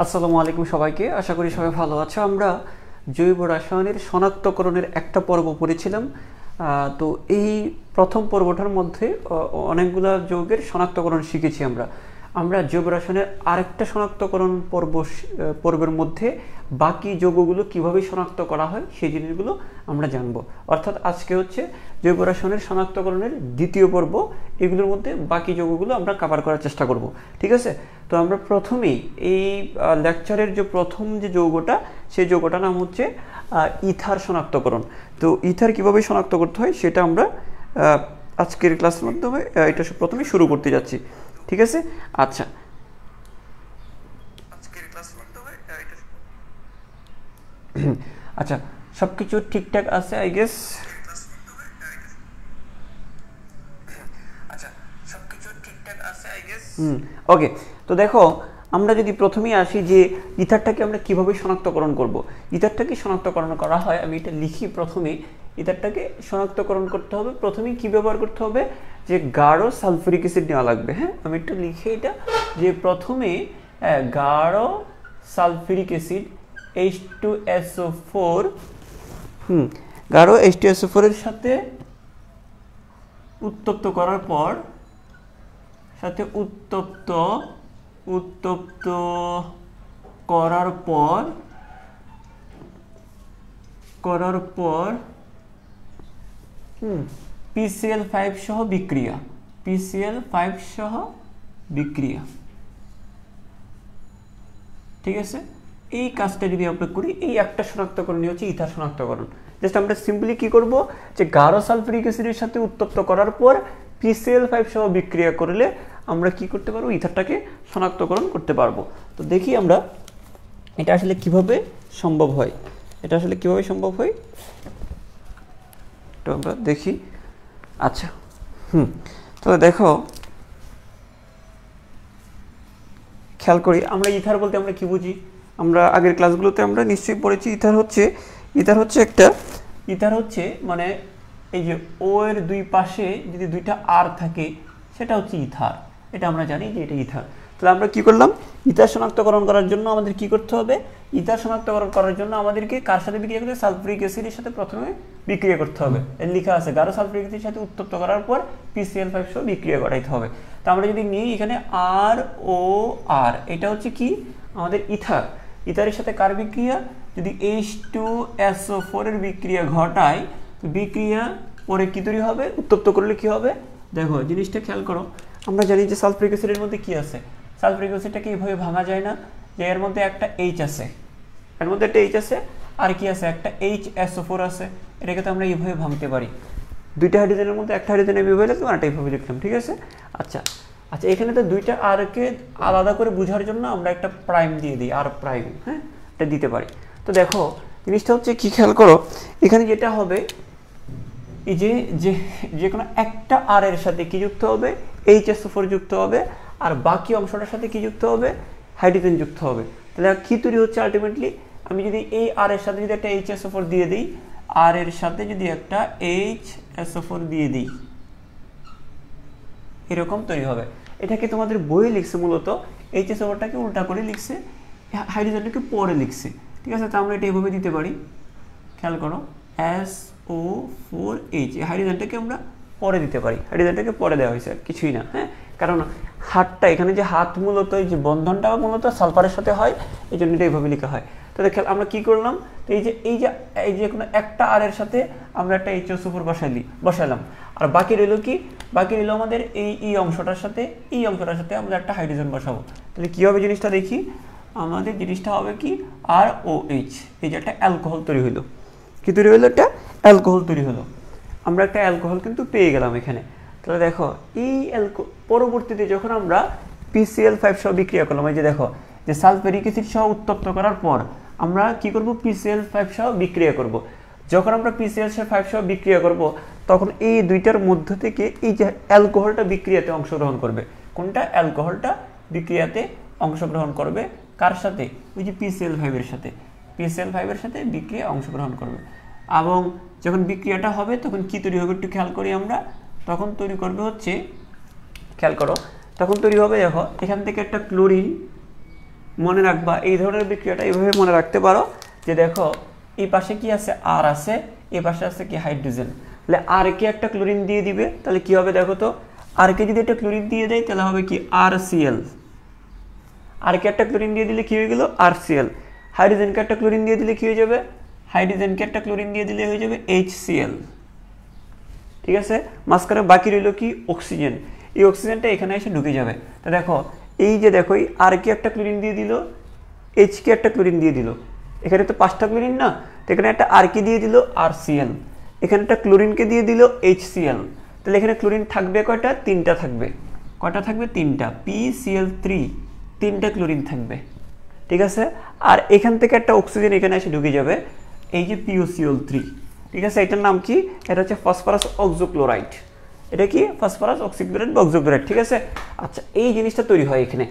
আসসালামু আলাইকুম সবাইকে, আশা করি সবাই ভালো আছো। আমরা জৈব রাসায়নিক শনাক্তকরণের একটা পর্ব পড়েছিলাম। তো এই প্রথম পর্বটার মধ্যে অনেকগুলো যৌগের শনাক্তকরণ শিখেছি। আমরা জৈব রাসায়নের আরেকটা শনাক্তকরণ পর্বের মধ্যে বাকি যৌগগুলো কিভাবে শনাক্ত করা হয় সেই জিনিসগুলো আমরা জানবো। অর্থাৎ আজকে হচ্ছে জৈব রাসায়নের শনাক্তকরণের দ্বিতীয় পর্ব। এগুলোর মধ্যে বাকি যৌগগুলো আমরা কভার করার চেষ্টা করব, ঠিক আছে? তো আমরা প্রথমেই এই লেকচারের যে প্রথম যে যৌগটা, সেই যৌগটার নাম হচ্ছে ইথার শনাক্তকরণ। তো ইথার কিভাবে শনাক্ত করতে হয় সেটা আমরা আজকের ক্লাসের মাধ্যমে এটা প্রথমে শুরু করতে যাচ্ছি, ঠিক আছে? আচ্ছা, আচ্ছা, সব কিছু ঠিকঠাক আছে আই গেস? ওকে। তো দেখো, আমরা যদি প্রথমেই আসি যে ইথারটাকে আমরা কিভাবে শনাক্তকরণ করব। ইথারটাকে শনাক্তকরণ করা হয়, আমি এটা লিখি প্রথমে। ইথারটাকে শনাক্তকরণ করতে হবে প্রথমেই কি ব্যবহার করতে হবে, যে গাঢ় সালফিউরিক অ্যাসিড নেওয়া লাগবে। হ্যাঁ, আমি একটু লিখে এটা, যে প্রথমে গাঢ় সালফিউরিক অ্যাসিড H2SO4, গাঢ় H2SO4 এর সাথে উত্তপ্ত করার পর উত্তপ্ত করার পর PCl5 সহ বিক্রিয়া, ঠিক আছে? এই কাজটা যদি আমরা করি, এই একটা শনাক্তকরণই হচ্ছে ইথার শনাক্তকরণ। জাস্ট আমরা সিম্পলি কি করব, যে গাঢ় সালফিউরিক অ্যাসিডের সাথে উত্তপ্ত করার পর PCl5 সহ বিক্রিয়া করলে আমরা কি করতে পারবো, ইথারটাকে শনাক্তকরণ করতে পারবো। তো দেখি আমরা এটা আসলে কিভাবে সম্ভব হয়। তো আমরা দেখি। আচ্ছা, তাহলে দেখো, খেয়াল করি আমরা ইথার বলতে আমরা কি বুঝি। আমরা আগের ক্লাসগুলোতে আমরা নিশ্চয়ই পড়েছি, ইথার হচ্ছে মানে এই যে ও এর দুই পাশে যদি দুইটা আর থাকে, সেটা হচ্ছে ইথার। এটা আমরা জানি যে এটা ইথার। তাহলে আমরা কি করলাম, ইথার শনাক্তকরণ করার জন্য আমাদের কি করতে হবে, ইথার শনাক্তকরণ করার জন্য আমাদেরকে কার সাথে বিক্রিয়া করতে হবে, সালফিউরিক অ্যাসিডের সাথে প্রথমে বিক্রিয়া করতে হবে। এর লেখা আছে গাঢ় সালফিউরিক অ্যাসিডের সাথে উত্তপ্ত করার পর PCl5 সহ বিক্রিয়া করাইতে হবে। তো আমরা যদি নিই এখানে ROR, এটা হচ্ছে কি আমাদের ইথার। ইথারের সাথে কার বিক্রিয়া, যদি H2SO4 এর বিক্রিয়া ঘটায়, বিক্রিয়া পরে কি তৈরি হবে, উত্তপ্ত করলে কি হবে। দেখো জিনিসটা খেয়াল করো, আমরা জানি যে সালফিউরিক অ্যাসিডের মধ্যে কি আছে, সালফিউরিক অ্যাসিডটাকে এইভাবে ভাঙা যায় না, যে এর মধ্যে একটা H আছে, আর কি আছে, একটা HSO4 আছে। এটাকে তো আমরা এইভাবে ভাঙতে পারি, দুইটা হাইড্রোজেনের মধ্যে একটা হাইড্রোজেন এইভাবে লিখলাম আর একটা এইভাবে লিখলাম, ঠিক আছে? আচ্ছা, এখানে তো দুইটা আরকে আলাদা করে বোঝার জন্য আমরা একটা প্রাইম দিয়ে দিই, আর প্রাইম, হ্যাঁ, এটা দিতে পারি। তো দেখো জিনিসটা হচ্ছে কি, খেয়াল করো, এখানে যেটা হবে, এই যে কোনো একটা আর এর সাথে কি যুক্ত হবে, HSO4 যুক্ত হবে, আর বাকি অংশটার সাথে কি যুক্ত হবে, হাইড্রোজেন যুক্ত হবে। তাহলে কি তৈরি হচ্ছে আলটিমেটলি, আমি যদি এই আর এর সাথে যদি একটা HSO4 দিয়ে দিই, আর এর সাথে যদি একটা HSO4 দিয়ে দিই, এরকম তৈরি হবে। এটাকে তোমাদের বইয়ে লিখছে মূলত HSO4টাকে উল্টা করে লিখছে, হাইড্রোজেনটাকে পরে লিখছে, ঠিক আছে? তো আমরা এটা এভাবে দিতে পারি, খেয়াল করো, SO4H, হাইড্রোজেনটাকে আমরা পরে দিতে পারি, হাইড্রোজেনটাকে পরে দেওয়া হয়েছে, আর কিছুই না। হ্যাঁ, কারণ হাতটা এখানে যে হাত মূলত এই যে বন্ধনটা মূলত সালফারের সাথে হয়, এই জন্য এটা এইভাবে লেখা হয়। তো খেয়াল আমরা কি করলাম, তো এই যে কোনো একটা আর এর সাথে আমরা একটা HSO4 বসাইলাম, আর বাকি রইল কি, আমাদের এই অংশটার সাথে আমরা একটা হাইড্রোজেন বসাবো। তাহলে কি হবে জিনিসটা দেখি, আমাদের জিনিসটা হবে কি, ROH, এই যে একটা অ্যালকোহল তৈরি হলো। কি তৈরি হলো, একটা অ্যালকোহল তৈরি হলো। আমরা একটা অ্যালকোহল কিন্তু পেয়ে গেলাম এখানে। তাহলে দেখো, এই পরবর্তীতে যখন আমরা PCl5 সহ বিক্রিয়া করলাম, এই যে দেখো, যে সালফিউরিক অ্যাসিড সহ উত্তপ্ত করার পর আমরা কি করব, PCl5 সহ বিক্রিয়া করব। যখন আমরা PCl5 সহ বিক্রিয়া করব, তখন এই দুইটার মধ্য থেকে এই যে অ্যালকোহলটা বিক্রিয়াতে অংশগ্রহণ করবে। কোনটা, অ্যালকোহলটা বিক্রিয়াতে অংশগ্রহণ করবে কার সাথে, ওই যে PCl5 এর সাথে, বিক্রিয়া অংশগ্রহণ করবে। এবং যখন বিক্রিয়াটা হবে তখন কি তৈরি হবে একটু খেয়াল করি আমরা, তখন তৈরি করবে হচ্ছে, খেয়াল করো, তখন তৈরি হবে, দেখো এখান থেকে একটা ক্লোরিন মনে রাখবা এই ধরনের বিক্রিয়াটা এইভাবে মনে রাখতে পারো যে দেখো এই পাশে কি আছে আর আছে, এই পাশে আছে কি হাইড্রোজেন, তাহলে আর কে একটা ক্লোরিন দিয়ে দিবে, তাহলে কি হবে দেখো তো, আর কে যদি একটা ক্লোরিন দিয়ে দেয় তাহলে হবে কি RCl, আর কে একটা ক্লোরিন দিয়ে দিলে কি হয়ে গেল RCl, হাইড্রোজেনকে একটা ক্লোরিন দিয়ে দিলে কি হয়ে যাবে, হাইড্রোজেনকে একটা ক্লোরিন দিয়ে দিলে হয়ে যাবে HCl। ঠিক আছে, মাঝখানে বাকি রইল কি অক্সিজেন, এই অক্সিজেনটা এখানে এসে ঢুকে যাবে। তো দেখো এই যে দেখো এই আর কে একটা ক্লোরিন দিয়ে দিল, এইচ কে একটা ক্লোরিন দিয়ে দিল, এখানে তো 5টা ক্লোরিন না, তো এখানে একটা আর কে দিয়ে দিল RCl, এখানে একটা ক্লোরিনকে দিয়ে দিল HCl, তাহলে এখানে ক্লোরিন থাকবে কয়টা, 3টা থাকবে, কয়টা থাকবে 3টা, PCl3, 3টা ক্লোরিন থাকবে। ঠিক আছে, আর এখান থেকে একটা অক্সিজেন এখানে এসে ঢুকে যাবে, এই যে POCl3। ঠিক আছে, এটার নাম কি, এটা হচ্ছে ফসফরাস অক্সোক্লোরাইড, এটা কি ফসফরাস অক্সিক্লোরাইড বা অক্সোক্লোরাইড। ঠিক আছে, আচ্ছা এই জিনিসটা তৈরি হয় এখানে।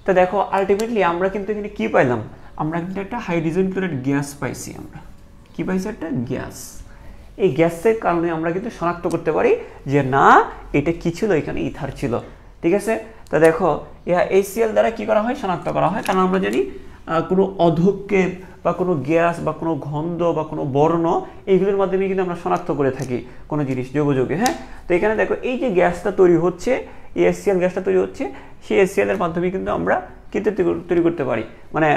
তো দেখো আলটিমেটলি আমরা কিন্তু এখানে কি পাইলাম, আমরা কিন্তু একটা হাইড্রোজেন ক্লোরাইড গ্যাস পাইছি, আমরা কি পাইছি, একটা গ্যাস। এই গ্যাসের কারণে আমরা কিন্তু শনাক্ত করতে পারি যে না এটা কি ছিল, এখানে ইথার ছিল। ঠিক আছে, তো দেখো ইহা HCl দ্বারা কি করা হয়, শনাক্ত করা হয়, কারণ আমরা জানি কোনো অধক্ষেপ বা কোনো গ্যাস বা কোনো গন্ধ বা কোনো বর্ণ এইগুলোর মাধ্যমে কিন্তু আমরা শনাক্ত করে থাকি কোনো জিনিস যোগাযোগে। হ্যাঁ, তো এখানে দেখো এই যে গ্যাসটা তৈরি হচ্ছে, এই HCl গ্যাসটা তৈরি হচ্ছে, সেই HCl এর মাধ্যমে কিন্তু আমরা কিন্তু তৈরি করতে পারি, মানে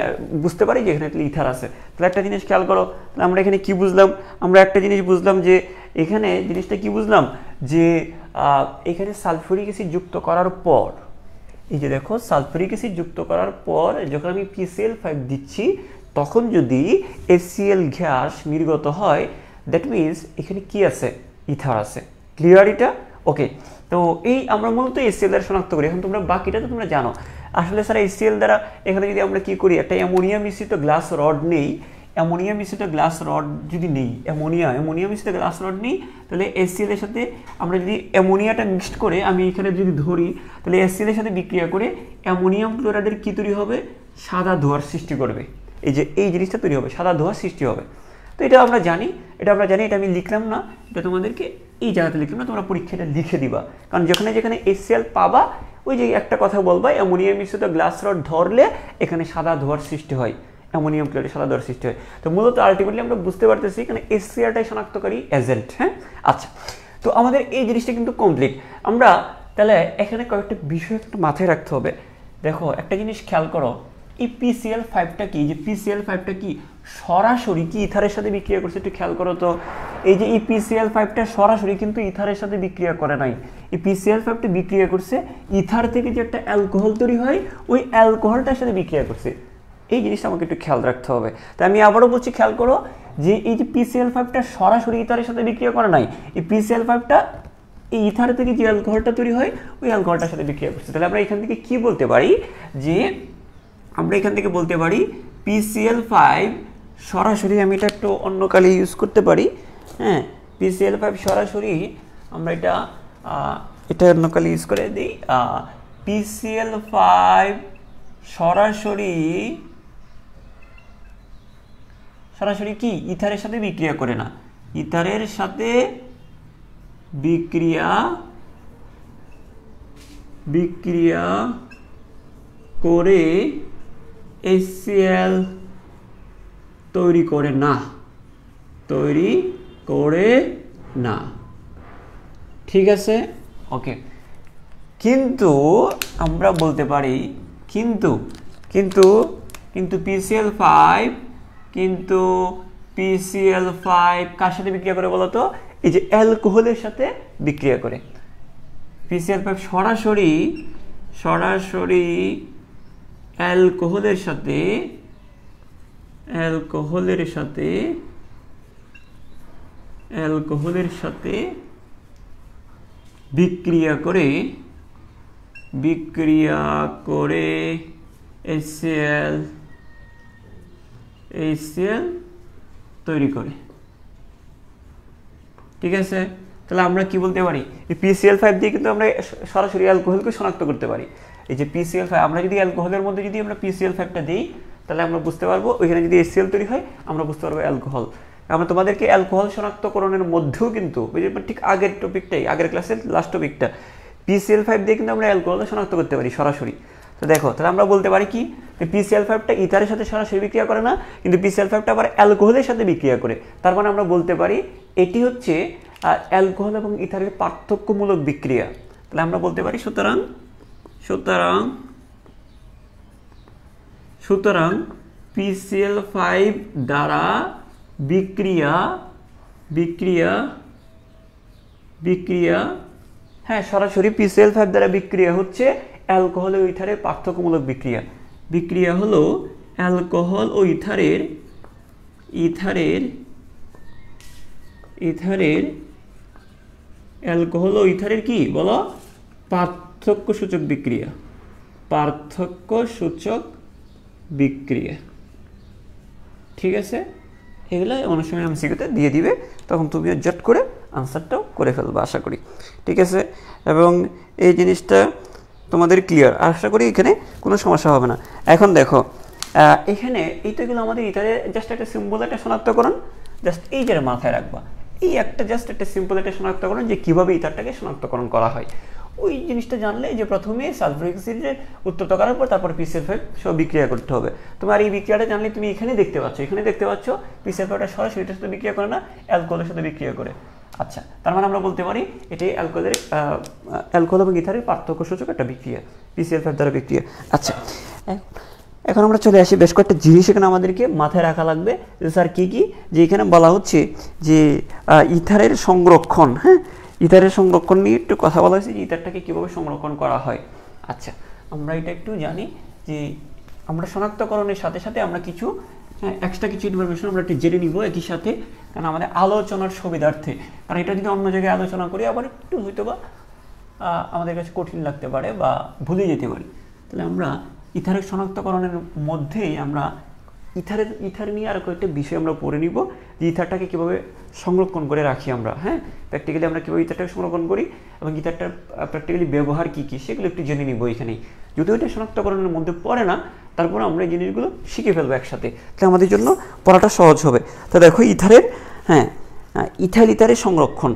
বুঝতে পারি যে এখানে ইথার আছে। তাহলে একটা জিনিস খেয়াল করো, তাহলে আমরা এখানে কি বুঝলাম, আমরা একটা জিনিস বুঝলাম যে এখানে জিনিসটা কি বুঝলাম যে এখানে সালফিউরিক অ্যাসিড যুক্ত করার পর, এই যে দেখো সালফিউরিক অ্যাসিড যুক্ত করার পর যখন আমি PCl5 দিচ্ছি তখন যদি HCl গ্যাস নির্গত হয়, দ্যাট মিনস এখানে কি আছে, ইথার আছে। ক্লিয়ার এটা? ওকে, তো এই আমরা মূলত HCl দ্বারা শনাক্ত করি। এখন তোমরা বাকিটা তো তোমরা জানো। আসলে স্যার HCl দ্বারা এখানে যদি আমরা কি করি, একটা অ্যামোনিয়া মিশ্রিত গ্লাস রড নেই, অ্যামোনিয়া মিশ্রিত গ্লাস রড যদি নেই, অ্যামোনিয়া মিশ্রিত গ্লাস রড নেই, তাহলে HCl এর সাথে আমরা যদি অ্যামোনিয়াটা মিক্সড করে আমি এখানে যদি ধরি, তাহলে HCl এর সাথে বিক্রিয়া করে অ্যামোনিয়াম ক্লোরাইডের কি তৈরি হবে, সাদা ধোঁয়ার সৃষ্টি করবে। এই যে এই জিনিসটা তৈরি হবে, সাদা ধোঁয়ার সৃষ্টি হবে। তো এটা আমরা জানি, এটা আমি লিখলাম না, এটা তোমাদেরকে এই জায়গাতে লিখলাম না, তোমরা পরীক্ষাটা লিখে দিবা। কারণ যেখানে যেখানে HCl পাবা ওই যে একটা কথা বলবা, অ্যামোনিয়াম মিশ্রিত গ্লাস রড ধরলে এখানে সাদা ধোঁয়ার সৃষ্টি হয়, অ্যামোনিয়াম ক্লোরাইড সাদা ধোঁয়ার সৃষ্টি হয়। তো মূলত আলটিমেটলি আমরা বুঝতে পারতেছি এখানে HClটাই শনাক্তকারী এজেন্ট। হ্যাঁ, আচ্ছা, তো আমাদের এই জিনিসটা কিন্তু কমপ্লিট। আমরা তাহলে এখানে কয়েকটা বিষয় একটু মাথায় রাখতে হবে। দেখো একটা জিনিস খেয়াল করো, এই PCl5টা কি, যে PCl5টা কি সরাসরি কি ইথারের সাথে বিক্রিয়া করছে, একটু খেয়াল করো তো। এই যে এই PCl5টা সরাসরি কিন্তু ইথারের সাথে বিক্রিয়া করে নাই, এই PCl5টা বিক্রিয়া করছে ইথার থেকে যে একটা অ্যালকোহল তৈরি হয় ওই অ্যালকোহলটার সাথে বিক্রিয়া করছে। এই জিনিসটা আমাকে একটু খেয়াল রাখতে হবে। তাই আমি আবারও বলছি, খেয়াল করো যে এই যে PCl5টা সরাসরি ইথারের সাথে বিক্রিয়া করে নাই, এই PCl5টা এই ইথার থেকে যে অ্যালকোহলটা তৈরি হয় ওই অ্যালকোহলটার সাথে বিক্রিয়া করছে। তাহলে আমরা এখান থেকে কি বলতে পারি, যে আমরা এখান থেকে বলতে পারি PCl5 সরাসরি, আমি এটা একটু অন্য কালি ইউজ করতে পারি। হ্যাঁ, PCl5 সরাসরি আমরা এটা অন্য কালি ইউজ করে দিই। PCl5 সরাসরি কি ইথারের সাথে বিক্রিয়া করে না, ইথারের সাথে বিক্রিয়া করে HCl তৈরি করে না। ঠিক আছে, ওকে। কিন্তু আমরা বলতে পারি কিন্তু PCl5 কার সাথে বিক্রিয়া করে বলো তো, এই যে অ্যালকোহলের সাথে বিক্রিয়া করে। PCl5 সরাসরি অ্যালকোহলের সাথে বিক্রিয়া করে HCl তৈরি করে। ঠিক আছে, তাহলে আমরা কি বলতে পারি, এই PCl5 দিয়ে কিন্তু আমরা সরাসরি অ্যালকোহলকে শনাক্ত করতে পারি। এই যে PCl5, আমরা যদি অ্যালকোহলের মধ্যে যদি আমরা PCl5টা দিই তাহলে আমরা বুঝতে পারবো ওইখানে যদি HCl তৈরি হয় আমরা বুঝতে পারবো অ্যালকোহল। আমরা তোমাদেরকে অ্যালকোহল শনাক্তকরণের মধ্যেও কিন্তু ঠিক আগের টপিকটাই, আগের ক্লাসের লাস্ট টপিকটা, PCl5 দিয়ে কিন্তু আমরা অ্যালকোহল শনাক্ত করতে পারি সরাসরি। তো দেখো, তাহলে আমরা বলতে পারি কি, PCl5টা ইথারের সাথে সরাসরি বিক্রিয়া করে না, কিন্তু PCl5টা আবার অ্যালকোহলের সাথে বিক্রিয়া করে। তার মানে আমরা বলতে পারি এটি হচ্ছে অ্যালকোহল এবং ইথারের পার্থক্যমূলক বিক্রিয়া। তাহলে আমরা বলতে পারি সুতরাং PCl5 দ্বারা বিক্রিয়া হ্যাঁ, সরাসরি PCl5 দ্বারা বিক্রিয়া হচ্ছে অ্যালকোহল ও ইথারের পার্থক্যমূলক বিক্রিয়া হলো অ্যালকোহল ও ইথারের কি বলো, পার্থক্যসূচক বিক্রিয়া। ঠিক আছে, এগুলো অনেক সময় এমসিকিউতে দিয়ে দিবে, তখন তুমি জট করে আনসারটাও করে ফেলবে আশা করি। ঠিক আছে, এবং এই জিনিসটা তোমাদের ক্লিয়ার, আশা করি এখানে কোনো সমস্যা হবে না। এখন দেখো এখানে এইটাগুলো আমাদের ইথারের জাস্ট একটা সিম্পল একটা শনাক্তকরণ, জাস্ট এই যে মাথায় রাখবা, এই একটা জাস্ট একটা সিম্পল একটা শনাক্তকরণ যে কীভাবে ইথারটাকে শনাক্তকরণ করা হয়। ওই জিনিসটা জানলে যে প্রথমে সালফিউরিক অ্যাসিডের উত্তপ্ত করার পর তারপর PCl5 সব বিক্রিয়া করতে হবে। তোমার এই বিক্রিয়াটা জানলে তুমি এখানে দেখতে পাচ্ছ PCl5টা সরাসরি এটার সাথে বিক্রিয়া করে না, অ্যালকোহলের সাথে বিক্রিয়া করে। আচ্ছা, তার মানে আমরা বলতে পারি এটাই অ্যালকোহল এবং ইথারের পার্থক্যসূচক একটা বিক্রিয়া, PCl5 দ্বারা বিক্রিয়া। আচ্ছা, এখন আমরা চলে আসি, বেশ কয়েকটা জিনিস এখানে আমাদেরকে মাথায় রাখা লাগবে যে স্যার কী কী, যে এখানে বলা হচ্ছে যে ইথারের সংরক্ষণ। হ্যাঁ, ইথারের সংরক্ষণ নিয়ে একটু কথা বলা হয়েছে যে ইথারটাকে কীভাবে সংরক্ষণ করা হয়। আচ্ছা, আমরা এটা একটু জানি যে আমরা শনাক্তকরণের সাথে সাথে আমরা কিছু এক্সট্রা কিছু ইনফরমেশন আমরা একটু জেনে নিব একই সাথে, কারণ আমাদের আলোচনার সুবিধার্থে। কারণ এটা যদি অন্য জায়গায় আলোচনা করি আবার একটু হয়তো বা আমাদের কাছে কঠিন লাগতে পারে বা ভুলে যেতে পারি। তাহলে আমরা ইথারের শনাক্তকরণের মধ্যেই আমরা ইথার নিয়ে আর কয়েকটা বিষয় আমরা পড়ে নিব, যে ইথারটাকে কীভাবে সংরক্ষণ করে রাখি আমরা। হ্যাঁ, প্র্যাকটিক্যালি আমরা কীভাবে ইথারটাকে সংরক্ষণ করি এবং ইথারটার প্র্যাকটিক্যালি ব্যবহার কী কী সেগুলো একটু জেনে নিব এখানেই। যদিও এটা শনাক্তকরণের মধ্যে পড়ে না, তারপর আমরা এই জিনিসগুলো শিখে ফেলবো একসাথে, তাহলে আমাদের জন্য পড়াটা সহজ হবে। তো দেখো ইথারের সংরক্ষণ।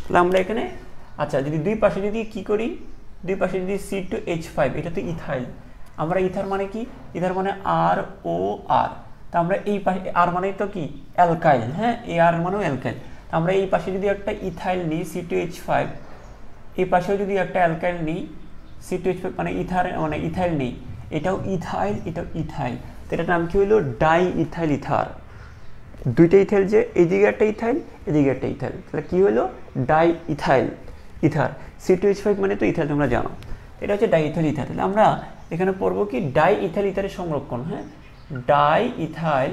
তাহলে আমরা এখানে আচ্ছা যদি দুই পাশে যদি কী করি, দুই পাশে যদি C2H5, এটা তো ইথাইল। আমরা ইথার মানে কি, ইথার মানে ROR। তা আমরা এই পাশে আর মানে তো কি অ্যালকাইল, হ্যাঁ, এই আর মানেও অ্যালকাইল। আমরা এই পাশে যদি একটা ইথাইল নিই C2H5, এই পাশেও যদি একটা অ্যালকাইল নিই C2H5 মানে ইথাইল নেই, এটাও ইথাইল, এটাও ইথাইল। তো এটার নাম কি হলো ডাই ইথাইল ইথার। দুইটা ইথাইল, যে এদিকে একটা ইথাইল এদিকে একটা ইথাইল, তাহলে কি হলো ডাই ইথাইল ইথার। C2H5 মানে তো ইথাইল, তোমরা জানো, এটা হচ্ছে ডাই ইথাইল ইথার। তাহলে আমরা এখানে পড়বো কি ডাই ইথাইল ইথারের সংরক্ষণ। হ্যাঁ, ডাই ইথাইল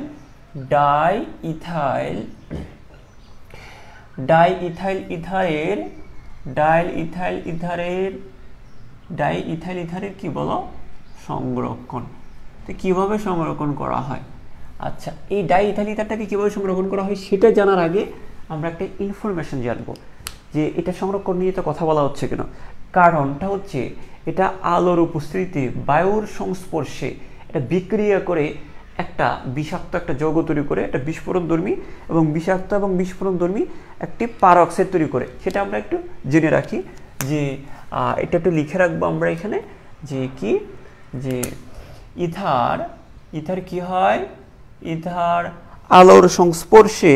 ইথারের কি বলো সংরক্ষণ। তো কিভাবে সংরক্ষণ করা হয়? আচ্ছা, এই ডাই ইথাইল ইথারটাকে কিভাবে সংরক্ষণ করা হয় সেটা জানার আগে আমরা একটা ইনফরমেশন জানবো যে এটা সংরক্ষণ নিয়ে তো কথা বলা হচ্ছে কেন। কারণটা হচ্ছে এটা আলোর উপস্থিতিতে বায়ুর সংস্পর্শে এটা বিক্রিয়া করে একটা বিষাক্ত একটা যৌগ তৈরি করে, একটা বিস্ফোরণধর্মী এবং বিষাক্ত এবং বিস্ফোরণধর্মী একটি পারঅক্সাইড তৈরি করে। সেটা আমরা একটু জেনে রাখি, যে এটা একটু লিখে রাখবো আমরা এখানে, যে ইথার কি হয়, ইথার আলোর সংস্পর্শে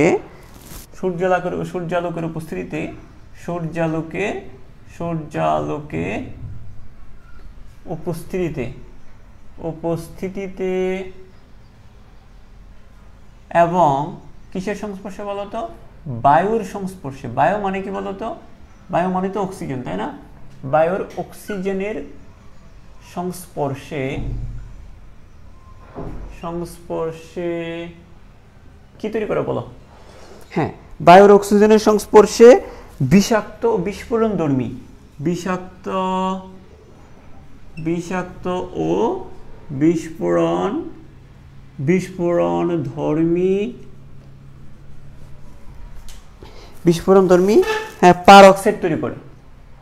সূর্যালোকের উপস্থিতিতে উপস্থিতিতে এবং কিসের সংস্পর্শে বলতো, বায়ুর সংস্পর্শে। বায়ু মানে কি বলতো, বায়ু মানে তো অক্সিজেন, তাই না? বায়ুর অক্সিজেনের সংস্পর্শে কি তৈরি করে বলো? হ্যাঁ, বায়ুর অক্সিজেনের সংস্পর্শে বিষাক্ত বিস্ফোরণধর্মী ও বিস্ফোরণধর্মী হ্যাঁ পারঅক্সাইড তৈরি করে।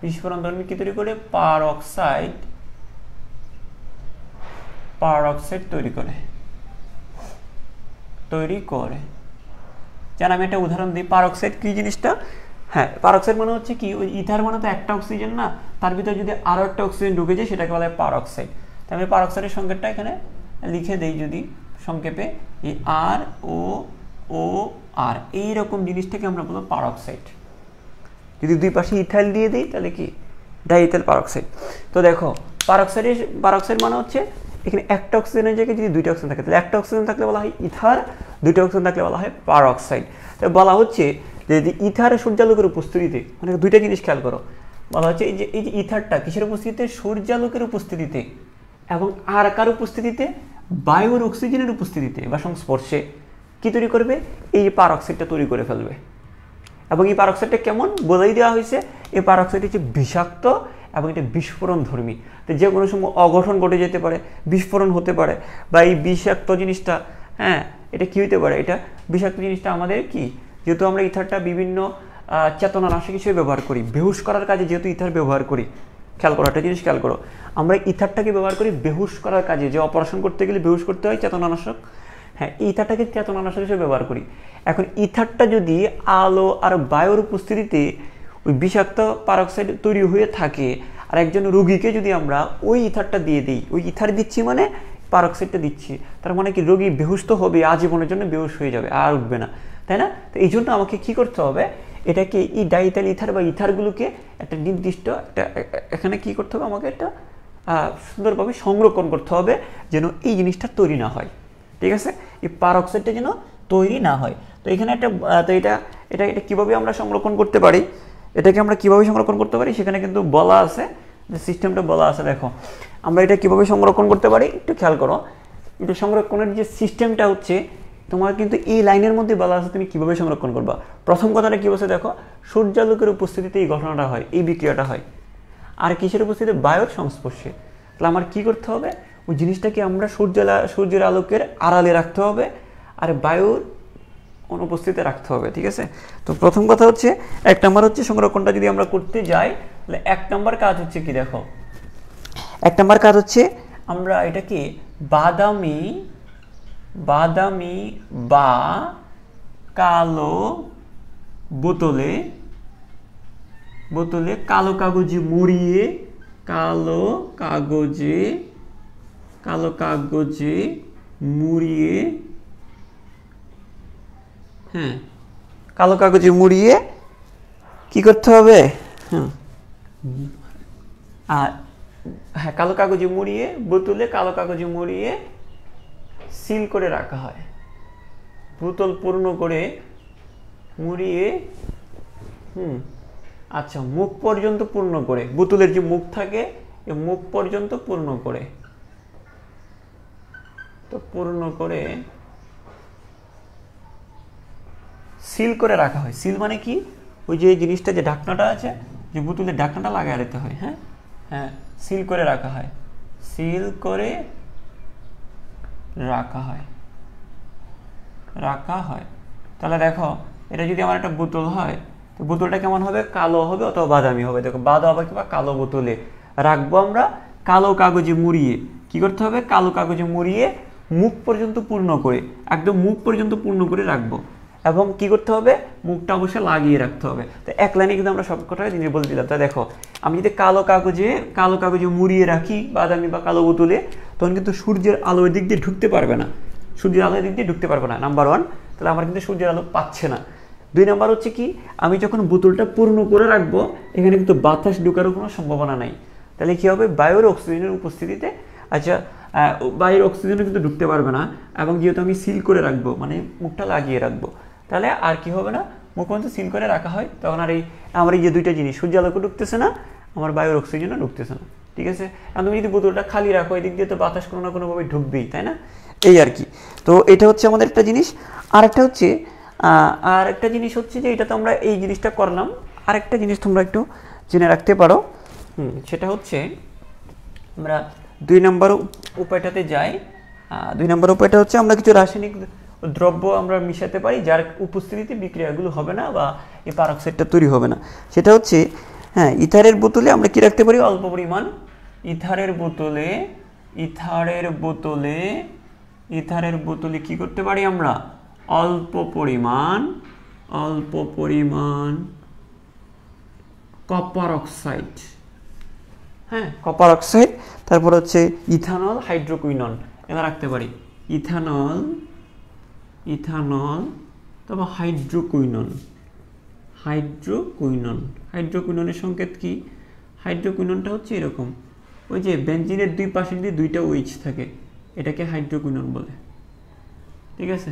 বিস্ফোরণধর্মী কি তৈরি করে? পারঅক্সাইড তৈরি করে। যেন আমি একটা উদাহরণ দিই, পারঅক্সাইড কি জিনিসটা? হ্যাঁ, পারঅক্সাইড মানে হচ্ছে কি, ওই ইথার মানে তো একটা অক্সিজেন না, তার ভিতরে যদি আরো একটা অক্সিজেন ঢুকে যায় সেটাকে বলা হয় পারঅক্সাইড। তাহলে পারঅক্সাইডের সংকেতটা এখানে লিখে দেই যদি সংক্ষেপে, এই আর ও ও আর এইরকম জিনিসটাকে আমরা বলবো পারক্সাইড। যদি দুই পাশে ইথাইল দিয়ে দিই তাহলে কি ডাইইথাইল পারক্সাইড। তো দেখো পারক্সাইড মানে হচ্ছে এখানে একটা অক্সিজেনের জায়গায় যদি দুইটা অক্সিজেন থাকে তাহলে একটা অক্সিজেন থাকলে বলা হয় ইথার, দুইটা অক্সিজেন থাকলে বলা হয় পারক্সাইড। তো বলা হচ্ছে যে ইথারের সূর্যালোকের উপস্থিতিতে, মানে দুইটা জিনিস খেয়াল করো, বলা হচ্ছে এই যে ইথারটা কিসের উপস্থিতিতে, সূর্যালোকের উপস্থিতিতে এবং আর কার উপস্থিতিতে, বায়ুর অক্সিজেনের উপস্থিতিতে বা সংস্পর্শে কি তৈরি করবে, এই পারক্সাইডটা তৈরি করে ফেলবে। এবং এই পারক্সাইডটা কেমন বলেই দেওয়া হয়েছে, এই পারক্সাইড হচ্ছে বিষাক্ত এবং এটা বিস্ফোরণ ধর্মী। তো যে কোনো সময় অঘটন ঘটে যেতে পারে, বিস্ফোরণ হতে পারে, বা এই বিষাক্ত জিনিসটা, হ্যাঁ এটা কি হতে পারে, এটা বিষাক্ত জিনিসটা আমাদের কি, যেহেতু আমরা ইথারটা বিভিন্ন চেতনানাশক হিসেবে ব্যবহার করি, বেহুশ করার কাজে যেহেতু ইথার ব্যবহার করি, খেয়াল করো একটা জিনিস খেয়াল করো, আমরা ইথারটাকে ব্যবহার করি বেহুশ করার কাজে, যে অপারেশন করতে গেলে বেহুশ করতে হয় চেতনানাশক, হ্যাঁ ইথারটাকে চেতনানাশক হিসেবে ব্যবহার করি। এখন ইথারটা যদি আলো আর বায়ুর উপস্থিতিতে ওই বিষাক্ত পারক্সাইড তৈরি হয়ে থাকে, আর একজন রোগীকে যদি আমরা ওই ইথারটা দিয়ে দিই, ওই ইথার দিচ্ছি মানে পারক্সাইডটা দিচ্ছি, তার মানে কি রোগী বেহুশ তো হবে, আজীবনের জন্য বেহুশ হয়ে যাবে, আর উঠবে না, তাই না? তো এই জন্য আমাকে কি করতে হবে, এটাকে এই ডাইইথাইল ইথার বা ইথারগুলোকে একটা নির্দিষ্ট একটা এখানে কি করতে হবে, আমাকে একটা সুন্দরভাবে সংরক্ষণ করতে হবে যেন এই জিনিসটা তৈরি না হয়, ঠিক আছে, এই পারক্সাইডটা যেন তৈরি না হয়। তো এখানে একটা তো এটা এটা এটা কীভাবে আমরা সংরক্ষণ করতে পারি, এটাকে আমরা কীভাবে সংরক্ষণ করতে পারি সেখানে কিন্তু বলা আছে, যে সিস্টেমটা বলা আছে। দেখো আমরা এটা কীভাবে সংরক্ষণ করতে পারি একটু খেয়াল করো, এটা সংরক্ষণের যে সিস্টেমটা হচ্ছে তোমার কিন্তু এই লাইনের মধ্যে বলা আছে তুমি কীভাবে সংরক্ষণ করবা। প্রথম কথাটা কী বলছে দেখো, সূর্যালোকের উপস্থিতিতে এই ঘটনাটা হয়, এই বিক্রিয়াটা হয়, আর কিসের উপস্থিতিতে, বায়ুর সংস্পর্শে। তাহলে আমার কী করতে হবে, ওই জিনিসটাকে আমরা সূর্যের আলোকের আড়ালে রাখতে হবে আর বায়ুর অনুপস্থিতিতে রাখতে হবে, ঠিক আছে। তো প্রথম কথা হচ্ছে, এক নম্বর হচ্ছে সংরক্ষণটা যদি আমরা করতে যাই তাহলে এক নম্বর কাজ হচ্ছে কি দেখো, এক নম্বর কাজ হচ্ছে আমরা এটাকে বাদামি বা কালো বোতলে কালো কাগজে মুড়িয়ে হ্যাঁ কালো কাগজে মুড়িয়ে কি করতে হবে, কালো কাগজে মুড়িয়ে বোতলে কালো কাগজে মুড়িয়ে সিল করে রাখা হয়, বোতল পূর্ণ করে মুড়িয়ে আচ্ছা মুখ পর্যন্ত পূর্ণ করে, বোতলের যে মুখ থাকে এই মুখ পর্যন্ত পূর্ণ করে, তো পূর্ণ করে সিল করে রাখা হয়। সিল মানে কি, ওই যে জিনিসটা যে ঢাকনাটা আছে, যে বোতলের ঢাকনাটা লাগাই দিতে হয়, হ্যাঁ হ্যাঁ সিল করে রাখা হয়, সিল করে রাখা হয়। তাহলে দেখো এটা যদি আমার একটা বোতল হয়, তো বোতলটা কেমন হবে, কালো হবে অথবা বাদামি হবে। দেখো বাদামি কিংবা কালো বোতলে রাখবো আমরা কালো কাগজে মুড়িয়ে। কি করতে হবে, কালো কাগজে মুড়িয়ে মুখ পর্যন্ত পূর্ণ করে, একদম মুখ পর্যন্ত পূর্ণ করে রাখবো, এবং কি করতে হবে, মুখটা অবশ্যই লাগিয়ে রাখতে হবে। তো এক লাইনে কিন্তু আমরা সবকটা জিনিস বলে দিলাম। তা দেখো আমি যদি কালো কাগজে মুড়িয়ে রাখি বাদামি বা কালো বোতলে, তখন কিন্তু সূর্যের আলো এর দিক দিয়ে ঢুকতে পারবে না, নাম্বার ওয়ান, তাহলে আমার কিন্তু সূর্যের আলো পাচ্ছে না। দুই নাম্বার হচ্ছে কি, আমি যখন বোতলটা পূর্ণ করে রাখবো এখানে কিন্তু বাতাস ঢোকারও কোনো সম্ভাবনা নাই, তাহলে কি হবে, বায়ুর অক্সিজেনের উপস্থিতিতে আচ্ছা বায়ুর অক্সিজেনও কিন্তু ঢুকতে পারবে না, এবং যেহেতু আমি সিল করে রাখবো মানে মুখটা লাগিয়ে রাখবো, তাহলে আর কি হবে না, মুখ পর্যন্ত সিল করে রাখা হয়, তখন আর আমার এই যে দুইটা জিনিস, সূর্য আলোকে ঢুকতেছে না, আমার বায়ুর অক্সিজেনও ঢুকতেছে না, ঠিক আছে। আর তুমি যদি বোতলটা খালি রাখো এদিক দিয়ে তো বাতাস কোনো না কোনোভাবে ঢুকবেই, তাই না, এই আর কি। তো এটা হচ্ছে আমাদের একটা জিনিস। আর একটা জিনিস হচ্ছে যে এটা তো আমরা এই জিনিসটা করলাম, আরেকটা জিনিস তোমরা একটু জেনে রাখতে পারো, সেটা হচ্ছে আমরা 2 নম্বর উপায়টাতে যাই। 2 নম্বর উপায়টা হচ্ছে আমরা কিছু রাসায়নিক দ্রব্য আমরা মিশাতে পারি যার উপস্থিতিতে বিক্রিয়াগুলো হবে না বা এই পারক্সাইডটা তৈরি হবে না। সেটা হচ্ছে ইথারের বোতলে আমরা কি রাখতে পারি, অল্প পরিমাণ ইথারের বোতলে কি করতে পারি আমরা, অল্প পরিমাণ কপার অক্সাইড, কপার অক্সাইড, তারপর হচ্ছে ইথানল হাইড্রোকুইনন, এটা রাখতে পারি ইথানল, ইথানল, তারপর হাইড্রোকুইনন, হাইড্রোকুইনন। হাইড্রোকুইননের সংকেত কি? হাইড্রোকুইননটা হচ্ছে এরকম, ওই যে বেনজিনের দুই পাশে যদি দুইটা ওইচ থাকে এটাকে হাইড্রোকুইনন বলে, ঠিক আছে?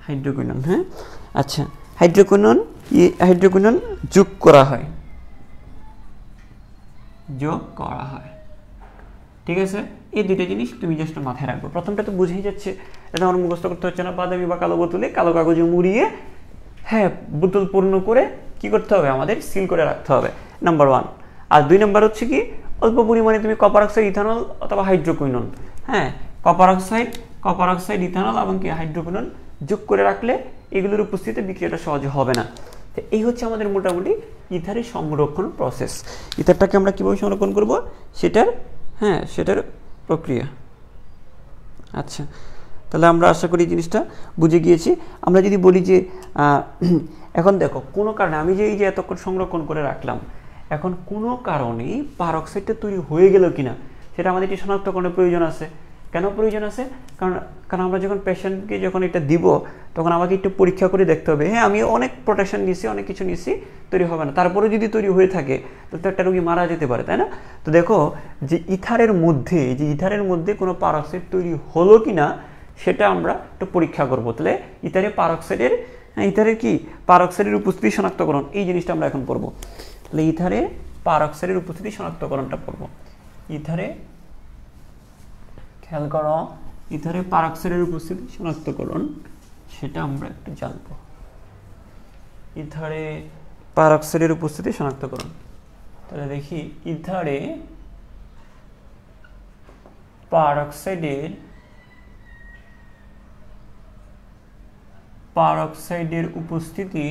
হাইড্রোকুইনন, হ্যাঁ। আচ্ছা, হাইড্রোকুইনন, হাইড্রোকুইনন যোগ করা হয়, যোগ করা হয়, ঠিক আছে? এই দুইটা জিনিস তুমি জাস্ট মাথায় রাখবো। প্রথমটা তো বুঝেই যাচ্ছে, এটা আমার মুখস্থ করতে হচ্ছে না। বাদামি বা কালো বোতলে কালো কাগজে মুড়িয়ে, হ্যাঁ, বোতল পূর্ণ করে কি করতে হবে? আমাদের সিল করে রাখতে হবে, নাম্বার 1। আর 2 নাম্বার হচ্ছে কি, অল্প পরিমাণে তুমি কপার অক্সাইড, ইথানল অথবা হাইড্রোকুইনন, হ্যাঁ, কপার অক্সাইড, ইথানল এবং কি হাইড্রোকুইনন যোগ করে রাখলে এগুলোর উপস্থিতিতে বিক্রিয়াটা সহজে হবে না। তো এই হচ্ছে আমাদের মোটামুটি ইথারের সংরক্ষণ প্রসেস। ইথারটাকে আমরা কীভাবে সংরক্ষণ করব সেটার, হ্যাঁ, সেটার প্রক্রিয়া। আচ্ছা, তাহলে আমরা আশা করি জিনিসটা বুঝে গিয়েছি। আমরা যদি বলি যে এখন দেখো কোনো কারণে আমি যে এই যে এতক্ষণ সংরক্ষণ করে রাখলাম, এখন কোনো কারণে পারক্সাইডটা তৈরি হয়ে গেল কিনা সেটা আমাদের একটি শনাক্তকরণের প্রয়োজন আছে। কেন প্রয়োজন আছে? কারণ আমরা যখন পেশেন্টকে যখন এটা দিব তখন আমাকে একটু পরীক্ষা করে দেখতে হবে। হ্যাঁ, আমি অনেক প্রোটেকশন নিয়েছি, অনেক কিছু নিয়েছি, তৈরি হবে না। তারপরে যদি তৈরি হয়ে থাকে তাহলে তো একটা রোগী মারা যেতে পারে, তাই না? তো দেখো যে ইথারের মধ্যে কোনো পারক্সাইড তৈরি হলো কিনা সেটা আমরা একটু পরীক্ষা করবো। তাহলে ইথারের কি পারক্সাইডের উপস্থিতি শনাক্তকরণ, এই জিনিসটা আমরা এখন পড়বো। তাহলে ইথারে পারক্সাইডের উপস্থিতি শনাক্তকরণটা পড়বো। ইথারে, খেয়াল করো, ইথারে পারক্সাইডের উপস্থিতি শনাক্তকরণ সেটা আমরা একটু জানবো। ইথারে পারক্সাইডের উপস্থিতি শনাক্তকরণ, তাহলে দেখি ইথারে পারক্সাইডের উপস্থিতি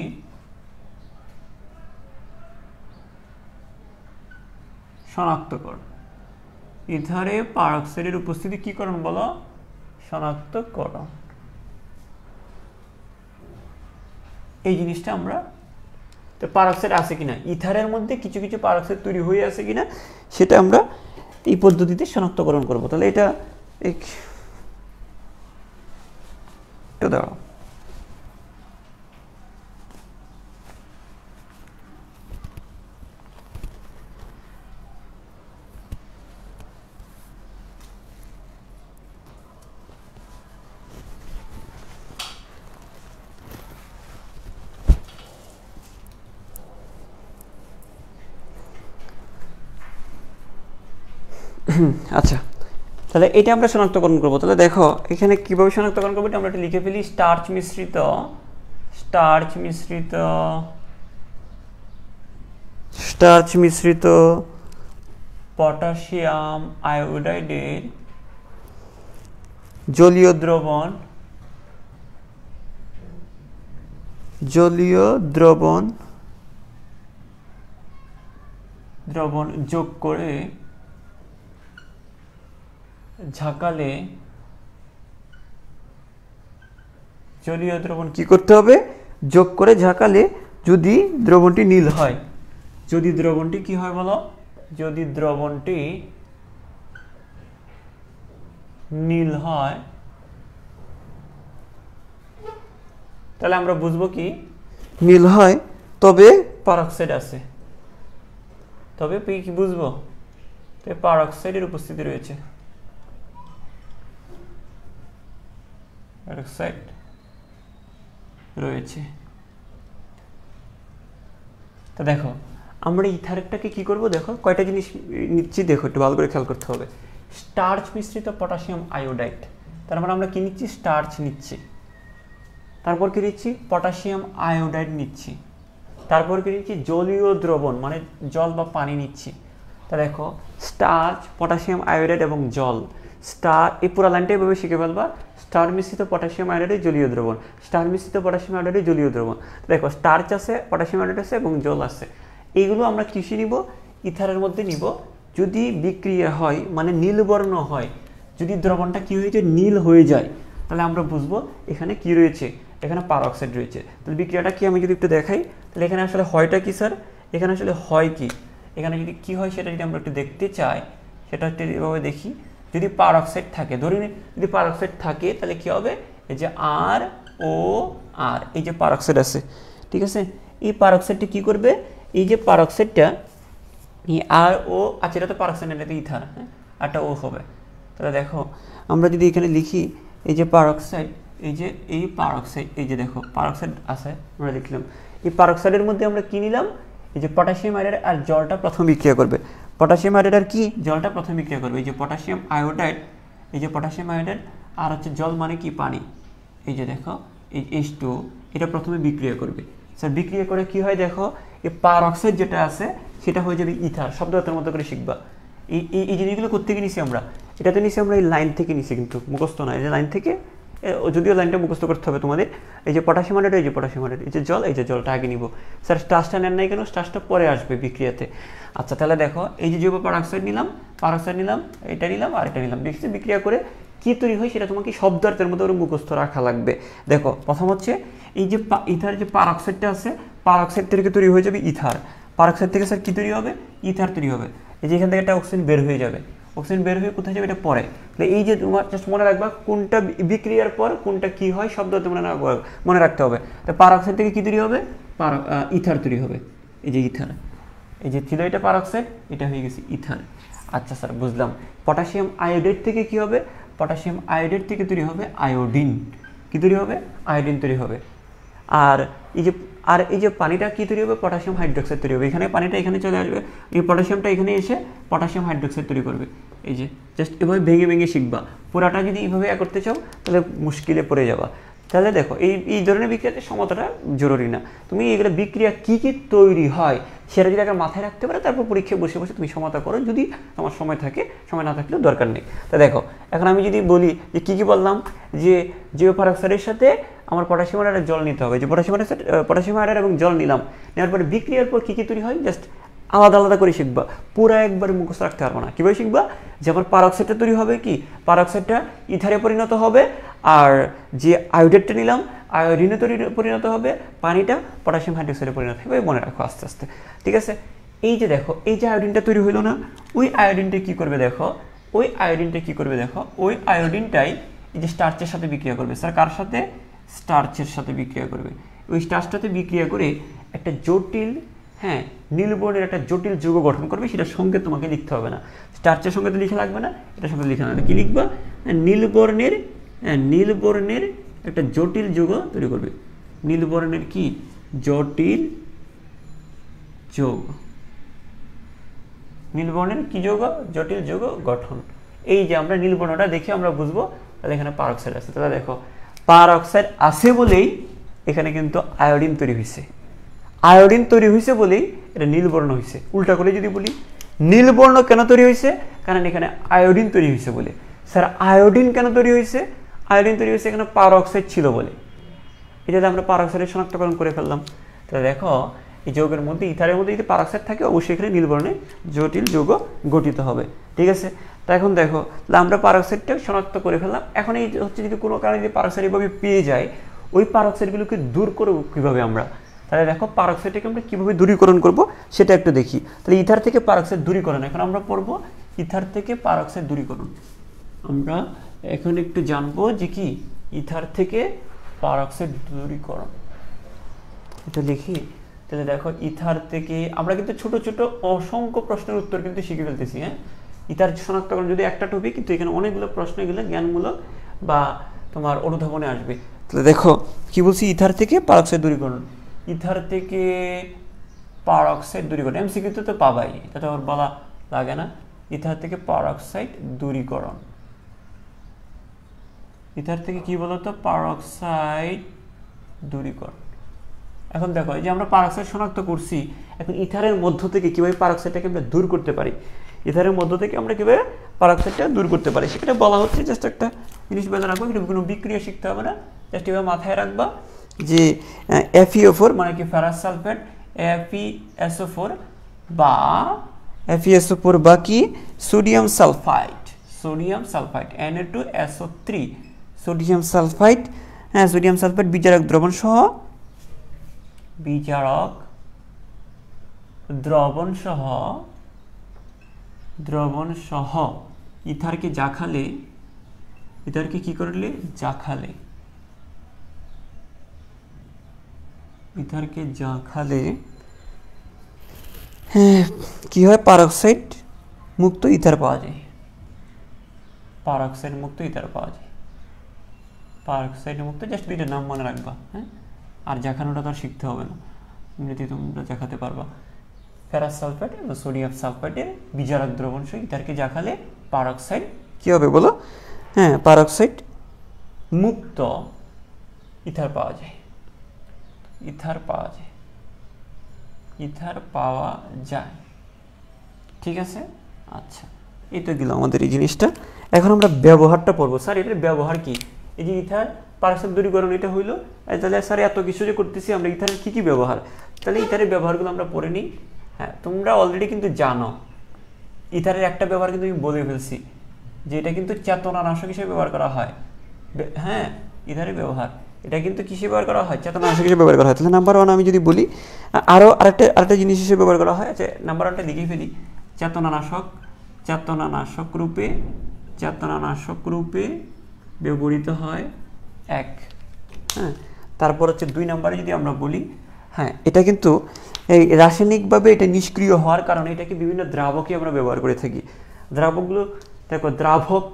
শনাক্তকরণ। ইথারে পারক্সাইডের উপস্থিতি কি করণ বলো? শনাক্তকরণ। এই জিনিসটা আমরা, তো পারক্সাইড আছে কিনা, ইথারের মধ্যে কিছু কিছু পারক্সাইড তৈরি হয়ে আছে কিনা সেটা আমরা এই পদ্ধতিতে শনাক্তকরণ করব। তাহলে এটা দাঁড়াও, আচ্ছা, তাহলে এটা আমরা শনাক্তকরণ করবো। তাহলে দেখো এখানে কিভাবে শনাক্তকরণ করবো এটা আমরা একটু লিখে ফেলি। স্টার্চ মিশ্রিত পটাশিয়াম আয়োডাইডের জলীয় দ্রবণ যোগ করে ঝাঁকালে, জলীয় দ্রবণ কি করতে হবে? যোগ করে ঝাঁকালে যদি দ্রবণটি নীল হয়, যদি দ্রবণটি কি হয় বলো? যদি দ্রবণটি নীল হয় তাহলে আমরা বুঝবো কি নীল হয়, তবে পারক্সাইড আছে। তবে কি বুঝবো? পারক্সাইডের উপস্থিতি রয়েছে, পারক্সাইড রয়েছে। তো দেখো আমরা ইথারেরটাকে কি করব, দেখো কয়টা জিনিস নিচ্ছি, দেখো একটু ভালো করে খেয়াল করতে হবে। স্টার্চ মিশ্রিত পটাশিয়াম আয়োডাইড, তার মানে আমরা কি নিচ্ছি? স্টার্চ নিচ্ছি। তারপর কি নিচ্ছি? পটাশিয়াম আয়োডাইড নিচ্ছি। তারপর কি নিচ্ছি? জলীয় দ্রবণ, মানে জল বা পানি নিচ্ছি। তা দেখো স্টার্চ, পটাশিয়াম আয়োডাইড এবং জল, এই পুরো লাইনটা এভাবে শিখে ফেলবা। স্টার মিশ্রিত পটাশিয়াম আয়োডাইডের জলীয় দ্রবণ, স্টার মিশ্রিত পটাশিয়াম আয়োডাইডের জলীয় দ্রবণ। দেখো স্টার্চ আছে, পটাশিয়াম আয়োডাইড আছে এবং জল আছে। এইগুলো আমরা কিসে নিব? ইথারের মধ্যে নিব। যদি বিক্রিয়া হয়, মানে নীলবর্ণ হয়, যদি দ্রবণটা কি হয়ে যায়? নীল হয়ে যায়, তাহলে আমরা বুঝবো এখানে কি রয়েছে, এখানে পারক্সাইড রয়েছে। তাহলে বিক্রিয়াটা কি আমি যদি একটু দেখাই, তাহলে এখানে আসলে হয়টা কি স্যার? এখানে আসলে হয় কি, এখানে যদি কি হয় সেটা যদি আমরা একটু দেখতে চাই, সেটা হচ্ছে এভাবে দেখি। যদি পারঅক্সাইড থাকে, ধরে নিন যদি পারঅক্সাইড থাকে তাহলে কি হবে, এই যে আর ও আর, এই যে পারঅক্সাইড আছে, ঠিক আছে, এই পারঅক্সাইডটা কি করবে, এই যে পারঅক্সাইডটা এই আর ও, আচ্ছা এটা তো পারঅক্সাইড, এটা তো ইথার, হ্যাঁ, আরটা ও হবে। তাহলে দেখো আমরা যদি এখানে লিখি এই যে পারঅক্সাইড, এই পারঅক্সাইড, এই যে দেখো পারঅক্সাইড আছে আমরা লিখলাম, এই পারঅক্সাইডের মধ্যে আমরা কি নিলাম, এই যে পটাশিয়াম আয়োডাইড আর জলটা প্রথম বিক্রিয়া করবে, পটাশিয়াম আয়োডাইড আর কি জলটা প্রথম বিক্রিয়া করবে, এই যে পটাশিয়াম আয়োডাইড, এই যে পটাশিয়াম আয়োডাইড আর হচ্ছে জল মানে কি পানি, এই যে দেখো এই H2 এটা প্রথমে বিক্রিয়া করবে। স্যার বিক্রিয়া করে কি হয় দেখো, এই পারঅক্সাইড যেটা আছে সেটা হয়ে যাবে ইথার, শব্দটার মতো করে শিখবা। এই জিনিসগুলো কোত্থেকে নিছি আমরা, এটাতে নিছি আমরা এই লাইন থেকে নিছি, কিন্তু মুখস্থ নয়, এই যে লাইন থেকে, যদিও লাইনটা মুখস্থ করতে হবে তোমাদের। এই যে পটাশিয়াম আয়োডাইড, এই যে পটাশিয়াম আয়োডাইড, এই যে জল, এই যে জলটা আগে নিব। স্যার স্টার্চটা নেন নাই কেন, স্টার্চটা পরে আসবে বিক্রিয়াতে। আচ্ছা তাহলে দেখো এই যে জৈব পারঅক্সাইড নিলাম, এটা নিলাম আর এটা নিলাম, দেখছি বিক্রিয়া করে কি তৈরি হয় সেটা তোমাকে শব্দার্থের মধ্যে মুখস্থ রাখা লাগবে। দেখো প্রথম হচ্ছে এই যে ইথার যে পারঅক্সাইডটা আছে, পারঅক্সাইড থেকে তৈরি হয়ে যাবে ইথার, পারঅক্সাইড থেকে স্যার কি তৈরি হবে, ইথার তৈরি হবে। এই যে এখান থেকে একটা অক্সিজেন বের হয়ে যাবে, অক্সিজেন বের হয়ে কোথায় যাবে, এটা পরে। তাহলে এই যে তোমার জাস্ট মনে রাখবা কোনটা বিক্রিয়ার পর কোনটা কি হয়, শব্দতে মনে রাখতে হবে। তো পারঅক্সাইড থেকে কি তৈরি হবে, ইথার তৈরি হবে, এই যে ইথার, এই যে ছিল এটা পারঅক্সাইড, এটা হয়ে গেছে ইথার। আচ্ছা স্যার বুঝলাম। পটাশিয়াম আয়োডাইড থেকে কি হবে, পটাশিয়াম আয়োডাইড থেকে তৈরি হবে আয়োডিন, কি তৈরি হবে, আয়োডিন তৈরি হবে। আর এই যে পানিটা কি তৈরি হবে, পটাশিয়াম হাইড্রোক্সাইড তৈরি হবে, এখানে পানিটা এখানে চলে আসবে, এই পটাশিয়ামটা এখানে এসে পটাশিয়াম হাইড্রোক্সাইড তৈরি করবে। এই যে জাস্ট এভাবে ভেঙে ভেঙে শিখবা, পুরাটা যদি এইভাবে করতে চাও তাহলে মুশকিলে পড়ে যাবা। তাহলে দেখো এই ধরনের বিক্রিয়াতে সমতাটা জরুরি না, তুমি এগুলো বিক্রিয়া কি কি তৈরি হয় সেটা যদি একটা মাথায় রাখতে পারো, তারপর পরীক্ষায় বসে বসে তুমি সমতা করো, যদি তোমার সময় থাকে, সময় না থাকলেও দরকার নেই। তা দেখো এখন আমি যদি বলি যে কী কী বললাম, যে জৈব পারঅক্সাইডের সাথে আমার পটাশিয়াম আয়োডাইড জল নিতে হবে, যে পটাশিয়াম আয়োডাইড এবং জল নিলাম, নেওয়ার পরে বিক্রিয়ার পর কী কী তৈরি হয় জাস্ট আলাদা আলাদা করে শিখবা, পুরো একবার মুখস্থ রাখতে পারবো না। কীভাবে শিখবা, যে আমার পারঅক্সাইডটা তৈরি হবে কি, পারঅক্সাইডটা ইথারে পরিণত হবে, আর যে আয়োডাইডটা নিলাম আয়োডিনে পরিণত হবে, পানিটা পটাশিয়াম হাইড্রোক্সাইডে পরিণত হবে, মনে রাখো আস্তে আস্তে, ঠিক আছে। এই যে দেখো এই যে আয়োডিনটা তৈরি হইলো না, ওই আয়োডিনটা কী করবে দেখো, ওই আয়োডিনটাই এই যে স্টার্চের সাথে বিক্রিয়া করবে। স্যার কার সাথে, স্টার্চের সাথে বিক্রিয়া করবে। ওই স্টার্চটাতে বিক্রিয়া করে একটা জটিল, হ্যাঁ নীল বর্ণের একটা জটিল যৌগ গঠন করবে, সেটা সঙ্গে তোমাকে লিখতে হবে না, স্টার্চের সঙ্গে তো লিখে লাগবে না, এটার সঙ্গে লিখে না, কি লিখবা, নীল বর্ণের একটা জটিল যৌগ তৈরি করবে, নীল বর্ণের কি জটিল যৌগ, নীল বর্ণের কি যৌগ, জটিল যৌগ গঠন। এই যে আমরা নীল বর্ণটা দেখে আমরা বুঝবো তাহলে এখানে পারঅক্সাইড আছে, তাহলে দেখো পারঅক্সাইড আছে বলেই এখানে কিন্তু আয়োডিন তৈরি হয়েছে, আয়োডিন তৈরি হয়েছে বলেই এটা নীলবর্ণ হয়েছে। উল্টা করে যদি বলি নীলবর্ণ কেন তৈরি হয়েছে, কারণ এখানে আয়োডিন তৈরি হয়েছে বলে। স্যার আয়োডিন কেন তৈরি হয়েছে, আয়োডিন তৈরি হয়েছে এখানে পারঅক্সাইড ছিল বলে, এটাতে আমরা পারঅক্সাইডের শনাক্তকরণ করে ফেললাম। তাহলে দেখো এই যৌগের মধ্যে, ইথারের মধ্যে যদি পারঅক্সাইড থাকে অবশ্যই এখানে নীলবর্ণের জটিল যৌগ গঠিত হবে, ঠিক আছে। তা এখন দেখো তাহলে আমরা পারঅক্সাইডটা শনাক্ত করে ফেললাম। এখন এই হচ্ছে যদি কোনো কারণে যদি পারঅক্সাইড এভাবে পেয়ে যায়, ওই পারঅক্সাইডগুলোকে দূর করবো কীভাবে আমরা, তাহলে দেখো পারঅক্সাইডটাকে আমরা কীভাবে দূরীকরণ করব সেটা একটু দেখি। তাহলে ইথার থেকে পারঅক্সাইড দূরীকরণ, এখন আমরা পড়ব ইথার থেকে পারঅক্সাইড দূরীকরণ। আমরা এখন একটু জানবো যে কি ইথার থেকে পারঅক্সাইড দূরীকরণ, এটা লিখি। তাহলে দেখো ইথার থেকে আমরা কিন্তু ছোট ছোট অসংখ্য প্রশ্নের উত্তর কিন্তু শিখে ফেলতেছি, হ্যাঁ। ইথার শনাক্তকরণ যদি একটা টপিক, কিন্তু এখানে অনেকগুলো প্রশ্ন, এগুলো জ্ঞানমূলক বা তোমার অনুধাবনে আসবে। তাহলে দেখো কি বলছি, ইথার থেকে পারঅক্সাইড দূরীকরণ, ইথার থেকে পারঅক্সাইড দূরীকরণ, এমসিকিউতে তো পাবাই, এটা তো বলা লাগে না। ইথার থেকে পারঅক্সাইড দূরীকরণ, ইথার থেকে কি বলতো, পারঅক্সাইড দূরীকরণ। এখন দেখো এই যে আমরা পারঅক্সাইড শনাক্ত করছি, এখন ইথারের মধ্য থেকে কিভাবে পারঅক্সাইডটাকে আমরা দূর করতে পারি, ইথারের মধ্য থেকে আমরা কিভাবে পারঅক্সাইডটা দূর করতে পারি সেটা বলা হচ্ছে। জাস্ট একটা জিনিস বেলা রাখবো, কিন্তু কোনো বিক্রিয়া শিখতে হবে না, জাস্ট এভাবে মাথায় রাখবা যে FeO4 মানে কি ফেরাস সালফেট, FeSO4 বা কি sodium sulphide, Na2SO3, sodium sulphide, হ্যাঁ সোডিয়াম সালফাইড বিজারক দ্রবণ সহ ইথারকে জাখালে, ইথারকে কি করলে জাখালে, ইথারকে জাখালে কি হয়, পারক্সাইড মুক্ত ইথার পাওয়া যায়, পারক্সাইড মুক্ত ইথার পাওয়া যায়। পারক্সাইড মুক্ত, জাস্ট দুইটা নাম মনে রাখবা, হ্যাঁ, আর জাখানোটা তো আর শিখতে হবে না, এমনিতেই তোমরা জাখাতে পারবা। ফেরাস সালফেট এবং সোডিয়াম সালফেটের বিজারক দ্রবণ সহ ইথারকে জাখালে পারক্সাইড কি হবে বলো, হ্যাঁ, পারক্সাইড মুক্ত ইথার পাওয়া যায়, ইথার পাওয়া যায়, ইথার পাওয়া যায়, ঠিক আছে। আচ্ছা, এই তো গেল আমাদের এই জিনিসটা। এখন আমরা ব্যবহারটা পড়বো। স্যার এটার ব্যবহার কি? এই যে ইথার পারক্সাইড দূরীকরণ এটা হইলো, তাহলে স্যার এত কিছু যে করতেছি আমরা, ইথারের কি কি ব্যবহার, তাহলে ইথারের ব্যবহারগুলো আমরা পড়ে নিই। হ্যাঁ, তোমরা অলরেডি কিন্তু জানো ইথারের একটা ব্যবহার কিন্তু আমি বলে ফেলছি, যে এটা কিন্তু চেতনানাশক হিসেবে ব্যবহার করা হয়। হ্যাঁ, ইথারের ব্যবহার এটা কিন্তু কিসে ব্যবহার করা হয়, চেতনানাশক হিসেবে ব্যবহার করা হয়। তাহলে নাম্বার 1 আমি যদি বলি, আরও আরেকটা জিনিস হিসেবে ব্যবহার করা হয়। আচ্ছা, নাম্বার 1টা লিখে ফেলি, চেতনানাশক, চেতনানাশক রূপে, চেতনানাশক রূপে ব্যবহৃত হয় 1। হ্যাঁ, তারপর হচ্ছে 2 নম্বরে যদি আমরা বলি, হ্যাঁ, এটা কিন্তু এই রাসায়নিকভাবে এটা নিষ্ক্রিয় হওয়ার কারণে এটাকে বিভিন্ন দ্রাবকে আমরা ব্যবহার করে থাকি। দ্রাবকগুলো দেখো, দ্রাবক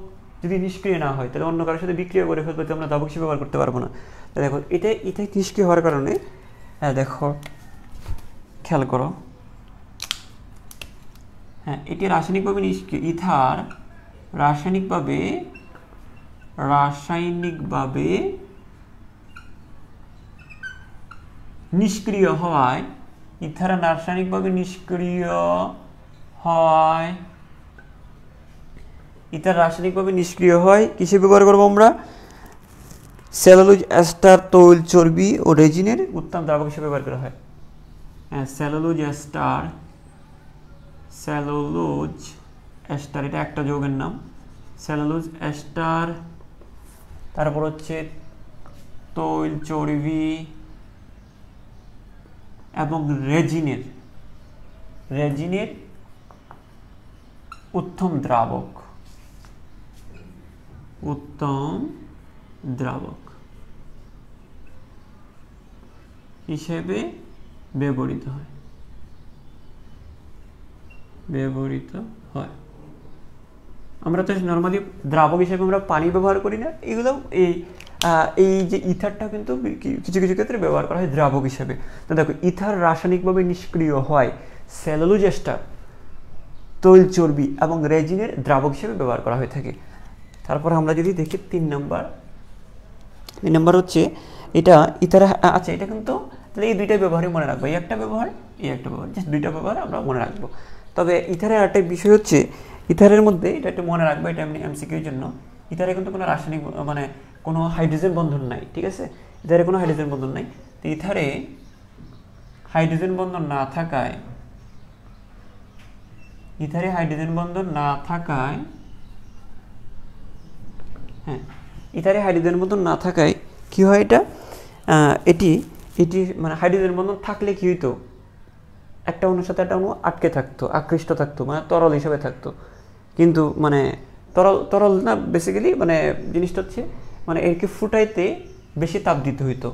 যদি নিষ্ক্রিয় না হয় তাহলে অন্য কারোর সাথে বিক্রিয়া করে ফেলবো, তো আমরা দ্রাবক হিসেবে ব্যবহার করতে পারবো না। দেখো এটা নিষ্ক্রিয় হওয়ার কারণে, হ্যাঁ দেখো খেয়াল করো, হ্যাঁ এটি রাসায়নিকভাবে নিষ্ক্রিয়, ইথার রাসায়নিকভাবে নিষ্ক্রিয় হওয়ায়, ইথার রাসায়নিকভাবে নিষ্ক্রিয় হয়, ইথার রাসায়নিকভাবে নিষ্ক্রিয় হয় কিসে ব্যবহার করবো আমরা, সেলুলোজ এস্টার, তৈল চর্বি ও রেজিনের উত্তম দ্রাবক হিসেবে ব্যবহার করা হয়। হ্যাঁ, সেলুলোজ এস্টার, সেলুলোজ এস্টার এটা একটা যৌগের নাম, সেলুলোজ এস্টার, তারপর হচ্ছে তৈল চর্বি এবং রেজিনের উত্তম দ্রাবক, উত্তম দ্রাবক হিসেবে ব্যবহৃত হয়, আমরা তো নর্মালি দ্রাবক হিসেবে আমরা পানি ব্যবহার করি না, এগুলো এই যে ইথারটা কিন্তু কিছু কিছু ক্ষেত্রে ব্যবহার করা হয় দ্রাবক হিসেবে। তো দেখো, ইথার রাসায়নিকভাবে নিষ্ক্রিয় হয় সেলুলোজ এস্টার, তৈল চর্বি এবং রেজিনের দ্রাবক হিসেবে ব্যবহার করা হয়ে থাকে। তারপর আমরা যদি দেখি 3 নাম্বার হচ্ছে এটা ইথার, আচ্ছা এটা কিন্তু তাহলে এই দুইটা ব্যবহারই মনে রাখবো, এই একটা ব্যবহার, জাস্ট দুইটা ব্যবহার আমরা মনে রাখবো। তবে ইথারের একটা বিষয় হচ্ছে, ইথারের মধ্যে এটা একটু মনে রাখবো, এটা এমনি এমসিকিউর জন্য, ইথারে কিন্তু কোনো রাসায়নিক মানে কোনো হাইড্রোজেন বন্ধন নাই, ঠিক আছে, ইথারে কোনো হাইড্রোজেন বন্ধন নাই। তো ইথারে হাইড্রোজেন বন্ধন না থাকায়, ইথারে হাইড্রোজেন বন্ধন না থাকায়, হ্যাঁ ইথারে হাইড্রোজেন বন্ধন না থাকায় কি হয়, এটি মানে হাইড্রোজেন বন্ধন থাকলে কি হইতো, একটা অণুর সাথে একটা অণু আটকে থাকতো, আকৃষ্ট থাকতো, মানে তরল হিসেবে থাকতো। কিন্তু মানে তরল না, বেসিক্যালি মানে জিনিসটা হচ্ছে মানে একে ফুটাইতে বেশি তাপ দিতে হইতো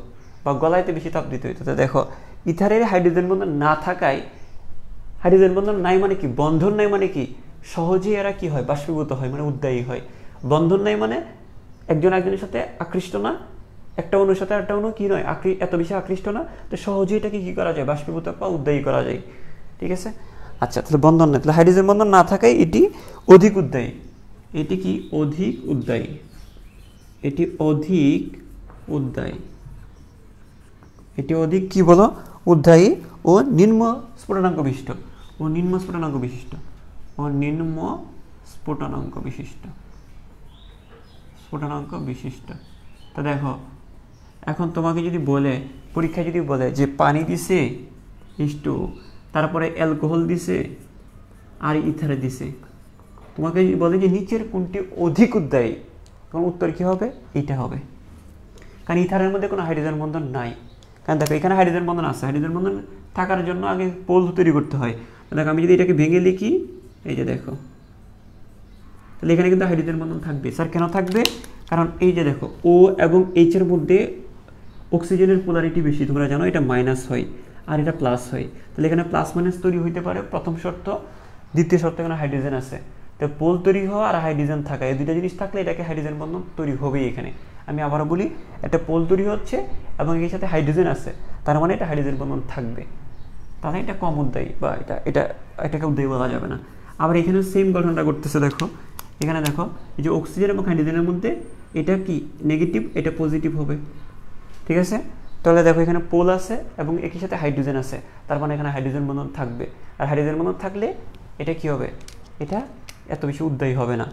বা গলাইতে বেশি তাপ দিতে হইতো। তো দেখো, ইথারের হাইড্রোজেন বন্ধন না থাকায়, হাইড্রোজেন বন্ধন নাই মানে কি, বন্ধন নাই মানে কি, সহজেই এরা কি হয়, বাষ্পীভূত হয়, মানে উদ্দায়ী হয়। বন্ধন নাই মানে একজন একজনের সাথে আকৃষ্ট না, একটা অণুর সাথে একটা অণু কি নয়, এত বেশি আকৃষ্ট না, তো সহজেই এটাকে কি করা যায়, বাষ্পীভূত বা উদ্দায়ী করা যায়, ঠিক আছে। আচ্ছা, তাহলে বন্ধন নেই, তাহলে হাইড্রোজেন বন্ধন না থাকায় এটি অধিক উদ্দায়ী, এটি কি অধিক উদ্দায়ী, এটি অধিক উদ্দায়ী, এটি অধিক কি বলো, উদ্দায়ী ও নিম্ন স্ফুটনাঙ্ক বিশিষ্ট, ও নিম্ন স্ফুটনাঙ্ক বিশিষ্ট, ও নিম্ন স্ফুটনাঙ্ক বিশিষ্ট, স্ফুটনাঙ্ক বিশিষ্ট। তা দেখো, এখন তোমাকে যদি বলে, পরীক্ষায় যদি বলে যে পানি দিছে ইস্টু, তারপরে অ্যালকোহল দিছে আর ইথারে দিছে, তোমাকে যদি বলে যে নিচের কোনটি অধিক উদ্দায়ী, তখন উত্তর কি হবে, এইটা হবে, কারণ ইথারের মধ্যে কোনো হাইড্রোজেন বন্ধন নাই। কারণ দেখো, এখানে হাইড্রোজেন বন্ধন আছে, হাইড্রোজেন বন্ধন থাকার জন্য আগে পোল তৈরি করতে হয়। দেখো, আমি যদি এটাকে ভেঙে লিখি, এই যে দেখো তাহলে এখানে কিন্তু হাইড্রোজেন বন্ধন থাকবে। স্যার কেন থাকবে? কারণ এই যে দেখো ও এবং এইচ এর মধ্যে অক্সিজেনের পোলারিটি বেশি, তোমরা জানো এটা মাইনাস হয় আর এটা প্লাস হয়, তাহলে এখানে প্লাস মাইনাস তৈরি হইতে পারে প্রথম শর্ত। দ্বিতীয় শর্ত এখানে হাইড্রোজেন আছে, তো পোল তৈরি হওয়া আর হাইড্রোজেন থাকা এই দুইটা জিনিস থাকলে এটাকে হাইড্রোজেন বন্ধন তৈরি হবেই। এখানে আমি আবারও বলি, একটা পোল তৈরি হচ্ছে এবং এর সাথে হাইড্রোজেন আছে, তার মানে এটা হাইড্রোজেন বন্ধন থাকবে, তাহলে এটা কম উদ্দায়ী বা এটাকে উদ্দায়ী বলা যাবে না। আবার এখানে সেম গঠনটা করতেছে, দেখো এখানে দেখো এই যে অক্সিজেন এবং হাইড্রোজেনের মধ্যে এটা কি নেগেটিভ, এটা পজিটিভ হবে, ঠিক আছে। তাহলে দেখো এখানে পোল আছে এবং একই সাথে হাইড্রোজেন আছে, তার মানে এখানে হাইড্রোজেন বন্ধন থাকবে। আর হাইড্রোজেন বন্ধন থাকলে এটা কি হবে, এটা এত বেশি উদ্দায়ী হবে না,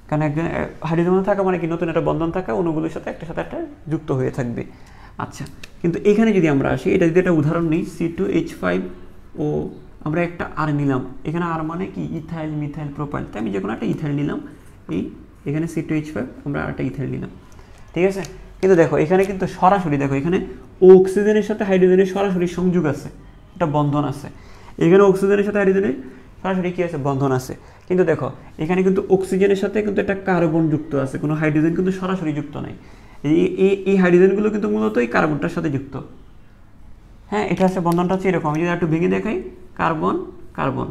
কারণ একজন হাইড্রোজেন বন্ধন থাকা মানে কি নতুন একটা বন্ধন থাকা, অণুগুলোর সাথে একটা যুক্ত হয়ে থাকবে। আচ্ছা, কিন্তু এখানে যদি আমরা আসি, এটা যদি একটা উদাহরণ নিই, C2H5 ও আমরা একটা আর নিলাম, এখানে আর মানে কি ইথাইল, মিথাইল, প্রোপাইল, তাই আমি যে কোনো একটা ইথাইল নিলাম, এখানে C2H5 আমরা আরেকটা ইথাইল নিলাম, ঠিক আছে। কিন্তু দেখো এখানে কিন্তু সরাসরি দেখো এখানে অক্সিজেনের সাথে হাইড্রোজেনের সরাসরি সংযোগ আছে, একটা বন্ধন আছে, এখানে অক্সিজেনের সাথে হাইড্রোজেনের সরাসরি কি আছে, বন্ধন আছে। কিন্তু দেখো এখানে কিন্তু অক্সিজেনের সাথে কিন্তু একটা কার্বন যুক্ত আছে, কোনো হাইড্রোজেন কিন্তু সরাসরি যুক্ত নাই। এই হাইড্রোজেনগুলো কিন্তু মূলত এই কার্বনটার সাথে যুক্ত। হ্যাঁ, এটা আছে বন্ধনটা হচ্ছে এরকম, আমি যদি একটু ভেঙে দেখাই, কার্বন কার্বন,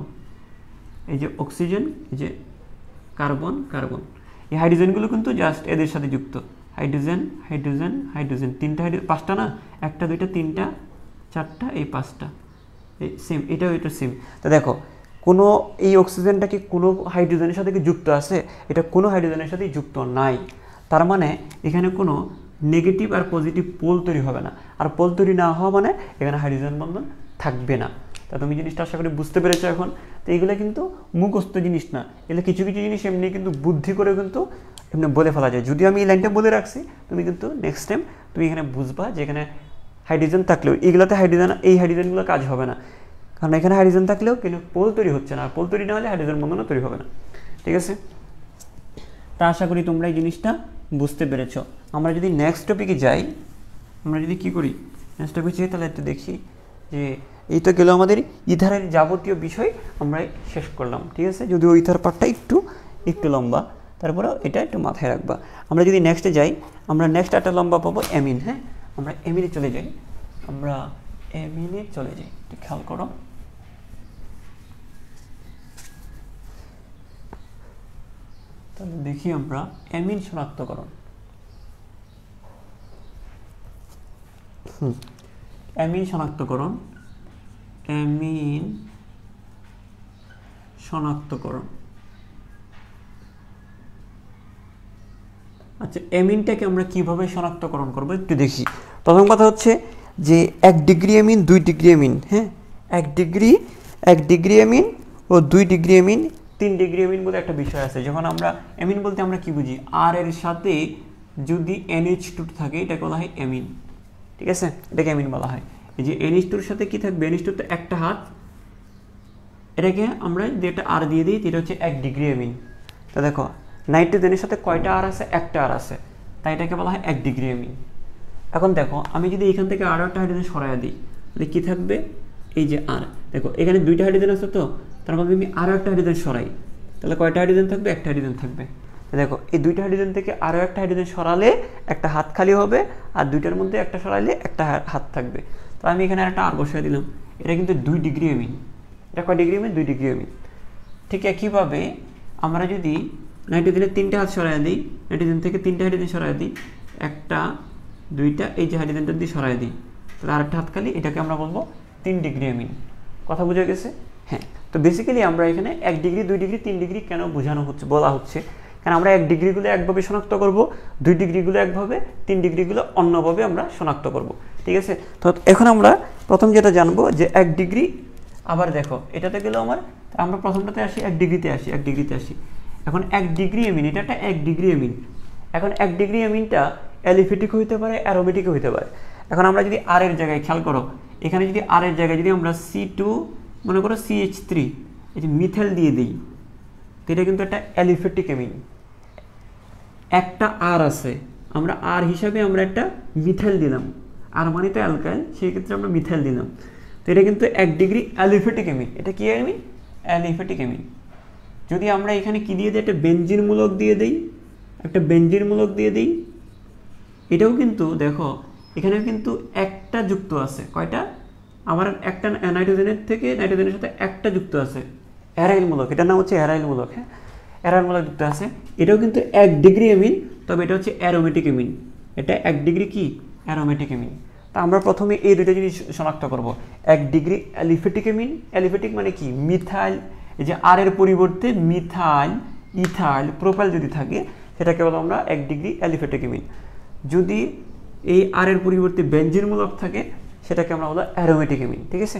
এই যে অক্সিজেন, এই যে কার্বন কার্বন, এই হাইড্রোজেনগুলো কিন্তু জাস্ট এদের সাথে যুক্ত, হাইড্রোজেন হাইড্রোজেন হাইড্রোজেন, তিনটা পাঁচটা না, একটা দুইটা তিনটা চারটা, এই পাঁচটা, এই সেম, এটাও এটা সেম। তো দেখো কোনো এই অক্সিজেনটা কি কোনো হাইড্রোজেনের সাথে কি যুক্ত আছে, এটা কোনো হাইড্রোজেনের সাথে যুক্ত নাই, তার মানে এখানে কোনো নেগেটিভ আর পজিটিভ পোল তৈরি হবে না, আর পোল তৈরি না হওয়া মানে এখানে হাইড্রোজেন বন্ধন থাকবে না। তা তুমি জিনিসটা আশা করি বুঝতে পেরেছো এখন। তো এইগুলো কিন্তু মুখস্থ জিনিস না, এগুলো কিছু কিছু জিনিস এমনি কিন্তু বুদ্ধি করে কিন্তু এমনি বলে ফেলা যায়। যদি আমি এই লাইনটা বলে রাখছি, তুমি কিন্তু নেক্সট টাইম তুমি এখানে বুঝবা যে এখানে হাইড্রোজেন থাকলেও এইগুলোতে হাইড্রোজেন, এই হাইড্রোজেনগুলো কাজ হবে না, কারণ এখানে হাইড্রোজেন থাকলেও কিন্তু পোল তৈরি হচ্ছে না, আর পোল তৈরি না হলে হাইড্রোজেন বন্ধনও তৈরি হবে না, ঠিক আছে। তা আশা করি তোমরা এই জিনিসটা বুঝতে পেরেছো। আমরা যদি নেক্সট টপিকে যাই, আমরা যদি কী করি নেক্সট টপিকে যাই, তাহলে একটু দেখি যে এই তো গেল আমাদের ইথারের যাবতীয় বিষয় আমরা শেষ করলাম, ঠিক আছে। যদিও ইথার পার্টটা একটু লম্বা, তারপরেও এটা একটু মাথায় রাখবা। আমরা যদি নেক্সটে যাই, আমরা নেক্সট একটা লম্বা পাবো অ্যামিন। হ্যাঁ, আমরা অ্যামিনে চলে যাই, একটু খেয়াল করো। তাহলে দেখি আমরা অ্যামিন শনাক্তকরণ। অ্যামিন শনাক্তকরণ, আচ্ছা, অ্যামিনটাকে আমরা কিভাবে শনাক্তকরণ করবো একটু দেখি। প্রথম কথা হচ্ছে যে 1 ডিগ্রি অ্যামিন, 2 ডিগ্রি অ্যামিন। হ্যাঁ, 1 ডিগ্রি অ্যামিন ও 2 ডিগ্রি অ্যামিন, 3 ডিগ্রি অ্যামিন বলে একটা বিষয় আছে। যখন আমরা অ্যামিন বলতে আমরা কি বুঝি, আর এর সাথে যদি NH2 থাকে এটাকে বলা হয় অ্যামিন, ঠিক আছে, এটাকে অ্যামিন বলা হয়। এই যে NH2 এর সাথে কি থাকবে, NH2 তো একটা হাত, এটাকে আমরা যেটা আর দিয়ে দিই, এটা হচ্ছে 1 ডিগ্রি অ্যামিন। তো দেখো নাইট্রোজেনের সাথে কয়টা আর আছে, একটা আর আছে, তাই এটাকে বলা হয় 1 ডিগ্রি অ্যামিন। এখন দেখো আমি যদি এখান থেকে আরও একটা হাইড্রোজেন সরাইয়া দিই, তাহলে কী থাকবে, এই যে আর, দেখো এখানে 2টা হাইড্রোজেন আছে, তো তার মধ্যে আমি আরও একটা হাইড্রোজেন সরাই, তাহলে কয়টা হাইড্রোজেন থাকবে, একটা হাইড্রোজেন থাকবে। দেখো এই 2টা হাইড্রোজেন থেকে আরও একটা হাইড্রোজেন সরালে একটা হাত খালি হবে, আর 2টার মধ্যে একটা সরাইলে একটা হাত থাকবে। তো আমি এখানে একটা আর বসাই দিলাম, এটা কিন্তু 2 ডিগ্রি অ্যামিন। এটা কয় ডিগ্রি অ্যামিন, 2 ডিগ্রি অ্যামিন। ঠিক একইভাবে আমরা যদি নাইট্রোজেনের 3টে হাত সরাই দিই, নাইট্রোজেন থেকে 3টে হাইড্রোজেন সরাই দিই, একটা 2টা, এই যে হাইড্রোজেনটা দিয়ে সরাই দিই, তাহলে আরেকটা হাত খালি, এটাকে আমরা বলবো 3 ডিগ্রি অ্যামিন। কথা বোঝা গেছে? হ্যাঁ, তো বেসিক্যালি আমরা এখানে 1 ডিগ্রি, 2 ডিগ্রি, 3 ডিগ্রি কেন বলা হচ্ছে, কারণ আমরা 1 ডিগ্রিগুলো একভাবে শনাক্ত করব, 2 ডিগ্রিগুলো একভাবে, 3 ডিগ্রিগুলো অন্যভাবে আমরা শনাক্ত করব, ঠিক আছে। তো এখন আমরা প্রথম যেটা জানবো যে 1 ডিগ্রি, আবার দেখো এটাতে গেল আমরা প্রথমটাতে আসি, 1 ডিগ্রিতে আসি। এখন 1 ডিগ্রি অ্যামিন, এটা একটা 1 ডিগ্রি অ্যামিন। এখন 1 ডিগ্রি অ্যামিনটা অ্যালিফেটিক হইতে পারে, অ্যারোমেটিকও হইতে পারে। এখন আমরা যদি আর এর জায়গায় খেয়াল করো, এখানে যদি আর এর জায়গায় যদি আমরা C2 মনে করো CH3 এই যে মিথাইল দিয়ে দিই, তো এটা কিন্তু একটা অ্যালিফেটিক অ্যামিন। একটা আর আছে, আমরা আর হিসাবে আমরা একটা মিথাইল দিলাম, আর মানে তো অ্যালকাইল, সেই ক্ষেত্রে আমরা মিথাইল দিলাম। তো এটা কিন্তু 1 ডিগ্রি অ্যালিফেটিক অ্যামিন। এটা কি অ্যামিন? Aliphatic amine. যদি আমরা এখানে কি দিয়ে দিই, একটা বেনজিন মূলক দিয়ে দিই, একটা বেনজিন মূলক দিয়ে দিই, এটাও কিন্তু দেখো এখানে কিন্তু একটা যুক্ত আছে, কয়টা, আমার একটা নাইট্রোজেনের থেকে নাইট্রোজেনের সাথে একটা যুক্ত আছে, অ্যারাইল মূলক, এটার নাম হচ্ছে অ্যারাইল মূলক। হ্যাঁ, অ্যারাইল মূলক যুক্ত আছে, এটাও কিন্তু 1 ডিগ্রি এমিন, তবে এটা হচ্ছে অ্যারোমেটিক এমিন, এটা 1 ডিগ্রি কি অ্যারোমেটিক এমিন। তা আমরা প্রথমে এই দুটো জিনিস শনাক্ত করব। 1 ডিগ্রি অ্যালিফেটিক এমিন, অ্যালিফেটিক মানে কি, মিথাইল, এই যে আর এর পরিবর্তে মিথাইল, ইথাইল, প্রোপাইল যদি থাকে সেটাকে বলো আমরা 1 ডিগ্রি অ্যালিফেটিক এমিন। যদি এই আর এর পরিবর্তে বেনজিন মূলক থাকে সেটাকে আমরা বলো অ্যারোমেটিক এমিন। ঠিক আছে,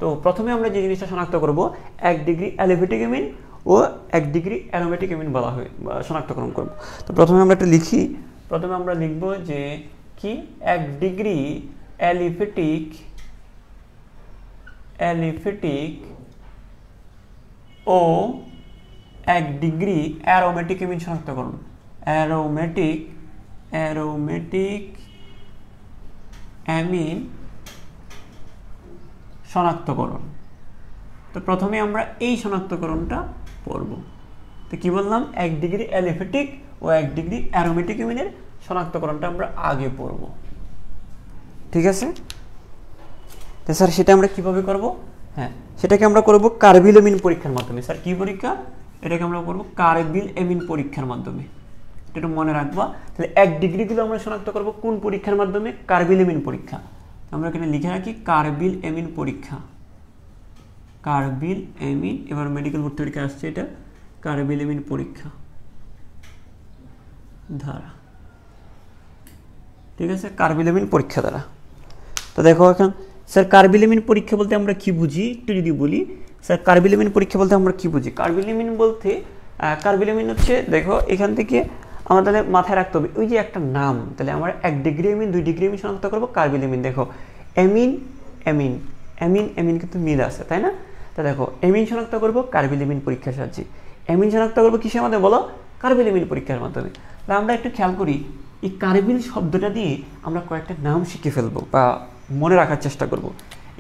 তো প্রথমে আমরা যে জিনিসটা শনাক্ত করব 1 ডিগ্রি অ্যালিফেটিক এমিন ও 1 ডিগ্রি অ্যারোমেটিক এমিন বলা হয়, শনাক্তকরণ করব। তো প্রথমে আমরা একটা লিখি, প্রথমে আমরা লিখব যে কি 1 ডিগ্রি অ্যালিফেটিক ও 1 ডিগ্রি অ্যারোমেটিক এমিন শনাক্তকরণ, অ্যারোমেটিক অ্যামিন শনাক্তকরণ। তো প্রথমে আমরা এই শনাক্তকরণটা পড়ব। তো কি বললাম, 1 ডিগ্রি অ্যালিফেটিক ও 1 ডিগ্রি অ্যারোমেটিক এমিনের শনাক্তকরণটা আমরা আগে পড়ব। ঠিক আছে, তো স্যার সেটা আমরা কিভাবে করব? হ্যাঁ, সেটাকে আমরা করব কার্বিল এমিন পরীক্ষার মাধ্যমে। স্যার কি পরীক্ষা? এটাকে আমরা করব কার্বিল এমিন পরীক্ষার মাধ্যমে, এটা মনে রাখবা। তাহলে 1 ডিগ্রিগুলো আমরা শনাক্ত করব কোন পরীক্ষার মাধ্যমে? কার্বিল এমিন পরীক্ষা। আমরা এখানে লিখে রাখি কার্বিল এমিন পরীক্ষা, কার্বিল এমিন, এবার মেডিকেল ভর্তি পরীক্ষা আসছে, এটা কার্বিল এমিন পরীক্ষা ধারা। ঠিক আছে, কার্বিল এমিন পরীক্ষা দ্বারা। তো দেখো এখন স্যার কার্বিল এমিন পরীক্ষা বলতে আমরা কি বুঝি একটু যদি বলি। স্যার কার্বিল এমিন পরীক্ষা বলতে আমরা কি বুঝি? কার্বিল এমিন বলতে কার্বিল এমিন হচ্ছে, দেখো এখান থেকে আমাদের মাথায় রাখতে হবে ওই যে একটা নাম, তাহলে আমরা 1 ডিগ্রি এমিন 2 ডিগ্রি এমিন শনাক্ত করবো কার্বিল এমিন। দেখো এমিন এমিন এমিন এমিন কিন্তু মিল আছে, তাই না? তা দেখো এমিন শনাক্ত করবো কার্বিল এমিন পরীক্ষার সাহায্যে। এমিন শনাক্ত করবো কিসের মাধ্যমে বলো? কার্বিল এমিন পরীক্ষার মাধ্যমে। তা আমরা একটু খেয়াল করি, এই কার্বিল শব্দটা দিয়ে আমরা কয়েকটা নাম শিখে ফেলবো বা মনে রাখার চেষ্টা করব।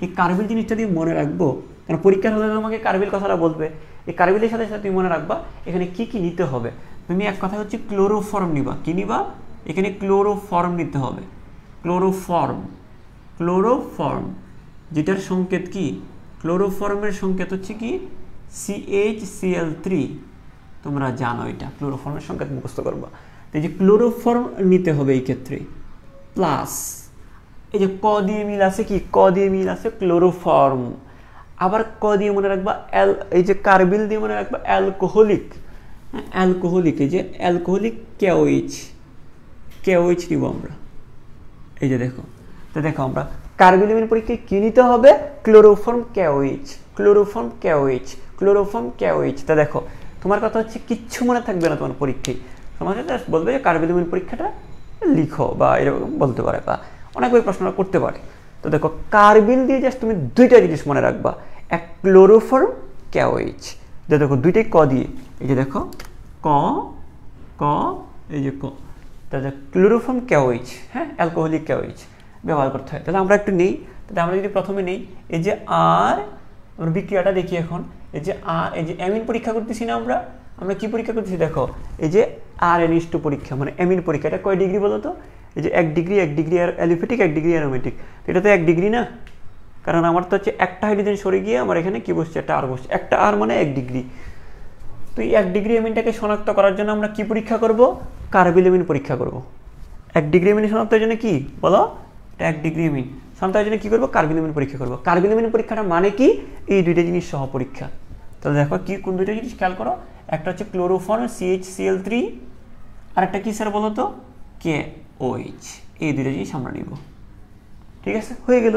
এই কার্বিল জিনিসটা দিয়ে মনে রাখবো, কারণ পরীক্ষার হলে তোমাকে কার্বিল কথাটা বলবে। এই কার্বিলের সাথে সাথে তুমি মনে রাখবা এখানে কি কি নিতে হবে। তুমি এক কথা হচ্ছে ক্লোরোফর্ম নিবা। কি নিবা? এখানে ক্লোরোফর্ম নিতে হবে। ক্লোরোফর্ম যেটার সংকেত কি? ক্লোরোফর্মের সংকেত হচ্ছে কি CHCl3। তোমরা জানো এটা, ক্লোরোফর্মের সংকেত মুখস্থ করবা। এই যে ক্লোরোফর্ম নিতে হবে এই ক্ষেত্রে, প্লাস এই যে ক দিয়ে মিল আছে, কি ক দিয়ে মিল আছে ক্লোরোফর্ম। আবার ক দিয়ে মনে রাখবা এই যে কার্বিল দিয়ে মনে রাখবা অ্যালকোহলিক, এই যে অ্যালকোহলিক KOH নিব আমরা। এই যে দেখো, তো দেখো আমরা কার্বিল এমিন পরীক্ষায় কি নিতে হবে? Chloroform KOH। তা দেখো তোমার কথা হচ্ছে কিচ্ছু মনে থাকবে না তোমার পরীক্ষায়, তোমাকে জাস্ট বলবে যে কার্বিল এমিন পরীক্ষাটা লিখো, বা এরকম বলতে পারে, বা অনেকভাবে প্রশ্নটা করতে পারে। তো দেখো কার্বিল দিয়ে জাস্ট তুমি দুইটা জিনিস মনে রাখবা, এক ক্লোরোফর্ম KOH। দেখো দুইটাই ক দিয়ে, এই যে দেখো ক, এই যে ক, তাহলে ক্লোরোফর্ম KOH, হ্যাঁ অ্যালকোহলিক KOH ব্যবহার করতে হয়। তাহলে আমরা একটু নেই, তাহলে আমরা যদি প্রথমে নেই এই যে আর, আমরা বিক্রিয়াটা দেখি এখন। এই যে আর, এই যে অ্যামিন পরীক্ষা করতেছি না আমরা কি পরীক্ষা করতেছি? দেখো এই যে RN2 পরীক্ষা, মানে অ্যামিন পরীক্ষা। এটা কয় ডিগ্রি বলো তো? এই যে 1 ডিগ্রি অ্যালিফেটিক, 1 ডিগ্রি অ্যারোমেটিক। এটা তো 1 ডিগ্রি না, কারণ আমার তো হচ্ছে একটা হাইড্রোজেন সরে গিয়ে আমার এখানে কি বসছে? একটা আর বসছে। একটা আর মানে 1 ডিগ্রি। তো এই 1 ডিগ্রি এমিনটাকে শনাক্ত করার জন্য আমরা কি পরীক্ষা করব? কার্বিল এমিন পরীক্ষা করব। 1 ডিগ্রি এমিন শনাক্তের জন্য কি বলো? এটা 1 ডিগ্রি এমিন শনাক্তের জন্য কি করব? কার্বিল এমিন পরীক্ষা করব। কার্বিল এমিন পরীক্ষাটা মানে কি? এই দুইটা জিনিস সহ পরীক্ষা। তাহলে দেখো কি কোন দুইটা জিনিস খেয়াল করো। একটা হচ্ছে ক্লোরোফর্ম CHCl3, আর একটা কি স্যার বলো তো? KOH। এই দুইটা জিনিস আমরা নিব। ঠিক আছে, হয়ে গেল।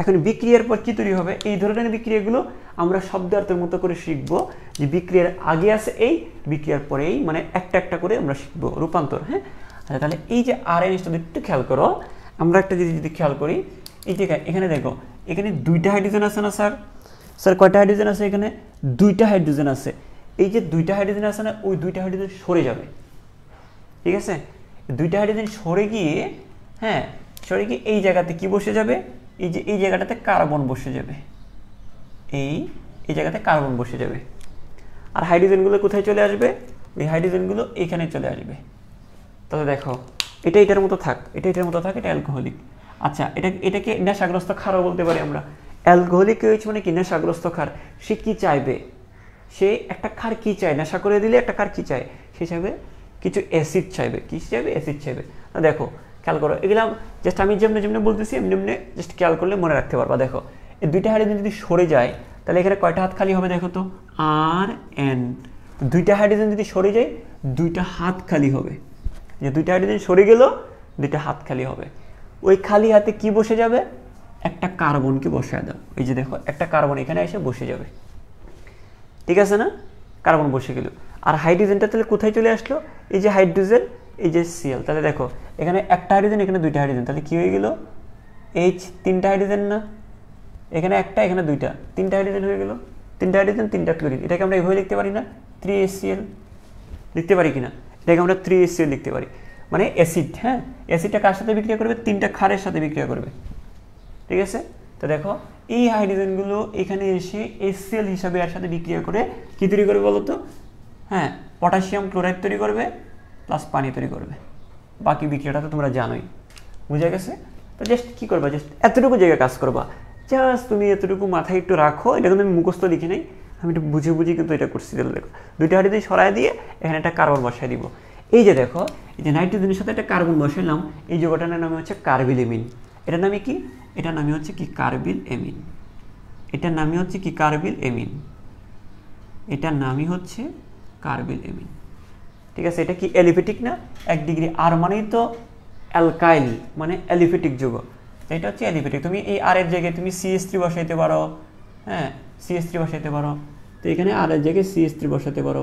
এখন বিক্রিয়ার পর কি তৈরি হবে? এই ধরনের বিক্রিয়াগুলো আমরা শব্দার্থের মতো করে শিখব, যে বিক্রিয়ার আগে আছে এই, বিক্রিয়ার পরে এই, মানে একটা একটা করে আমরা শিখব রূপান্তর। হ্যাঁ, আচ্ছা তাহলে এই যে RN একটু খেয়াল করো। আমরা একটা যদি খেয়াল করি, এই যে এখানে দেখো, এখানে 2টা হাইড্রোজেন আছে না স্যার? স্যার কয়টা হাইড্রোজেন আছে এখানে? 2টা হাইড্রোজেন আছে। এই যে 2টা হাইড্রোজেন আছে না, ওই 2টা হাইড্রোজেন সরে যাবে। ঠিক আছে, 2টা হাইড্রোজেন সরে গিয়ে, হ্যাঁ সরে গিয়ে এই জায়গাতে কি বসে যাবে? এই যে এই জায়গাটাতে কার্বন বসে যাবে, এই জায়গাতে কার্বন বসে যাবে। আর হাইড্রোজেনগুলো কোথায় চলে আসবে? ওই হাইড্রোজেনগুলো এখানে চলে আসবে। তাহলে দেখো এটা এটার মতো থাক, এটা এটার মতো থাক, এটা অ্যালকোহলিক। আচ্ছা এটাকে নেশাগ্রস্ত ক্ষারও বলতে পারি আমরা। অ্যালকোহলিক হয়েছে মানে কি? নেশাগ্রস্ত ক্ষার। সে কি চাইবে? সে একটা ক্ষার কি চায়? নেশা করে দিলে একটা ক্ষার কি চায়? সে চাইবে কিছু অ্যাসিড চাইবে। কি চাইবে? অ্যাসিড চাইবে। দেখো খেয়াল করো, এগুলো জাস্ট আমি যেমনি যেমনি বলতেছি এমনি এমনি জাস্ট খেয়াল করলে মনে রাখতে পারবা। দেখো এই দুইটা হাইড্রোজেন যদি সরে যায় তাহলে এখানে কয়টা হাত খালি হবে? দেখো তো আর এন। দুইটা হাইড্রোজেন যদি সরে যায় দুইটা হাত খালি হবে। যে দুইটা হাইড্রোজেন সরে গেল দুইটা হাত খালি হবে। ওই খালি হাতে কি বসে যাবে? একটা কার্বনকে বসায় দাও। এই যে দেখো একটা কার্বন এখানে এসে বসে যাবে, ঠিক আছে না? কার্বন বসে গেল। আর হাইড্রোজেনটা তাহলে কোথায় চলে আসলো? এই যে হাইড্রোজেন, এই যে সিএল। তাহলে দেখো এখানে একটা হাইড্রোজেন, এখানে দুইটা হাইড্রোজেন, তাহলে কি হয়ে গেল? এইচ, তিনটা হাইড্রোজেন না? এখানে একটা, এখানে দুইটা, তিনটা হাইড্রোজেন হয়ে গেল। তিনটা হাইড্রোজেন, তিনটা ক্লোরিন। এটাকে আমরা এইভাবে লিখতে পারি না? 3HCl লিখতে পারি কিনা? এটাকে আমরা 3HCl লিখতে পারি। মানে অ্যাসিড। হ্যাঁ, অ্যাসিডটা কার সাথে বিক্রিয়া করবে? তিনটা ক্ষারের সাথে বিক্রিয়া করবে, ঠিক আছে? তো দেখো এই হাইড্রোজেনগুলো এখানে এসে HCl হিসাবে এর সাথে বিক্রিয়া করে কি তৈরি করবে বলো তো? হ্যাঁ, পটাশিয়াম ক্লোরাইড তৈরি করবে প্লাস পানি তৈরি করবে। বাকি বিক্রিয়াটা তো তোমরা জানোই, বুঝে গেছে? তো জাস্ট কী করবা? জাস্ট এতটুকু জায়গায় কাজ করবা। জাস্ট তুমি এতটুকু মাথায় একটু রাখো। এটা কিন্তু আমি মুখস্থ লিখি নাই, আমি একটু বুঝে বুঝে কিন্তু এটা করছি। তাহলে দেখো দুইটা হাইড্রোজেন সরাই দিয়ে এখানে একটা কার্বন বসাই দিব। এই যে দেখো এই যে নাইট্রোজেনের সাথে একটা কার্বন বসাইলাম, এই যৌগটার নাম হচ্ছে কার্বিল এমিন। এটার নামে কি? এটার নামে হচ্ছে কি? কার্বিল এমিন। এটার নামই হচ্ছে কি? কার্বিল এমিন। এটার নামই হচ্ছে কার্বিল এমিন, ঠিক আছে? এটা কি অ্যালিফেটিক না? 1 ডিগ্রি। আর মানেই তো অ্যালকাইল, মানে অ্যালিফেটিক যৌগ। এটা হচ্ছে অ্যালিফেটিক। তুমি এই আর এর জায়গায় তুমি CH3 বসাইতে পারো। হ্যাঁ, CH3 বসাইতে পারো। তো এখানে আর এর জায়গায় CH3 বসাতে পারো।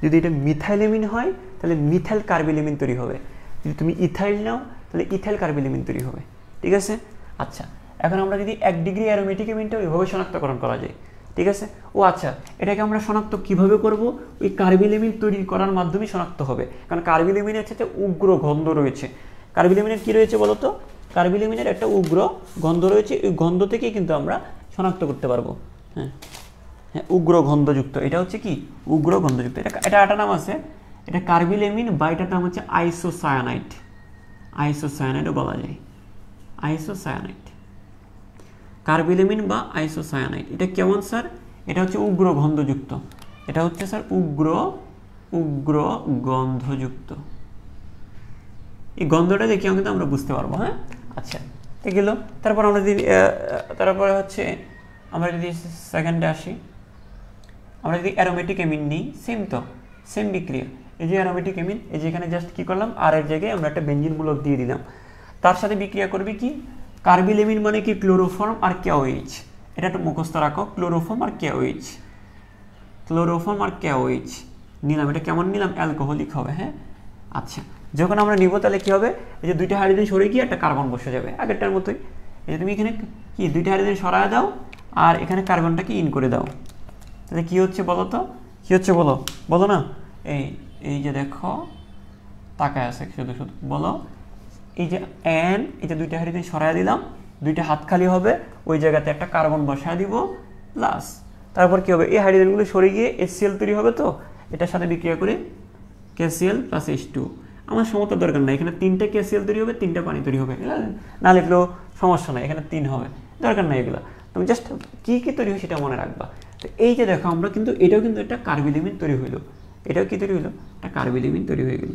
যদি এটা মিথাইলেমিন হয় তাহলে মিথাইল কার্বিলেমিন তৈরি হবে। যদি তুমি ইথাইল নাও তাহলে ইথাইল কার্বিলেমিন তৈরি হবে, ঠিক আছে? আচ্ছা, এখন আমরা যদি 1 ডিগ্রি অ্যারোমেটিক এমিনটা ওইভাবে শনাক্তকরণ করা যায়, ঠিক আছে? ও আচ্ছা, এটাকে আমরা শনাক্ত কিভাবে করব? ওই কার্বিলেমিন তৈরি করার মাধ্যমে শনাক্ত হবে। কারণ কার্বিলেমিনের হচ্ছে উগ্র গন্ধ রয়েছে। কার্বিলেমিনের কি রয়েছে বলো তো? কার্বিলেমিনের একটা উগ্র গন্ধ রয়েছে। ওই গন্ধ থেকেই কিন্তু আমরা শনাক্ত করতে পারবো। হ্যাঁ হ্যাঁ, উগ্র গন্ধযুক্ত। এটা হচ্ছে কি? উগ্র গন্ধযুক্ত। এটা একটা নাম আছে, এটা কার্বিলেমিন বা এটার নাম হচ্ছে আইসোসায়ানাইড। আইসোসায়ানাইডও বলা যায়, আইসোসায়ানাইড, কার্বিলেমিন বা আইসোসায়ানাইড। এটা কেমন স্যার? এটা হচ্ছে উগ্র গন্ধযুক্ত। এটা হচ্ছে স্যার উগ্র গন্ধযুক্ত। এই গন্ধটা দেখে কিন্তু আমরা বুঝতে পারবো। হ্যাঁ, আচ্ছা, গেল। তারপরে হচ্ছে আমরা যদি সেকেন্ডে আসি, আমরা যদি অ্যারোমেটিক এমিন নিই, সেম বিক্রিয়া। এই যে অ্যারোমেটিক এমিন, এই যে এখানে জাস্ট কি করলাম? আর এর জায়গায় আমরা একটা বেঞ্জিন মূলক দিয়ে দিলাম। তার সাথে বিক্রিয়া করবে কি? কার্বিলেমিন মানে কি? ক্লোরোফর্ম আর KOH। এটা একটু মুখস্থ রাখো, ক্লোরোফর্ম আর KOH। ক্লোরোফর্ম আর KOH নিলাম। এটা কেমন নিলাম? অ্যালকোহলিক হবে। হ্যাঁ, আচ্ছা, যখন আমরা নিব তাহলে কি হবে? এই যে দুইটা হাইড্রোজেন সরে গিয়ে একটা কার্বন বসে যাবে আগেরটার মতোই। এই যে তুমি এখানে কি দুইটা হাইড্রোজেন সরায় দাও আর এখানে কার্বনটাকে ইন করে দাও, তাহলে কি হচ্ছে বলো তো? কি হচ্ছে বলো না? এই যে দেখো তাকায় আছে, শুধু বলো। এই যে এই যে দুইটা হাইড্রোজেন সরায় দিলাম, দুইটা হাত খালি হবে, ওই জায়গাতে একটা কার্বন বসায় দিব প্লাস। তারপর কি হবে? এই হাইড্রোজেনগুলো সরে গিয়ে HCl তৈরি হবে। তো এটার সাথে বিক্রিয়া করে KCl প্লাস H2। আমার সমতার দরকার নাই, এখানে 3টা KCl তৈরি হবে, 3টা পানি তৈরি হবে। না লিখলেও সমস্যা নাই, এখানে 3 হবে, দরকার নাই এগুলো। তুমি জাস্ট কি তৈরি হয় সেটা মনে রাখবা। তো এই যে দেখো আমরা কিন্তু এটাও কিন্তু একটা কার্বিলেমিন তৈরি হইলো। এটাও কি তৈরি হইলো? একটা কার্বিলেমিন তৈরি হয়ে গেল।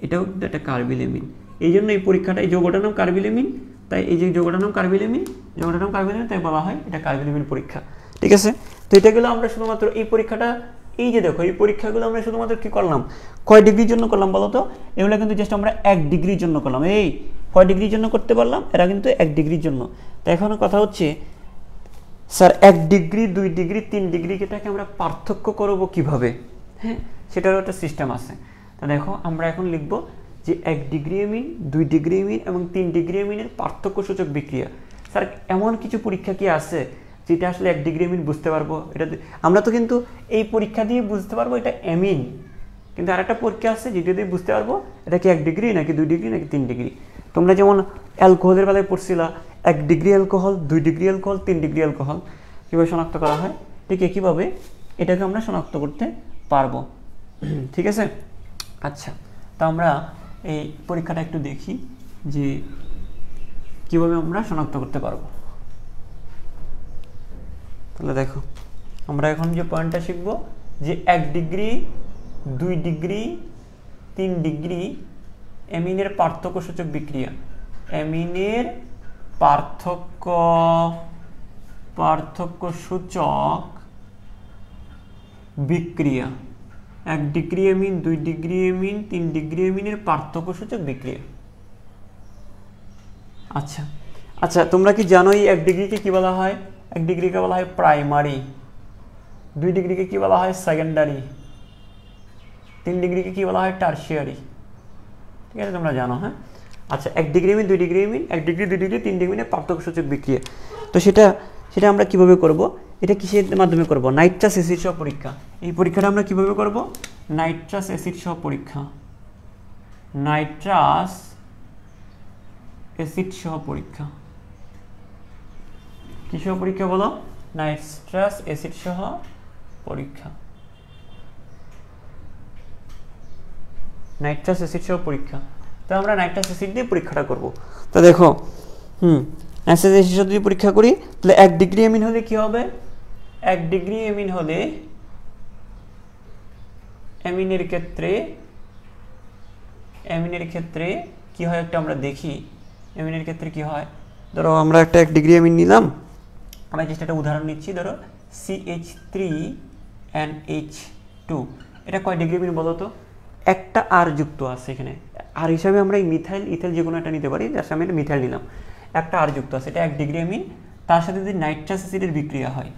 এটাও কিন্তু একটা কার্বিলেমিন। এই জন্য এই পরীক্ষাটা, এই যৌগটার নাম কার্বিলেমিন। তাই এই যে যৌগটার নাম কার্বিলেমিন, তাই বলা হয় এটা কার্বিলেমিন পরীক্ষা, ঠিক আছে? তো এটা গেলো আমরা শুধুমাত্র এই পরীক্ষাটা। এই যে দেখো এই পরীক্ষাগুলো আমরা শুধুমাত্র কি করলাম? কয় ডিগ্রির জন্য করলাম বলো তো? এগুলো কিন্তু জাস্ট আমরা 1 ডিগ্রির জন্য করলাম। এই কয় ডিগ্রির জন্য করতে পারলাম? এরা কিন্তু 1 ডিগ্রির জন্য। তো এখন কথা হচ্ছে স্যার 1 ডিগ্রি, 2 ডিগ্রি, 3 ডিগ্রি এটাকে আমরা পার্থক্য করব কিভাবে? হ্যাঁ, সেটারও একটা সিস্টেম আছে। তা দেখো আমরা এখন লিখব যে 1 ডিগ্রি এমিন, 2 ডিগ্রি এমিন এবং 3 ডিগ্রি এমিনের পার্থক্যসূচক বিক্রিয়া। স্যার এমন কিছু পরীক্ষা কি আছে যেটা আসলে 1 ডিগ্রি এমিন বুঝতে পারবো? এটা আমরা তো কিন্তু এই পরীক্ষা দিয়ে বুঝতে পারবো এটা এমিন, কিন্তু আর একটা পরীক্ষা আছে যেটা দিয়ে বুঝতে পারবো এটা কি 1 ডিগ্রি নাকি 2 ডিগ্রি নাকি 3 ডিগ্রি। তোমরা যেমন অ্যালকোহলের বেলায় পড়ছিলা 1 degree alcohol, 2 degree alcohol, 3 degree alcohol কীভাবে শনাক্ত করা হয়, ঠিক একইভাবে এটাকে আমরা শনাক্ত করতে পারবো। ঠিক আছে। আচ্ছা, তো আমরা এই পরীক্ষাটা একটু দেখি যে কিভাবে আমরা শনাক্ত করতে পারবো। তাহলে দেখো, আমরা এখন যে পয়েন্টটা শিখবো যে 1 ডিগ্রি, 2 ডিগ্রি, 3 ডিগ্রি অ্যামিনের পার্থক্যসূচক বিক্রিয়া। অ্যামিনের পার্থক্যসূচক বিক্রিয়া। 1 degree amine, 2 degree amine, 3 degree অ্যামিনের পার্থক্যসূচক বিক্রিয়া। আচ্ছা আচ্ছা, তোমরা কি জানো এই 1 ডিগ্রিকে কি বলা হয়? 1 ডিগ্রিকে বলা হয় প্রাইমারি, 2 ডিগ্রিকে কি বলা হয় সেকেন্ডারি, 3 ডিগ্রিকে কি বলা হয় টারশিয়ারি। ঠিক আছে, তোমরা জানো। হ্যাঁ, আচ্ছা, 1 degree amine, 2 degree amine, 1 degree, 2 degree, 3 ডিগ্রির পার্থক্যসূচক বিক্রিয়া। তো সেটা আমরা কিভাবে করব? এটা কিসের মাধ্যমে করব? নাইট্রাস অ্যাসিড সহ পরীক্ষা। এই পরীক্ষাটা আমরা কিভাবে করব? নাইট্রাস অ্যাসিড সহ পরীক্ষা। নাইট্রাস অ্যাসিড সহ পরীক্ষা। কি সহ পরীক্ষা বলো? নাইট্রাস অ্যাসিড সহ পরীক্ষা। নাইট্রাস অ্যাসিড সহ পরীক্ষা। তো আমরা নাইট্রাস অ্যাসিড দিয়ে পরীক্ষাটা করব। তো দেখো, নাইট্রাস অ্যাসিড যদি পরীক্ষা করি তাহলে 1 ডিগ্রি অ্যামিন হলে কি হবে? 1 ডিগ্রি অ্যামিন হলে অ্যামিনের ক্ষেত্রে কি হয় একটা আমরা দেখি। অ্যামিনের ক্ষেত্রে কি হয়? ধরো আমরা একটা 1 ডিগ্রি অ্যামিন নিলাম, আমরা just একটা উদাহরণ নিচ্ছি। ধরো CH3NH2, এটা কয় ডিগ্রি অ্যামিন বলো তো? একটা আর যুক্ত আছে এখানে। আর হিসাবে আমরা এই মিথাইল, ইথাইল যে কোনো একটা নিতে পারি, যার সামনে মিথাইল নিলাম, একটা আর যুক্ত আছে, এটা 1 ডিগ্রি অ্যামিন। তার সাথে যদি নাইট্রাস অ্যাসিডের বিক্রিয়া হয়,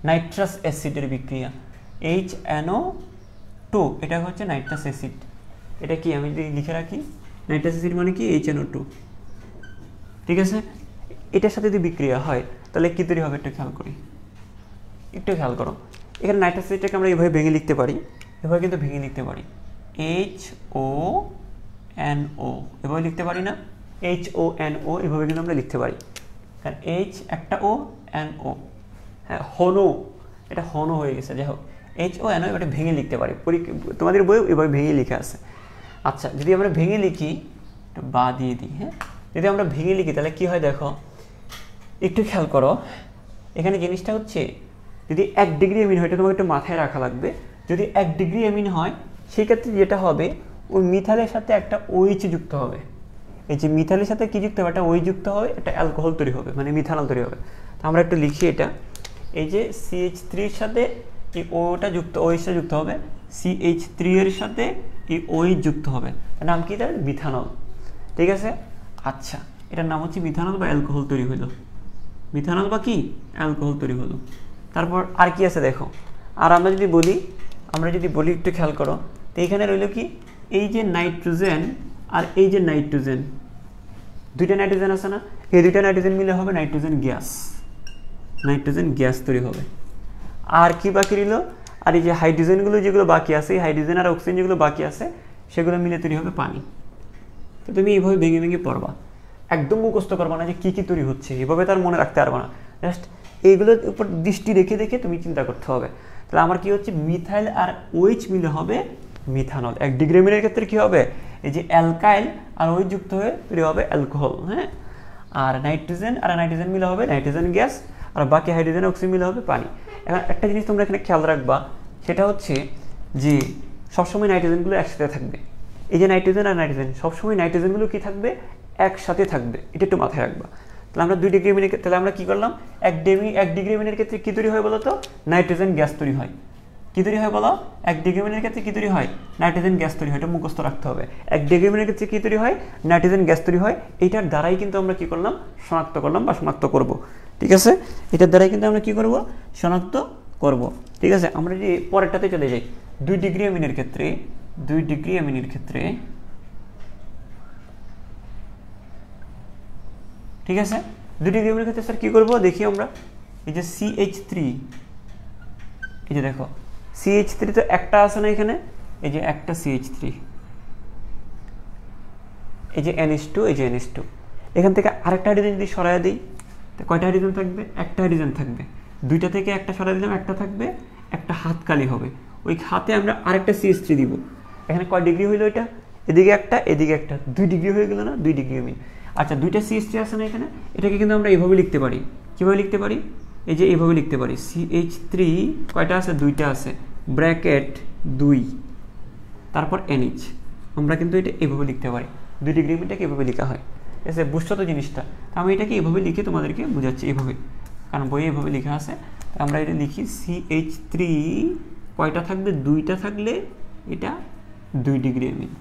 নাইট্রাস অ্যাসিডের বিক্রিয়া HNO2, এটা হচ্ছে নাইট্রাস অ্যাসিড। এটা কি আমি যদি লিখে রাখি, নাইট্রাস অ্যাসিড মানে কি HNO2। ঠিক আছে, এটার সাথে যদি বিক্রিয়া হয় তাহলে কি তৈরি হবে একটু খেয়াল করি, একটু খেয়াল করো। এখানে নাইট্রাস অ্যাসিডটাকে আমরা এভাবে ভেঙে লিখতে পারি, এভাবে কিন্তু ভেঙে লিখতে পারি HONO, এভাবে লিখতে পারি না? HONO এভাবে কিন্তু আমরা লিখতে পারি, কারণ H একটা O, NO, হ্যাঁ হনো, এটা হনো হয়ে গেছে। যাই হোক, HONO এটা ভেঙে লিখতে পারি, তোমাদের বইও এভাবে ভেঙে লিখে আছে। আচ্ছা, যদি আমরা ভেঙে লিখি, একটু বা দিয়ে দিই। হ্যাঁ, যদি আমরা ভেঙে লিখি তাহলে কি হয় দেখো, একটু খেয়াল করো। এখানে জিনিসটা হচ্ছে, যদি 1 ডিগ্রি অ্যামিন হয়, এটা তোমাকে একটু মাথায় রাখা লাগবে। যদি 1 ডিগ্রি অ্যামিন হয়, সেই ক্ষেত্রে যেটা হবে, ওই মিথাইলের সাথে একটা OH যুক্ত হবে। এই যে মিথাইলের সাথে কি যুক্ত হবে? একটা OH যুক্ত হবে, একটা অ্যালকোহল তৈরি হবে, মানে মিথানল তৈরি হবে। তো আমরা একটু লিখি এটা, এই যে CH3 এর সাথে এই ওটা যুক্ত, OH-টা যুক্ত হবে, CH3 এর সাথে এই OH যুক্ত হবে, নাম কি তার? মিথানল। ঠিক আছে। আচ্ছা, এটার নাম হচ্ছে মিথানল বা অ্যালকোহল তৈরি হলো। মিথানল বা কি? অ্যালকোহল তৈরি হলো। তারপর আর কি আছে দেখো, আর আমরা যদি বলি একটু খেয়াল করো, তো এখানে রইল কি? এই যে নাইট্রোজেন আর এই যে নাইট্রোজেন, দুইটা নাইট্রোজেন আছে না? এই দুইটা নাইট্রোজেন মিলে হবে নাইট্রোজেন গ্যাস। নাইট্রোজেন গ্যাস তৈরি হবে। আর কি বাকি রইল? আর এই যে হাইড্রোজেনগুলো যেগুলো বাকি আছে, এই হাইড্রোজেন আর অক্সিজেন যেগুলো বাকি আছে, সেগুলো মিলে তৈরি হবে পানি। তো তুমি এইভাবে ভেঙে ভেঙে পড়বা, একদম মুখস্থ করবা না যে কী কী তৈরি হচ্ছে, এভাবে তার মনে রাখতে পারবা না। জাস্ট এইগুলোর উপর দৃষ্টি রেখে দেখে তুমি চিন্তা করতে হবে। তাহলে আমার কি হচ্ছে, মিথাইল আর OH মিলে হবে মিথানল। 1 ডিগ্রি অ্যামিনের ক্ষেত্রে কি হবে? এই যে অ্যালকাইল আর OH যুক্ত হয়ে তৈরি হবে অ্যালকোহল। হ্যাঁ, আর নাইট্রোজেন আর নাইট্রোজেন মিলে হবে নাইট্রোজেন গ্যাস, আর বাকি হাইড্রোজেন অক্সিজেন মিলে হবে পানি। এখন একটা জিনিস তোমরা এখানে খেয়াল রাখবা, সেটা হচ্ছে যে সবসময় নাইট্রোজেনগুলো একসাথে থাকবে। এই যে নাইট্রোজেন আর নাইট্রোজেন, সবসময় নাইট্রোজেনগুলো কি থাকবে? একসাথে থাকবে, এটা একটু মাথায় রাখবা। তাহলে আমরা 2 ডিগ্রি অ্যামিনের, তাহলে আমরা কি করলাম? 1 ডিগ্রি অ্যামিনের ক্ষেত্রে কি তৈরি হয় বলো তো? নাইট্রোজেন গ্যাস তৈরি হয়। কি তৈরি হয় বলো? 1 ডিগ্রি অ্যামিনের ক্ষেত্রে কি তৈরি হয়? নাইট্রোজেন গ্যাস তৈরি হয়, এটা মুখস্থ রাখতে হবে। 1 ডিগ্রি অ্যামিনের ক্ষেত্রে কি তৈরি হয়? নাইট্রোজেন গ্যাস তৈরি হয়। এইটার দ্বারাই কিন্তু আমরা কি করলাম? শনাক্ত করলাম বা শনাক্ত করব। ঠিক আছে, এটার দ্বারাই কিন্তু আমরা কি করব? শনাক্ত করব। ঠিক আছে, আমরা যদি পরেরটাতে চলে যাই, 2 ডিগ্রি অ্যামিনের ক্ষেত্রে, 2 ডিগ্রি অ্যামিনের ক্ষেত্রে, ঠিক আছে, 2 ডিগ্রি অ্যামিনের ক্ষেত্রে স্যার কি করব দেখি আমরা। এই যে CH3, এই যে দেখো CH3 তো একটা আছে না এখানে, এই যে একটা CH3, এই যে NH2, এই যে NH2, এখান থেকে আরেকটা হাইড্রোজেন যদি সরায় দিই, তো কয়টা হাইড্রোজেন থাকবে? একটা হাইড্রোজেন থাকবে। দুইটা থেকে একটা সরাই দিলাম, একটা থাকবে। একটা হাতকালি হবে, ওই হাতে আমরা আরেকটা CH3 দিব। এখানে কয় ডিগ্রি হইলো এটা, এদিকে একটা এদিকে একটা, 2 ডিগ্রি হয়ে গেল না, 2 ডিগ্রি এমিন। আচ্ছা দুইটা CH3 আছে না এখানে, এটাকে কিন্তু আমরা এইভাবে লিখতে পারি। কীভাবে লিখতে পারি, এই যে এইভাবে লিখতে পারি, CH3 কয়টা আছে, 2টা আছে, ব্র্যাকেট 2 তারপর NH। আমরা কিন্তু এটা এইভাবে লিখতে পারি, 2 ডিগ্রি এমিনটাকে এভাবে লেখা হয়। এসে বুঝছো তো জিনিসটা, আমি এটাকে এভাবে লিখে তোমাদেরকে বোঝাচ্ছি এইভাবে, কারণ বইয়ে এভাবে লেখা আছে। আমরা এটা লিখি CH3 কয়টা থাকবে, 2টা থাকলে এটা 2 ডিগ্রি এমিন,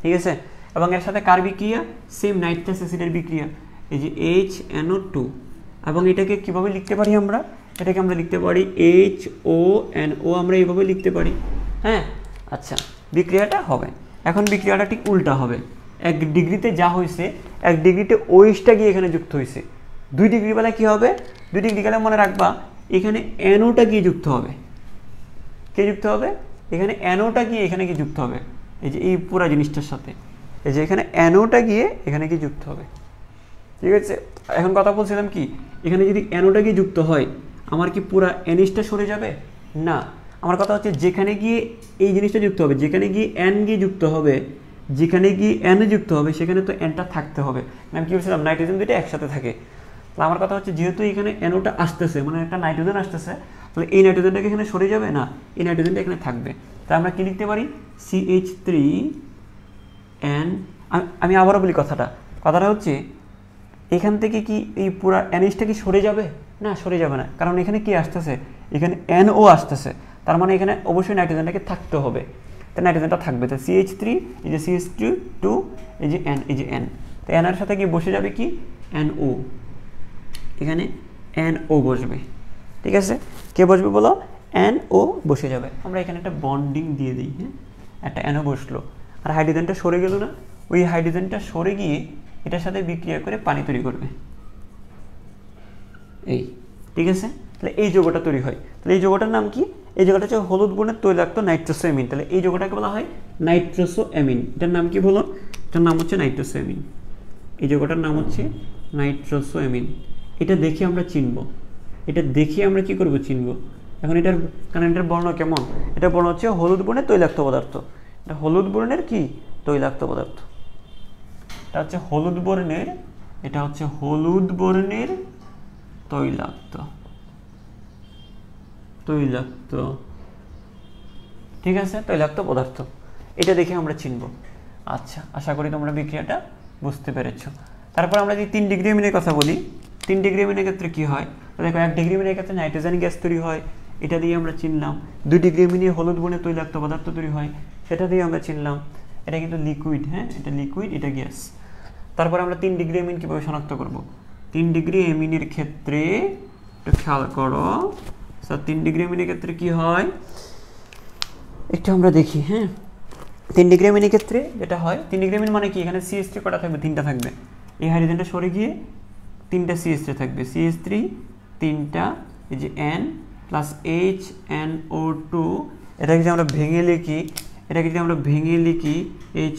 ঠিক আছে। এবং এর সাথে কার বিক্রিয়া, সেম নাইট্রাস অ্যাসিডের বিক্রিয়া, এই যে HNO2। এবং এটাকে কিভাবে লিখতে পারি আমরা, এটাকে আমরা লিখতে পারি HONO, আমরা এইভাবে লিখতে পারি, হ্যাঁ। আচ্ছা বিক্রিয়াটা হবে, এখন বিক্রিয়াটা ঠিক উল্টা হবে। 1 ডিগ্রিতে যা হয়েছে, 1 ডিগ্রিতে OH-টা গিয়ে এখানে যুক্ত হয়েছে। 2 ডিগ্রি বেলায় কী হবে, 2 ডিগ্রি গেলে মনে রাখবা এখানে NO-টা গিয়ে যুক্ত হবে। কে যুক্ত হবে, এখানে NO-টা গিয়ে এখানে কি যুক্ত হবে, এই যে এই পুরা জিনিসটার সাথে, এই যে এখানে NO-টা গিয়ে এখানে কি যুক্ত হবে, ঠিক আছে। এখন কথা বলছিলাম কি, এখানে যদি NO-টা গিয়ে যুক্ত হয়, আমার কি পুরা NH-টা সরে যাবে না। আমার কথা হচ্ছে যেখানে গিয়ে এই জিনিসটা যুক্ত হবে, যেখানে গিয়ে N গিয়ে যুক্ত হবে, যেখানে গিয়ে N যুক্ত হবে, সেখানে তো N-টা থাকতে হবে। আমি কি বলছিলাম, নাইট্রোজেন দুইটা একসাথে থাকে। তাহলে আমার কথা হচ্ছে যেহেতু এখানে NO-টা আসতেছে, মানে একটা নাইট্রোজেন আসতেছে, তাহলে এই নাইট্রোজেনটাকে এখানে সরে যাবে না, এই নাইট্রোজেনটা এখানে থাকবে। তাই আমরা কি লিখতে পারি, CH3N। আমি আবারও বলি কথাটা হচ্ছে এখান থেকে কি এই পুরা NH-টা কি সরে যাবে না, সরে যাবে না, কারণ এখানে কি আসতেছে, এখানে NO আসতেছে, তার মানে এখানে অবশ্যই নাইট্রোজেনটাকে থাকতে হবে, তাই নাইট্রোজেনটা থাকবে। তো CH3, এই যে CH2, এই যে N, এই যে N, তো N এর সাথে কি বসে যাবে কি NO, এখানে NO বসবে, ঠিক আছে। কে বসবে বলো, NO বসে যাবে। আমরা এখানে একটা বন্ডিং দিয়ে দিই, হ্যাঁ, একটা NO বসলো, আর হাইড্রোজেনটা সরে গেল না, ওই হাইড্রোজেনটা সরে গিয়ে এটার সাথে বিক্রিয়া করে পানি তৈরি করবে, এই, ঠিক আছে। তাহলে এই যৌগটা তৈরি হয়, তাহলে এই যৌগটার নাম কি, এই যৌগটা হচ্ছে হলুদ বর্ণের তৈলাক্ত নাইট্রোসোঅ্যামিন। তাহলে এই যৌগটাকে বলা হয় নাইট্রোসোঅ্যামিন। এটার নাম কি বলো, এটার নাম হচ্ছে নাইট্রোসোঅ্যামিন। এই যৌগটার নাম হচ্ছে নাইট্রোসোঅ্যামিন। এটা দেখে আমরা চিনব, এটা দেখে আমরা কি করব, চিনব। এখন এটার, কারণ এটার বর্ণ কেমন, এটা বর্ণ হচ্ছে হলুদ বর্ণের তৈলাক্ত পদার্থ, এটা হলুদ বর্ণের কি তৈলাক্ত পদার্থ, এটা হচ্ছে হলুদ বর্ণের, এটা হচ্ছে হলুদ বর্ণের তৈলাক্ত, ঠিক আছে, তৈলাক্ত পদার্থ। এটা দেখে আমরা চিনব। আচ্ছা আশা করি তোমরা বিক্রিয়াটা বুঝতে পেরেছো। তারপর আমরা যদি 3 ডিগ্রি এমিনের কথা বলি, 3 ডিগ্রি এমিনের ক্ষেত্রে কি হয়, দেখো 1 ডিগ্রি এমিনের ক্ষেত্রে নাইট্রোজেন গ্যাস তৈরি হয়, এটা দিয়ে আমরা চিনলাম। 2 ডিগ্রি এমিনে হলুদ বর্ণের তৈলাক্ত পদার্থ তৈরি হয়, সেটা দিয়ে আমরা চিনলাম। এটা কিন্তু লিকুইড, হ্যাঁ, এটা লিকুইড, এটা গ্যাস। তারপর আমরা 3 ডিগ্রি এমিন কীভাবে শনাক্ত করব, 3 ডিগ্রি এমিনের ক্ষেত্রে একটু খেয়াল করো। 3 ডিগ্রি এমিনের ক্ষেত্রে কি হয় একটু আমরা দেখি, হ্যাঁ। 3 ডিগ্রি এমিনের ক্ষেত্রে যেটা হয়, 3 ডিগ্রি এমিন মানে কি, এখানে CH3 কটা থাকবে, 3টা থাকবে। এই হাইড্রোজেনটা সরে গিয়ে 3টা CH3 থাকবে, CH3 3টা, এই যে N প্লাস HNO2। এটাকে যদি আমরা ভেঙে লিখি,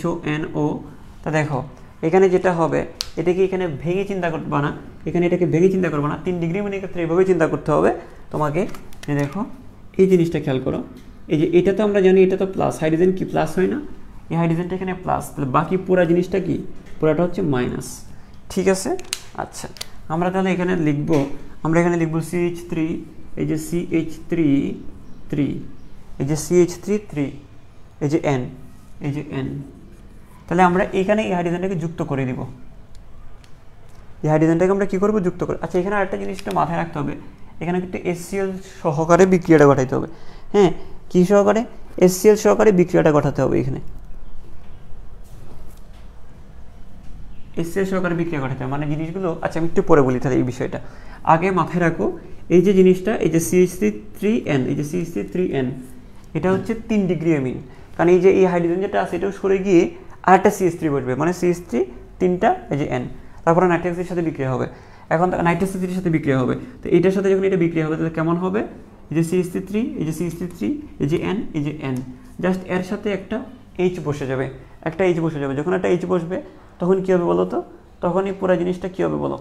HONO, তা দেখো এখানে যেটা হবে, এটাকে এখানে ভেঙে চিন্তা করবা না, এখানে এটাকে ভেঙে চিন্তা করবো না। 3 ডিগ্রি এমিনের ক্ষেত্রে এভাবে চিন্তা করতে হবে তোমাকে। দেখো এই জিনিসটা খেয়াল করো, এই যে এটা তো আমরা জানি, এটা তো প্লাস, হাইড্রোজেন কি প্লাস হয় না, এই হাইড্রোজেনটা এখানে প্লাস, তাহলে বাকি পুরো জিনিসটা কি, পুরাটা হচ্ছে মাইনাস, ঠিক আছে। আচ্ছা আমরা তাহলে এখানে লিখব, আমরা এখানে লিখব CH3, এই যে CH3 3, এই যে CH3 3, এই যে N, এই যে N। তাহলে আমরা এখানে এই হাইড্রোজেনটাকে যুক্ত করে দিব, এই হাইড্রোজেনটাকে আমরা কি করব, যুক্ত করে। আচ্ছা এখানে আরেকটা জিনিসটা মাথায় রাখতে হবে, এখানে কিন্তু HCl সহকারে বিক্রিয়াটা ঘটাইতে হবে, হ্যাঁ। কি সহকারে, HCl সহকারে বিক্রিয়াটা ঘটাতে হবে, এখানে HCl সহকারে বিক্রিয়া ঘটাতে হবে, মানে জিনিসগুলো। আচ্ছা আমি একটু পরে বলি তাহলে এই বিষয়টা, আগে মাথায় রাখো। এই যে জিনিসটা, এই যে CH3N, এই যে CH3N, এটা হচ্ছে 3 ডিগ্রি এমিন, কারণ এই যে এই হাইড্রোজেন যেটা আছে এটাও সরে গিয়ে আরেকটা CH3 বসবে, মানে CH3 3টা, এই যে N, তারপরে নাইট্রাসের সাথে বিক্রিয়া হবে। এখন নাইট্রাসের সাথে বিক্রিয়া হবে, তো এইটার সাথে যখন এটা বিক্রিয়া হবে তাহলে কেমন হবে, এই যে CH3, এই যে CH3, এই যে N, এই যে N, জাস্ট এর সাথে একটা H বসে যাবে, একটা H বসে যাবে। যখন একটা H বসবে তখন কী হবে বলো তো, তখন এই পুরো জিনিসটা কী হবে বলো,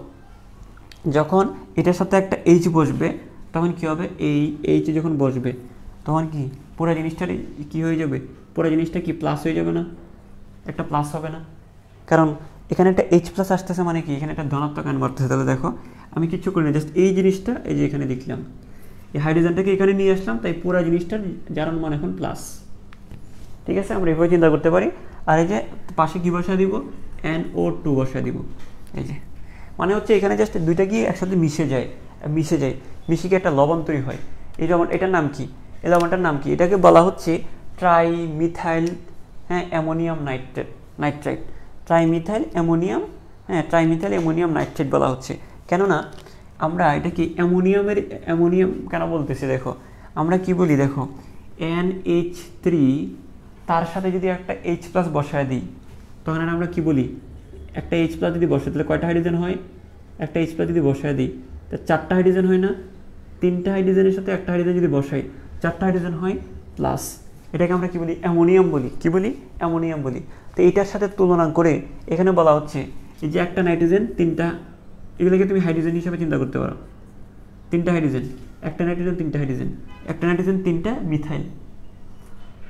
যখন এটার সাথে একটা H বসবে তখন কি হবে, এই এইচে যখন বসবে তখন কি পুরো জিনিসটার কি হয়ে যাবে, পুরো জিনিসটা কি প্লাস হয়ে যাবে না, একটা প্লাস হবে না, কারণ এখানে একটা এইচ প্লাস আসতেছে মানে কি এখানে একটা ধনাত্মক আয়ন বাড়তেছে। তাহলে দেখো আমি কিচ্ছু করি না, জাস্ট এই জিনিসটা এই যে এখানে লিখলাম, এই হাইড্রোজেনটাকে এখানে নিয়ে আসলাম, তাই পুরো জিনিসটার জারণ মান এখন প্লাস। ঠিক আছে, আমরা এভাবে চিন্তা করতে পারি। আর এই যে পাশে কি বসা দিব, NO2 বসা দিব। এই যে মানে হচ্ছে এখানে জাস্ট দুইটা গিয়ে একসাথে মিশে যায়, মিশে গিয়ে একটা লবণ তৈরি হয়। এই লবণ, এটার নাম কি, এই লবণটার নাম কি, এটাকে বলা হচ্ছে trimethyl ammonium nitrate, trimethyl ammonium nitrate বলা হচ্ছে। কেননা আমরা এটাকে অ্যামোনিয়াম কেন বলতেছি, দেখো আমরা কি বলি, দেখো NH3 তার সাথে যদি একটা H প্লাস বসায় দিই তখন আমরা কি বলি, একটা H প্লাস যদি বসাই তাহলে কয়টা হাইড্রোজেন হয়, একটা H প্লাস যদি বসায় দিই তা 4টা হাইড্রোজেন হয় না, 3টা হাইড্রোজেনের সাথে একটা হাইড্রোজেন যদি বসাই 4টা হাইড্রোজেন হয় প্লাস। এটাকে আমরা কি বলি, অ্যামোনিয়াম বলি। কি বলি, অ্যামোনিয়াম বলি। তো এটার সাথে তুলনা করে এখানে বলা হচ্ছে এই যে একটা নাইট্রোজেন 3টা, এগুলোকে তুমি হাইড্রোজেন হিসেবে চিন্তা করতে পারো, 3টা হাইড্রোজেন, একটা নাইট্রোজেন 3টা হাইড্রোজেন, একটা নাইট্রোজেন 3টা মিথাইল,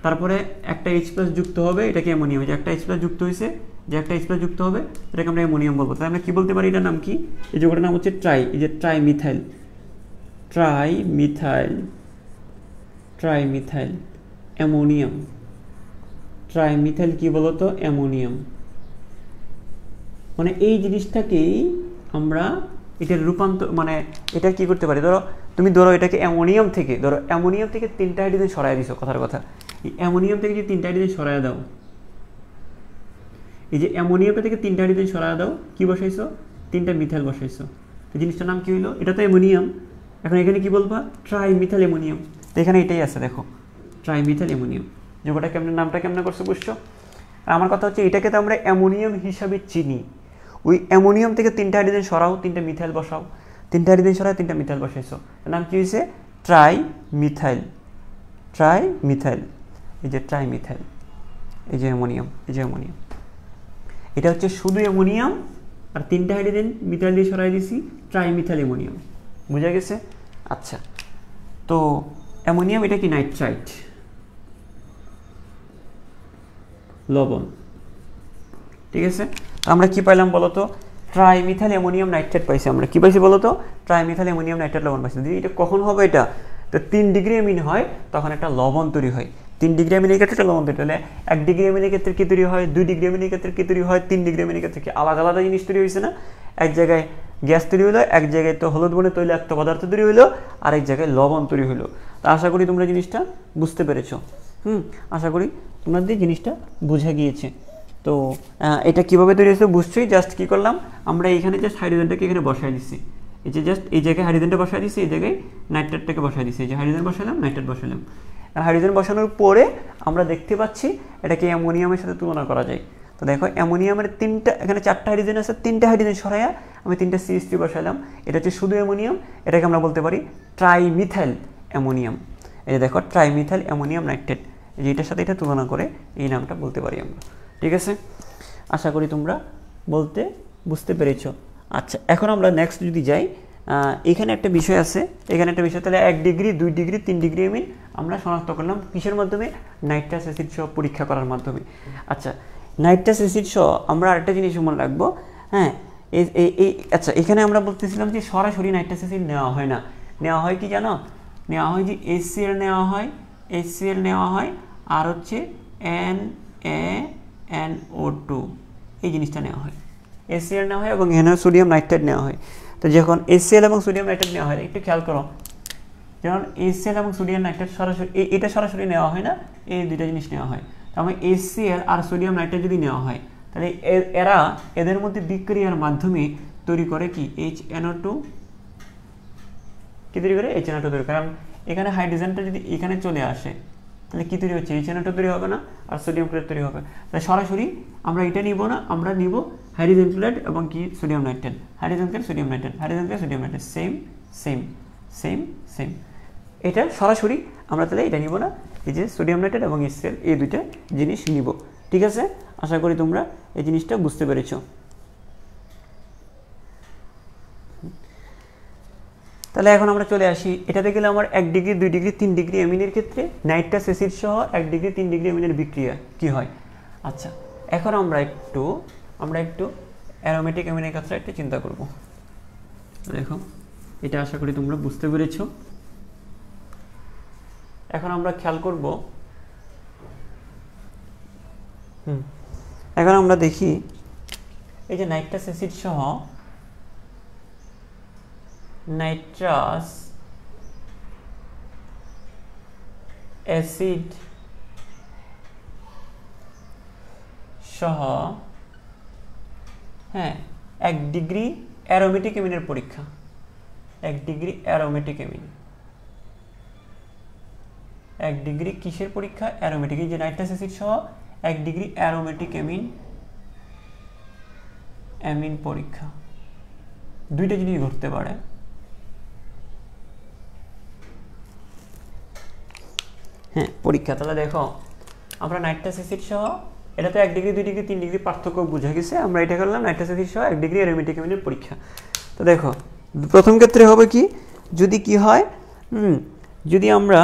তারপরে একটা H প্লাস যুক্ত হবে, এটাকে অ্যামোনিয়াম। যে একটা H প্লাস যুক্ত হয়েছে, যে একটা H প্লাস যুক্ত হবে এটাকে আমরা অ্যামোনিয়াম বলবো। তাহলে আমরা কি বলতে পারি, এটার নাম কি, এই যে ওটার নাম হচ্ছে এই যে ট্রাইমিথাইল অ্যামোনিয়াম। ট্রাইমিথাইল কি বলতো, অ্যামোনিয়াম। মানে এই জিনিসটাকেই আমরা এটার রূপান্তর, মানে এটা কি করতে পারি, ধরো এটাকে অ্যামোনিয়াম থেকে 3টা হাইড্রোজেন সরায় দিছো, কথার কথা এই অ্যামোনিয়াম থেকে যদি 3টা হাইড্রোজেন সরায় দাও, এই যে অ্যামোনিয়ামটা থেকে 3টা হাইড্রোজেন সরায় দাও, কি বসাইছো, 3টা মিথাইল বসাইছো, তো জিনিসটার নাম কি হইলো, এটা তো অ্যামোনিয়াম। এখন এখানে কি বলবা, ট্রাইমিথাইল অ্যামোনিয়াম। তো এখানে এটাই আছে, দেখো ট্রাইমিথাইল অ্যামোনিয়াম। যে ওটা নামটা কেমন করছো বুঝছো। আর আমার কথা হচ্ছে এটাকে তো আমরা অ্যামোনিয়াম হিসাবে চিনি, ওই অ্যামোনিয়াম থেকে 3টা হাইড্রোজেন সরাও, 3টা মিথাইল বসাও, 3টা হাইড্রোজেন সরাও, 3টা মিথাইল বসাইছো, এর নাম কি হয়েছে, ট্রাইমিথাইল। এই যে ট্রাইমিথাইল, এই যে অ্যামোনিয়াম, এটা হচ্ছে শুধু অ্যামোনিয়াম, আর 3টা হাইড্রোজেন মিথাইল দিয়ে সরাই দিছি, ট্রাইমিথাইল অ্যামোনিয়াম। বুঝা গেছে? আচ্ছা, তো অ্যামোনিয়াম এটা কি, নাইট্রাইট, লবণ। ঠিক আছে, আমরা কি পাইলাম বলতো, ট্রাইমিথাইল অ্যামোনিয়াম নাইট্রেট পাইছি। আমরা কি পাইছি বলতো, ট্রাইমিথাইল অ্যামোনিয়াম নাইট্রেট লবণ পাইছি। যদি এটা কখন হবে, এটা তো 3 ডিগ্রি অ্যামিন হয় তখন একটা লবণ তৈরি হয়। 3 ডিগ্রি অ্যামিনের ক্ষেত্রে একটা লবণ তৈরি হলে 1 ডিগ্রি অ্যামিনের ক্ষেত্রে কি তৈরি হয়, 2 ডিগ্রি অ্যামিনের ক্ষেত্রে কি তৈরি হয়, 3 ডিগ্রি অ্যামিনের ক্ষেত্রে কি, আলাদা আলাদা জিনিস তৈরি হয়েছে না। এক জায়গায় গ্যাস তৈরি হলো, এক জায়গায় তো হলুদ বর্ণের তৈলাক্ত পদার্থ তৈরি হলো, আর এক জায়গায় লবণ তৈরি হলো। তা আশা করি তোমরা জিনিসটা বুঝতে পেরেছো। আশা করি তোমাদের জিনিসটা বুঝে গিয়েছে। তো এটা কিভাবে তৈরি হয়েছে বুঝছোই। জাস্ট কি করলাম, আমরা এইখানে জাস্ট হাইড্রোজেনটাকে এখানে বসাই দিচ্ছি, এই যে জাস্ট এই জায়গায় হাইড্রোজেনটা বসাই দিচ্ছি, এই জায়গায় নাইট্রেটটাকে বসাই দিচ্ছি। এই যে হাইড্রোজেন বসালাম, নাইট্রেট বসালাম। আর হাইড্রোজেন বসানোর পরে আমরা দেখতে পাচ্ছি এটাকে অ্যামোনিয়ামের সাথে তুলনা করা যায়। তো দেখো অ্যামোনিয়ামের 3টা, এখানে 4টা হাইড্রোজেন আছে, 3টা হাইড্রোজেন সরাইয়া আমি 3টা CH3 বসাইলাম, এটা হচ্ছে শুধু অ্যামোনিয়াম। এটাকে আমরা বলতে পারি ট্রাইমিথাইল অ্যামোনিয়াম। এই যে দেখো ট্রাইমিথাইল অ্যামোনিয়াম নাইট্রেট, এই যে এটার সাথে এটা তুলনা করে এই নামটা বলতে পারি আমরা। ঠিক আছে, আশা করি তোমরা বুঝতে পেরেছো। আচ্ছা, এখন আমরা নেক্সট যদি যাই, এখানে একটা বিষয় আছে, তাহলে 1 ডিগ্রি, 2 ডিগ্রি, 3 ডিগ্রি অ্যামিন আমরা শনাক্ত করলাম কিসের মাধ্যমে, নাইট্রাস অ্যাসিড সহ পরীক্ষা করার মাধ্যমে। আচ্ছা, নাইট্রাস অ্যাসিড সহ আমরা আরেকটা জিনিস মনে রাখবো। হ্যাঁ, আচ্ছা, এখানে আমরা বলতেছিলাম যে সরাসরি নাইট্রাস অ্যাসিড নেওয়া হয় না, নেওয়া হয় কি জানো, নেওয়া হয় যে HCl নেওয়া হয়, আর হচ্ছে NaNO2 এই জিনিসটা নেওয়া হয়, HCl নেওয়া হয় এবং সোডিয়াম নাইট্রেট নেওয়া হয়। তো যখন HCl এবং সোডিয়াম নাইট্রেট নেওয়া হয়, একটু খেয়াল করো, যেমন HCl এবং সোডিয়াম নাইট্রেট সরাসরি এটা সরাসরি নেওয়া হয় না, এই দুইটা জিনিস নেওয়া হয়। তার মানে HCl আর সোডিয়াম নাইট্রেট যদি নেওয়া হয় তাহলে এদের মধ্যে বিক্রিয়ার মাধ্যমে তৈরি করে কি, HNO2 কি তৈরি করে, HNO2 তৈরি। কারণ এখানে হাইড্রোজেনটা যদি এখানে চলে আসে তাহলে কি তৈরি হচ্ছে, HNO2 তৈরি হবে না, আর সোডিয়াম ক্লোরাইড তৈরি হবে। তাহলে সরাসরি আমরা এটা নিব না, আমরা নিব হাইড্রোজেন ক্লোরাইড এবং কি sodium nitrate, hydrogen chloride sodium nitrate, same. এটা সরাসরি আমরা তাহলে এটা নিব না, এই যে সোডিয়াম নাইট্রেট এবং HCl এই দুইটা জিনিস নিব। ঠিক আছে, আশা করি তোমরা এই জিনিসটা বুঝতে পেরেছো। তাহলে এখন আমরা চলে আসি, এটাতে গেলে আমার 1 ডিগ্রি 2 ডিগ্রি 3 ডিগ্রি অ্যামিনের ক্ষেত্রে নাইট্রাস অ্যাসিড সহ 1 ডিগ্রি 3 ডিগ্রি অ্যামিনের বিক্রিয়া কি হয়। আচ্ছা, এখন আমরা একটু অ্যারোমেটিক অ্যামিনের ক্ষেত্রে একটু চিন্তা করব। দেখো, এটা আশা করি তোমরা বুঝতে পেরেছো। এখন আমরা খেয়াল করব, এখন আমরা দেখি এই যে নাইট্রাস অ্যাসিড সহ নাইট্রাস অ্যাসিড সহ 1 ডিগ্রি অ্যারোমেটিক অ্যামিনের পরীক্ষা। 1 ডিগ্রি অ্যারোমেটিক অ্যামিন, 1 ডিগ্রি কিসের পরীক্ষা? অ্যারোমেটিক। এই যে নাইট্রাস অ্যাসিড সহ 1 ডিগ্রি অ্যারোমেটিক অ্যামিন পরীক্ষা। দুইটা জিনিস ঘটতে পারে। পরীক্ষা। তাহলে দেখো, আমরা নাইট্রাস অ্যাসিড সহ, এটা তো 1 ডিগ্রি 2 ডিগ্রি 3 ডিগ্রি পার্থক্য বোঝা গেছে। আমরা এটা করলাম নাইট্রাস অ্যাসিড সহ 1 ডিগ্রি অ্যারোমেটিক অ্যামিনের পরীক্ষা। তো দেখো, প্রথম ক্ষেত্রে হবে কি, যদি কি হয়, যদি আমরা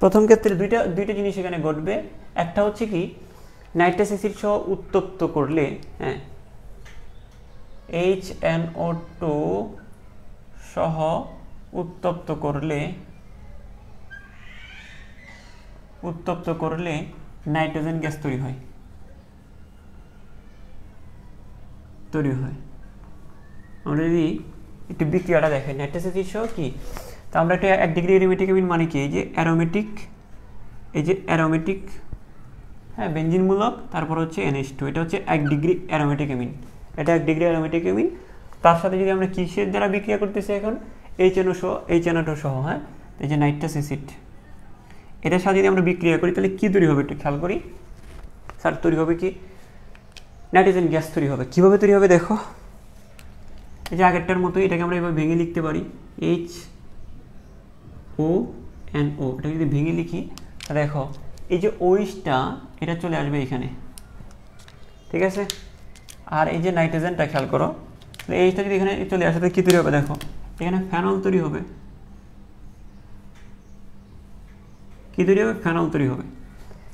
প্রথম ক্ষেত্রে দুইটা জিনিস এখানে ঘটবে। একটা হচ্ছে কি, নাইট্রাস অ্যাসিড সহ উত্তপ্ত করলে, HNO2 সহ উত্তপ্ত করলে নাইট্রোজেন গ্যাস তৈরি হয়। আমরা যদি একটু বিক্রিয়াটা দেখেন, নাইট্রাস অ্যাসিড সহ কি, তো আমরা একটা 1 ডিগ্রি অ্যারোমেটিক অ্যামিন মানে কি, এই যে অ্যারোমেটিক বেঞ্জিনমূলক, তারপর হচ্ছে NH2, এটা হচ্ছে 1 ডিগ্রি অ্যারোমেটিক অ্যামিন। এটা 1 ডিগ্রি অ্যারোমেটিক অ্যামিন। তার সাথে যদি আমরা কিসের দ্বারা বিক্রিয়া করতেছি এখন, HNO2 সহ, এই যে নাইট্রাস অ্যাসিড, এটার সাথে যদি আমরা বিক্রিয়া করি তাহলে কি তৈরি হবে একটু খেয়াল করি। স্যার, তৈরি হবে কি, নাইট্রোজেন গ্যাস তৈরি হবে। কিভাবে তৈরি হবে দেখো, এই যে আগেরটার মতোই এটাকে আমরা এভাবে ভেঙে লিখতে পারি, HONO। এটা যদি ভেঙে লিখি, দেখো এই যে ওইচটা এটা চলে আসবে এখানে, ঠিক আছে। আর এই যে নাইট্রোজেনটা খেয়াল করো, এইটা যদি এখানে চলে আসে তাহলে কি তৈরি হবে দেখো, এখানে ফেনল তৈরি হবে। কি তৈরি হবে? ফেনল তৈরি হবে।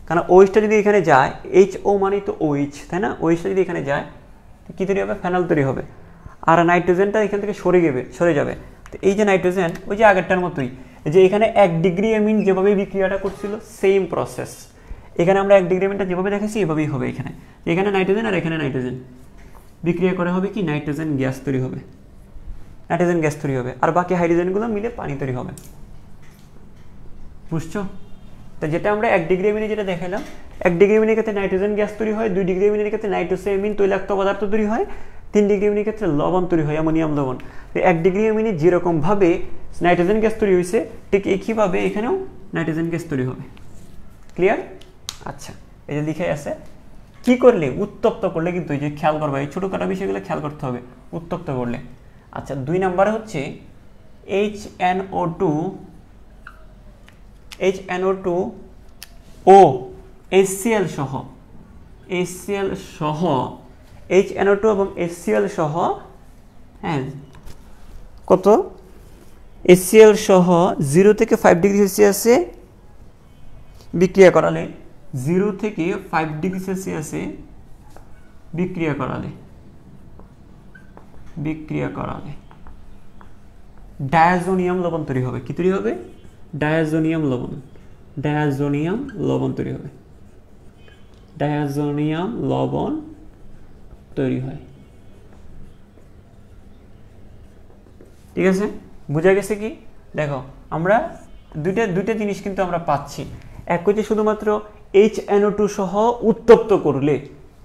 কারণ ওইচটা যদি এখানে যায়, HO মানে তো ওইচ, তাই না? ওইচটা যদি এখানে যায় কি তৈরি হবে? ফেনল তৈরি হবে। আর নাইট্রোজেনটা এখান থেকে সরে যাবে। তো এই যে নাইট্রোজেন, ওই যে আগেরটার মতোই, যে এখানে 1 ডিগ্রি অ্যামিন যেভাবে বিক্রিয়াটা করছিল সেম প্রসেস। এখানে আমরা 1 ডিগ্রি অ্যামিনটা যেভাবে দেখেছি এভাবেই হবে। এখানে নাইট্রোজেন আর এখানে নাইট্রোজেন বিক্রিয়া করে হবে কি, নাইট্রোজেন গ্যাস তৈরি হবে। আর বাকি হাইড্রোজেনগুলো মিলে পানি তৈরি হবে। বুঝছো? তো যেটা আমরা 1 ডিগ্রি অ্যামিনে যেটা দেখালাম, 1 ডিগ্রি অ্যামিনের ক্ষেত্রে নাইট্রোজেন গ্যাস তৈরি হয়, 2 ডিগ্রি অ্যামিনের ক্ষেত্রে নাইট্রোসেমিন তৈলাক্ত পদার্থ তৈরি হয়, 3 ডিগ্রি অ্যামিনের ক্ষেত্রে লবণ তৈরি হয়, অ্যামোনিয়াম লবণ। তো 1 ডিগ্রি অ্যামিনে যেরকমভাবে নাইট্রোজেন গ্যাস তৈরি হয়েছে, ঠিক একইভাবে এখানেও নাইট্রোজেন গ্যাস তৈরি হবে। ক্লিয়ার? আচ্ছা, এই যে লিখে আছে, কি করলে? উত্তপ্ত করলে। কিন্তু এই যে খেয়াল করবে, এই ছোটোখাটো বিষয়গুলো খেয়াল করতে হবে, উত্তপ্ত করলে। আচ্ছা, 2 নম্বরে হচ্ছে HNO2 ও HCl সহ, HNO2 এবং HCl সহ, কত? HCl সহ 0 থেকে 5 ডিগ্রি সেলসিয়াসে বিক্রিয়া করালে, 0 থেকে 5 ডিগ্রি সেলসিয়াসে বিক্রিয়া করালে ডায়াজোনিয়াম লবণ তৈরি হবে। কি তৈরি হবে? ডায়াজোনিয়াম লবণ তৈরি হবে। ডায়াজোনিয়াম লবণ তৈরি হয়। ঠিক আছে, বোঝা গেছে কি? দেখো, আমরা দুইটা জিনিস কিন্তু আমরা পাচ্ছি। এক হচ্ছে শুধুমাত্র HNO2 সহ উত্তপ্ত করলে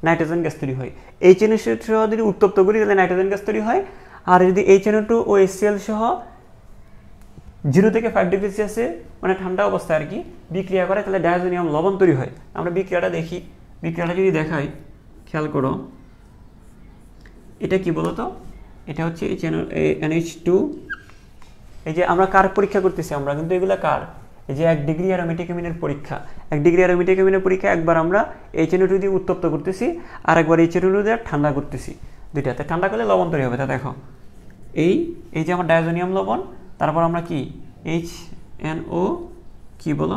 নাইট্রোজেন গ্যাস তৈরি হয়। HNO2 সহ যদি উত্তপ্ত করি তাহলে নাইট্রোজেন গ্যাস তৈরি হয়। আর যদি HNO2 ও HCl সহ 0 থেকে 5 ডিগ্রি সেলসিয়াসে, মানে ঠান্ডা অবস্থায় আর কি, বিক্রিয়া করে, তাহলে ডায়াজোনিয়াম লবণ তৈরি হয়। আমরা বিক্রিয়াটা দেখি, বিক্রিয়াটা যদি দেখাই, খেয়াল করো, এটা কি বলতো? এটা হচ্ছে NH2। এই যে আমরা কার পরীক্ষা করতেছি, আমরা কিন্তু এগুলা কার, এই যে 1 ডিগ্রি অ্যারোমেটিক অ্যামিনের পরীক্ষা। 1 ডিগ্রি অ্যারোমেটিক অ্যামিনের পরীক্ষা, একবার আমরা HNO2 দিয়ে উত্তপ্ত করতেছি, আর একবার HNO2 দিয়ে ঠান্ডা করতেছি। দুইটাতে ঠান্ডা করলে লবণ তৈরি হবে। তা দেখো, এই যে আমার ডায়াজোনিয়াম লবণ, তারপর আমরা কি HNO কি বলো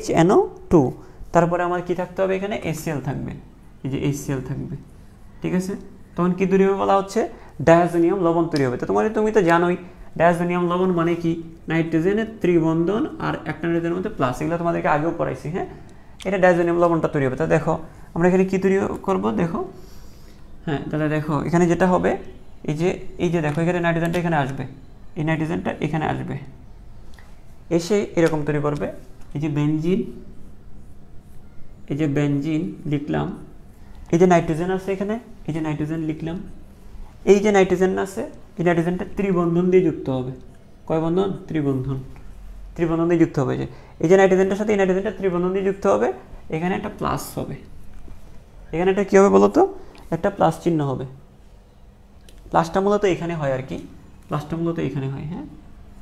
HNO2, তারপরে আমার কি থাকতে হবে এখানে HCl থাকবে, এই যে HCl থাকবে, ঠিক আছে। তখন কি তৈরি হবে বলা হচ্ছে ডায়াজোনিয়াম লবণ তৈরি হবে। তো তুমি তো জানোই ডায়াজোনিয়াম লবণ মানে কি, নাইট্রোজেনের ত্রিবন্ধন আর একটা নাইট্রোজেনের মধ্যে প্লাস, এগুলো তোমাদেরকে আগেও পড়াইছি। হ্যাঁ, এটা ডায়াজোনিয়াম লবণটা তৈরি হবে। তো দেখো আমরা এখানে কি তৈরি করব, দেখো হ্যাঁ, তাহলে দেখো এখানে যেটা হবে এই যে দেখো এখানে নাইট্রোজেনটা এখানে আসবে, এই নাইট্রোজেনটা এখানে আসবে, এসে এরকম তৈরি করবে। এই যে বেনজিন লিখলাম, এই যে নাইট্রোজেন আছে এখানে, এই যে নাইট্রোজেন লিখলাম, এই যে নাইট্রোজেন আছে, এই নাইট্রোজেনটা ত্রিবন্ধন দিয়ে যুক্ত হবে। কয় বন্ধন? ত্রিবন্ধন দিয়ে যুক্ত হবে। এই যে নাইট্রোজেনটার সাথে এই নাইট্রোজেনটা ত্রিবন্ধন দিয়ে যুক্ত হবে, এখানে একটা প্লাস হবে, এখানে একটা কী হবে বলো তো, একটা প্লাস চিহ্ন হবে। প্লাসটা মূলত এখানে হয় আর কি, প্লাসটা মূলত এখানে হয়। হ্যাঁ,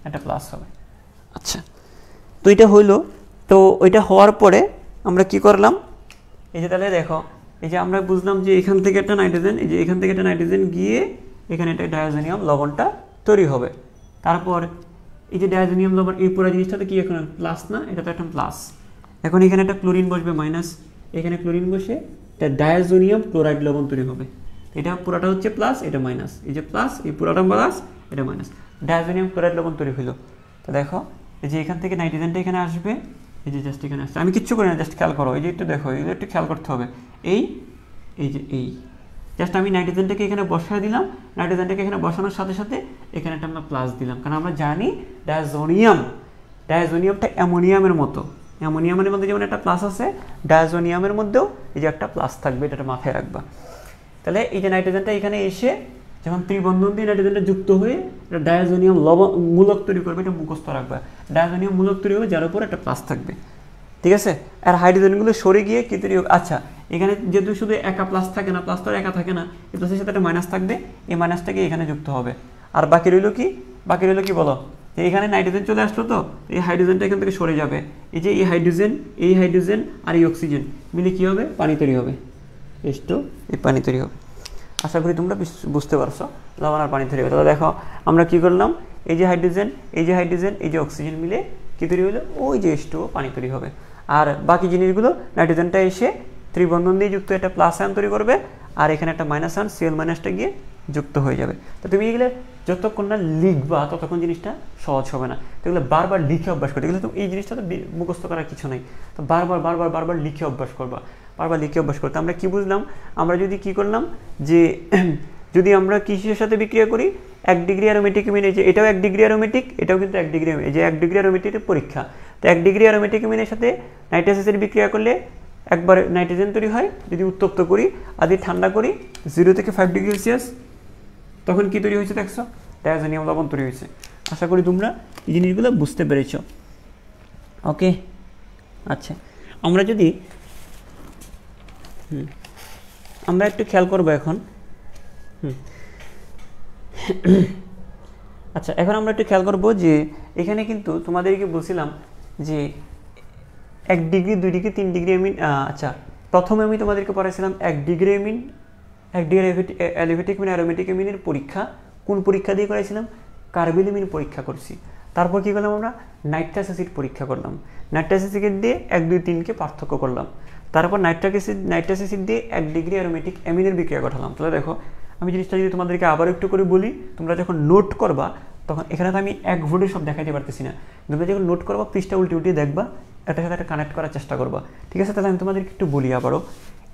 একটা প্লাস হবে। আচ্ছা, তো এটা হইলো। তো ওইটা হওয়ার পরে আমরা কি করলাম, এই যে তাহলে দেখো এই যে আমরা বুঝলাম যে এখান থেকে একটা নাইট্রোজেন, এই যে এখান থেকে একটা নাইট্রোজেন গিয়ে এখানে একটা ডায়াজোনিয়াম লবণটা তৈরি হবে। তারপর এই যে ডায়াজোনিয়াম লবণ, এই পুরো জিনিসটাতে কি এখন প্লাস না, এটা তো একটা প্লাস। এখন এখানে একটা ক্লোরিন বসবে মাইনাস, এখানে ক্লোরিন বসে এটা ডায়াজোনিয়াম ক্লোরাইড লবণ তৈরি হবে। এটা পুরোটা হচ্ছে প্লাস, এটা মাইনাস, এই যে প্লাস, এই পুরোটা প্লাস, এটা মাইনাস, ডায়াজোনিয়াম ক্লোরাইড লবণ তৈরি হলো। তো দেখো এই যে এখান থেকে নাইট্রোজেনটা এখানে আসবে, এই যে জাস্ট এখানে আসছে, আমি কিচ্ছু করি না, জাস্ট খেয়াল করো, এই যে একটু দেখো, এই যে একটু খেয়াল করতে হবে। এই যে জাস্ট আমি নাইট্রোজেনটাকে এখানে বসায় দিলাম, নাইট্রোজেনটাকে এখানে বসানোর সাথে সাথে এখানে একটা আমরা প্লাস দিলাম, কারণ আমরা জানি ডায়াজোনিয়ামটা অ্যামোনিয়ামের মতো, অ্যামোনিয়ামের মধ্যে যেমন একটা প্লাস আছে, ডায়াজোনিয়ামের মধ্যেও এই যে একটা প্লাস থাকবে, এটা মাথায় রাখবা। তাহলে এই যে নাইট্রোজেনটা এখানে এসে যখন ত্রিবন্ধন দিয়ে নাইট্রোজেনটা যুক্ত হয়ে এটা ডায়াজোনিয়াম মূলক তৈরি করবে, এটা মুখস্থ রাখবা। ডায়াজোনিয়াম মূলক তৈরি হবে যার উপর একটা প্লাস থাকবে, ঠিক আছে। আর হাইড্রোজেনগুলো সরে গিয়ে কি তৈরি হবে, আচ্ছা এখানে যেহেতু শুধু একা প্লাস থাকে না, প্লাস তো একা থাকে না, এই প্লাসের সাথে একটা মাইনাস থাকবে, এই মাইনাসটাকে এখানে যুক্ত হবে। আর বাকি রইল কি বলো, এখানে নাইট্রোজেন চলে আসলো, তো এই হাইড্রোজেনটা এখান থেকে সরে যাবে, এই যে এই হাইড্রোজেন আর এই অক্সিজেন মিলে কি হবে, পানি তৈরি হবে, এই পানি তৈরি হবে। আশা করি তোমরা বুঝতে পারছো, লবণ আর পানি তৈরি হবে। তাহলে দেখো আমরা কি করলাম, এই যে হাইড্রোজেন এই যে অক্সিজেন মিলে কি তৈরি হলো, ওই যে H2O পানি তৈরি হবে। আর বাকি জিনিসগুলো নাইট্রোজেনটা এসে ত্রিবন্ধন দিয়ে যুক্ত একটা প্লাস আয়ন তৈরি করবে, আর এখানে একটা মাইনাস আয়ন Cl মাইনাসটা গিয়ে যুক্ত হয়ে যাবে। তো তুমি এগুলো যতক্ষণ না লিখবা ততক্ষণ জিনিসটা সহজ হবে না। তো এগুলো বারবার লিখে অভ্যাস করতে গেলে, তো এই জিনিসটা তো মুখস্থ করার কিছু নেই, তো বারবার লিখে অভ্যাস করবা, বারবার লিখে অভ্যাস করতে। আমরা কি বুঝলাম, আমরা যদি কি করলাম যে যদি আমরা কিসের সাথে বিক্রিয়া করি, 1 ডিগ্রি অ্যারোমেটিক মিন, এই যে এটাও 1 ডিগ্রি অ্যারোমেটিক, এটাও কিন্তু 1 ডিগ্রি, এই যে 1 ডিগ্রি অ্যারোমেটিকের পরীক্ষা। তো 1 ডিগ্রি অ্যারোমেটিক মিনের সাথে নাইট্রাস অ্যাসিড বিক্রিয়া করলে একবার নাইট্রোজেন তৈরি হয়, যদি উত্তপ্ত করি আর যদি ঠান্ডা করি 0 থেকে 5 ডিগ্রি সেলসিয়াস, তখন কি তৈরি হয়েছে দেখছো, ডায়াজোনিয়াম লবণ তৈরি হয়েছে। আশা করি তোমরা এই জিনিসগুলো বুঝতে পেরেছ। ওকে, আচ্ছা আমরা যদি আমরা একটু খেয়াল করবো এখন। আচ্ছা এখন আমরা একটু খেয়াল করবো যে এখানে কিন্তু তোমাদেরকে বলছিলাম যে 1 ডিগ্রি 2 ডিগ্রি 3 ডিগ্রি অ্যামিন। আচ্ছা প্রথমে আমি তোমাদেরকে পড়াইছিলাম 1 ডিগ্রি অ্যামিন, 1 ডিগ্রি অ্যালিফেটিক মিন অ্যারোমেটিক অ্যামিনের পরীক্ষা কোন পরীক্ষা দিয়ে করাইছিলাম, কার্বিল অ্যামিন পরীক্ষা করছি। তারপর কি করলাম, আমরা নাইট্রাস অ্যাসিড পরীক্ষা করলাম, নাইট্রাস অ্যাসিড দিয়ে 1 2 3কে পার্থক্য করলাম। তারপর নাইট্রাস অ্যাসিড দিয়ে 1 ডিগ্রি অ্যারোমেটিক অ্যামিনের বিক্রিয়া ঘটালাম। তাহলে দেখো আমি জিনিসটা যদি তোমাদেরকে আবার একটু করে বলি, তোমরা যখন নোট করবা তখন এখানে তো আমি এক ভোটে সব দেখাইতে পারতেছি না, তোমরা যখন নোট করবা পৃষ্ঠা উল্টে দেখবা, একটার সাথে একটা কানেক্ট করার চেষ্টা করবা, ঠিক আছে। তাহলে আমি তোমাদেরকে একটু বলি আবারও,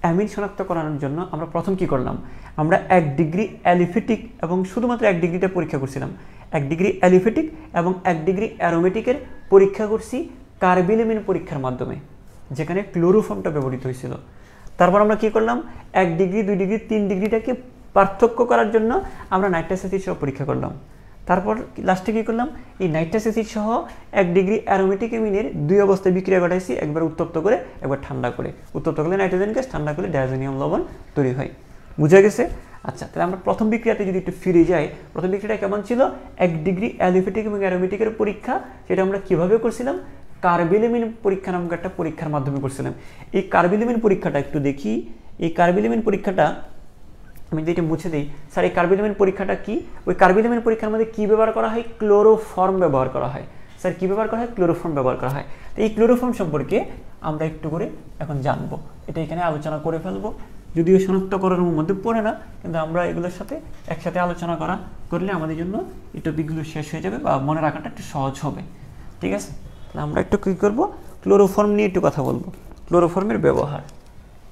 অ্যামিন শনাক্ত করানোর জন্য আমরা প্রথম কি করলাম, আমরা 1 ডিগ্রি অ্যালিফেটিক এবং শুধুমাত্র 1 ডিগ্রিটা পরীক্ষা করছিলাম, 1 ডিগ্রি অ্যালিফেটিক এবং 1 ডিগ্রি অ্যারোমেটিকের পরীক্ষা করছি কার্বিল অ্যামিন পরীক্ষার মাধ্যমে, যেখানে ক্লোরোফর্মটা ব্যবহৃত হয়েছিল। তারপর আমরা কি করলাম, 1 ডিগ্রি 2 ডিগ্রি 3 ডিগ্রিটাকে পার্থক্য করার জন্য আমরা নাইট্রাস অ্যাসিড সহ পরীক্ষা করলাম। তারপর লাস্টে কী করলাম, এই নাইট্রাস অ্যাসিড সহ 1 ডিগ্রি অ্যারোমেটিক অ্যামিনের 2 অবস্থায় বিক্রিয়া ঘটাইছি, একবার উত্তপ্ত করে একবার ঠান্ডা করে। উত্তপ্ত করলে নাইট্রোজেন গ্যাস, ঠান্ডা করলে ডায়াজোনিয়াম লবণ তৈরি হয়। বুঝা গেছে? আচ্ছা তাহলে আমরা প্রথম বিক্রিয়াতে যদি একটু ফিরে যাই, প্রথম বিক্রিয়াটা কেমন ছিল, 1 ডিগ্রি অ্যালিফেটিক এবং অ্যারোমেটিকের পরীক্ষা, সেটা আমরা কীভাবে করছিলাম, কার্বিল অ্যামিন পরীক্ষা নামক একটা পরীক্ষার মাধ্যমে করছিলাম। এই কার্বিল অ্যামিন পরীক্ষাটা একটু দেখি, এই কার্বিল অ্যামিন পরীক্ষাটা আমি যদি এটা মুছে দিই, স্যার এই কার্বিলিমেন্ট পরীক্ষাটা কি? ওই কার্বিলিমেন্ট পরীক্ষার মধ্যে কি ব্যবহার করা হয়? ক্লোরোফর্ম ব্যবহার করা হয়। স্যার কি ব্যবহার করা হয়? ক্লোরোফর্ম ব্যবহার করা হয়। তো এই ক্লোরোফর্ম সম্পর্কে আমরা একটু করে এখন জানবো, এটা এখানে আলোচনা করে ফেলবো। যদিও শনাক্তকরণের মধ্যে পড়ে না, কিন্তু আমরা এগুলোর সাথে একসাথে আলোচনা করলে আমাদের জন্য এই টপিকগুলো শেষ হয়ে যাবে বা মনে রাখাটা একটু সহজ হবে। ঠিক আছে, তাহলে আমরা একটু কী করবো, ক্লোরোফর্ম নিয়ে একটু কথা বলবো। ক্লোরোফর্মের ব্যবহার,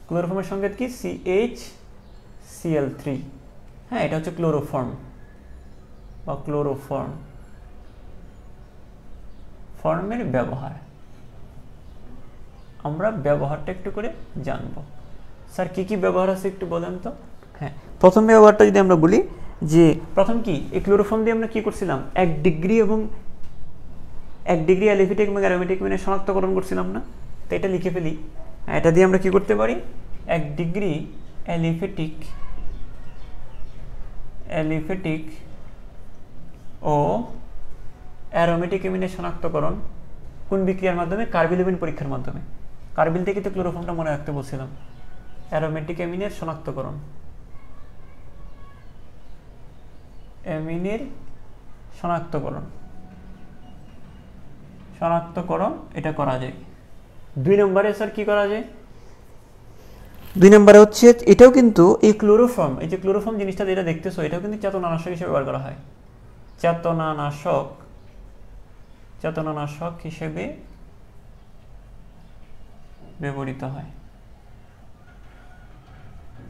ক্লোরোফর্মের সংকেত কি? CH Cl3। হ্যাঁ, এটা হচ্ছে ক্লোরোফর্ম বা ক্লোরোফর্ম, ফর্মের ব্যবহার। আমরা ব্যবহারটা একটু করে জানবো। স্যার কি কি ব্যবহার আছে একটু বলেন তো? হ্যাঁ, প্রথম ব্যবহারটা যদি আমরা বলি যে প্রথম কি, এই ক্লোরোফর্ম দিয়ে আমরা কি করছিলাম? 1 ডিগ্রি এবং 1 ডিগ্রি অ্যালিফেটিক এবং অ্যারোমেটিক মিনের শনাক্তকরণ করছিলাম না? তো এটা লিখে ফেলি। এটা দিয়ে আমরা কি করতে পারি? 1 ডিগ্রি অ্যালিফেটিক ও অ্যারোমেটিক এমিনের শনাক্তকরণ কোন বিক্রিয়ার মাধ্যমে? কার্বিলিমেন্ট পরীক্ষার মাধ্যমে। কার্বিল থেকে তো ক্লোরোফর্মটা মনে রাখতে বলছিলাম। অ্যারোমেটিক এমিনের শনাক্তকরণ, এমিনের শনাক্তকরণ এটা করা যায়। 2 নম্বরে স্যার কি করা যায়? 2 নম্বরে হচ্ছে এটাও কিন্তু এই ক্লোরোফর্ম, এই যে ক্লোরোফর্ম জিনিসটা যেটা দেখতেছো, এটাও কিন্তু চেতনানাশক হিসেবে ব্যবহার করা হয়। চেতনানাশক হিসেবে ব্যবহৃত হয়।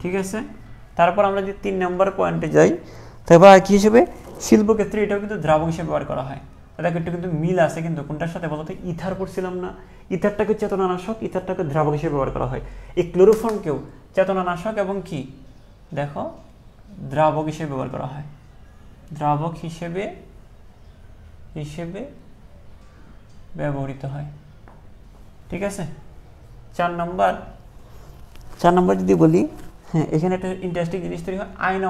ঠিক আছে, তারপর আমরা যদি 3 নম্বর পয়েন্টে যাই, তারপর আর কি হিসেবে? শিল্পক্ষেত্রে এটাও কিন্তু দ্রাবক হিসেবে ব্যবহার করা হয়। দেখো একটু কিন্তু মিল আছে, কিন্তু কোনটার সাথে বলতো? ইথার পড়ছিলাম না? ইথারটাকে চেতনানাশক, ইথারটাকে দ্রাবক হিসেবে ব্যবহার করা হয়। এই ক্লোরোফর্মকেও চেতনানাশক এবং কি দেখো দ্রাবক হিসেবে ব্যবহার করা হয়। দ্রাবক হিসেবে ব্যবহৃত হয়। ঠিক আছে, 4 নম্বর যদি বলি, হ্যাঁ এখানে একটা ইন্টারেস্টিং জিনিস তৈরি হয়। আইন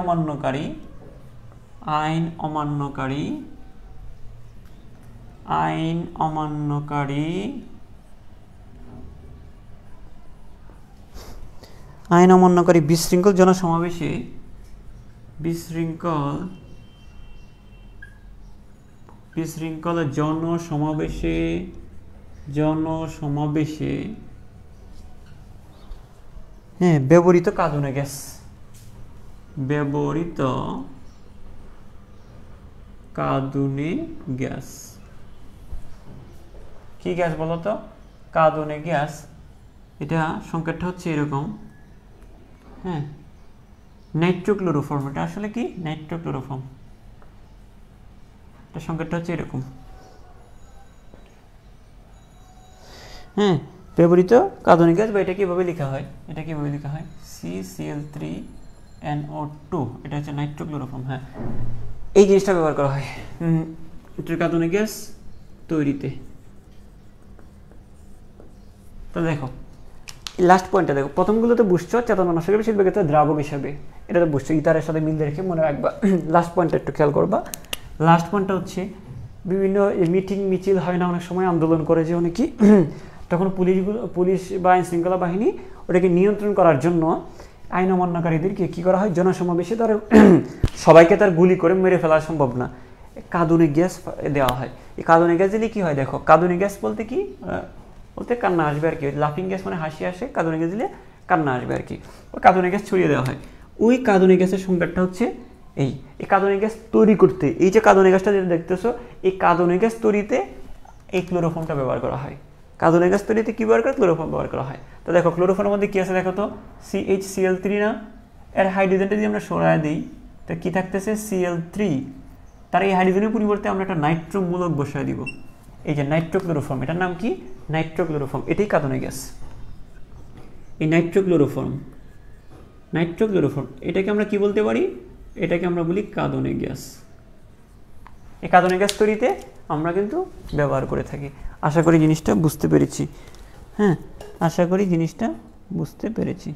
অমান্যকারী বিশৃঙ্খল জনসমাবেশে হ্যাঁ ব্যবহৃত কাঁদুনে গ্যাস, কি গ্যাস বলতো? কাঁদুনে গ্যাস। এটা সংকেতটা হচ্ছে এরকম। হ্যাঁ, নাইট্রোক্লোরোফর্ম। এটা আসলে কি? নাইট্রোক্লোরোফর্ম। এটা সংকেতটা হচ্ছে এরকম। হ্যাঁ, ব্যবহৃত কাঁদুনে গ্যাস, বা এটা কিভাবে লেখা হয়? CCl3NO2। এটা হচ্ছে নাইট্রোক্লোরোফর্ম। হ্যাঁ, এই জিনিসটা ব্যবহার করা হয় কাঁদুনে গ্যাস তৈরিতে। তো দেখো লাস্ট পয়েন্টটা দেখো, প্রথমগুলো তো বুঝছো, চেতনানাশক হিসেবে শিল্পক্ষেত্রে দ্রাবক হিসাবে, এটা তো বুঝছো, ইথারের সাথে মিল রেখে মনে রাখবা। লাস্ট পয়েন্টটা একটু খেয়াল করবা। লাস্ট পয়েন্টটা হচ্ছে বিভিন্ন মিটিং মিছিল হয় না অনেক সময়, আন্দোলন করে যে অনেকে, তখন পুলিশ বা আইন শৃঙ্খলা বাহিনী ওটাকে নিয়ন্ত্রণ করার জন্য আইন অমান্যকারীদেরকে কী করা হয়? জনসমাবেশে তার সবাইকে তার গুলি করে মেরে ফেলা সম্ভব না, কাঁদুনে গ্যাস দেওয়া হয়। এই কাঁদুনে গ্যাস দিলে কী হয় দেখো, কাঁদুনে গ্যাস বলতে কি? বলতে কান্না আসবে আর কি। লাফিং গ্যাস মানে হাসি আসে, কাঁদুনে গ্যাস দিলে কান্না আসবে আর কি। ওই কাঁদুনে গ্যাস ছড়িয়ে দেওয়া হয়। ওই কাঁদুনে গ্যাসের সংকেতটা হচ্ছে এই কাঁদুনে গ্যাস তৈরি করতে, এই যে কাঁদুনে গ্যাসটা যেটা দেখতেছো, এই কাঁদুনে গ্যাস তৈরিতে এই ক্লোরোফর্মটা ব্যবহার করা হয়। কাঁদুনে গ্যাস তৈরিতে কী ব্যবহার করে? ক্লোরোফর্ম ব্যবহার করা হয়। তো দেখো ক্লোরোফর্মের মধ্যে কী আছে দেখো তো, CHCl3 না? এর হাইড্রোজেনটা যদি আমরা সরায় দিই, তো কী থাকতেছে? Cl3। তার এই হাইড্রোজেনের পরিবর্তে আমরা একটা নাইট্রো মূলক বসায় দিব। এই যে নাইট্রোক্লোরোফর্ম, এটার নাম কি? নাইট্রোক্লোরোফর্ম। এটাই কাঁদুনে গ্যাস। এই নাইট্রোক্লোরোফর্ম, এটাকে আমরা কি বলতে পারি? এটাকে আমরা বলি কাঁদুনে গ্যাস। এই কাঁদুনে গ্যাস তৈরিতে আমরা কিন্তু ব্যবহার করে থাকি। আশা করি জিনিসটা বুঝতে পেরেছি। হ্যাঁ, আশা করি জিনিসটা বুঝতে পেরেছি।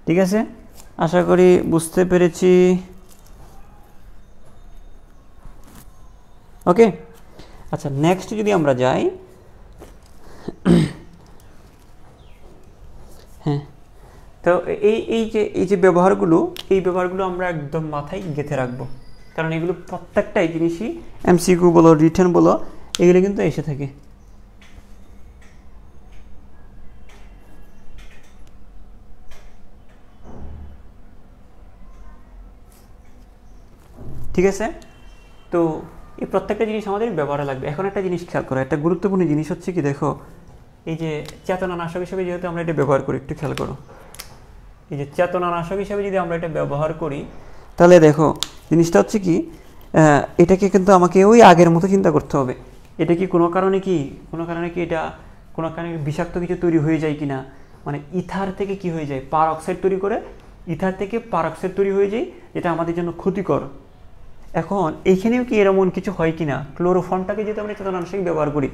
ঠিক আছে, আশা করি বুঝতে পেরেছি। ওকে, আচ্ছা, নেক্সট যদি আমরা যাই, হ্যাঁ, তো এই যে ব্যবহারগুলো, এই ব্যবহারগুলো আমরা একদম মাথায় গেঁথে রাখবো, কারণ এগুলো প্রত্যেকটাই জিনিসই এমসিকিউ বলো, রিটেন বলো, এগুলো কিন্তু এসে থাকে। ঠিক আছে, তো এই প্রত্যেকটা জিনিস আমাদের ব্যবহারে লাগবে। এখন একটা জিনিস খেয়াল করো, একটা গুরুত্বপূর্ণ জিনিস হচ্ছে কি, দেখো এই যে চেতনানাশক হিসেবে যেহেতু আমরা এটা ব্যবহার করি, একটু খেয়াল করো, এই যে চেতনানাশক হিসেবে যদি আমরা এটা ব্যবহার করি, তাহলে দেখো জিনিসটা হচ্ছে কি, এটাকে কিন্তু আমাকে ওই আগের মতো চিন্তা করতে হবে। এটা কি কোনো কারণে কি এটা কোনো কারণে বিষাক্ত কিছু তৈরি হয়ে যায় কি না, মানে ইথার থেকে কি হয়ে যায়, পার অক্সাইড তৈরি করে, ইথার থেকে পার অক্সাইড তৈরি হয়ে যায়, যেটা আমাদের জন্য ক্ষতিকর। এখন এইখানেও কি এরকম কিছু হয় কি না, ক্লোরোফর্মটাকে যেহেতু আমরা চেতনানাশক ব্যবহার করি,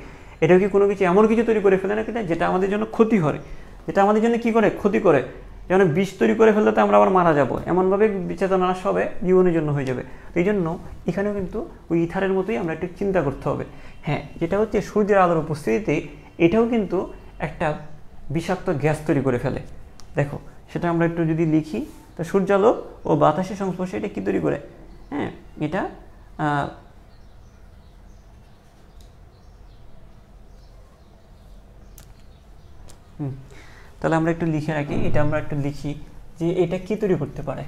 এটাও কি কোনো কিছু এমন কিছু তৈরি করে ফেলে না কিনা, যেটা আমাদের জন্য ক্ষতি হয়, যেটা আমাদের জন্য কি করে, ক্ষতি করে, যেমন বিষ তৈরি করে ফেললে তো আমরা আবার মারা যাবো, এমনভাবে চেতনানাশ হবে, জীবনের জন্য হয়ে যাবে। তো এই জন্য এখানেও কিন্তু ওই ইথারের মতোই আমরা একটু চিন্তা করতে হবে। হ্যাঁ, যেটা হচ্ছে সূর্যের আলোর উপস্থিতিতে এটাও কিন্তু একটা বিষাক্ত গ্যাস তৈরি করে ফেলে। দেখো সেটা আমরা একটু যদি লিখি, তো সূর্যালোক ও বাতাসের সংস্পর্শে এটা কী তৈরি করে, হ্যাঁ, এটা তাহলে আমরা একটু লিখে রাখি, এটা আমরা একটু লিখি যে এটা কি তৈরি করতে পারে।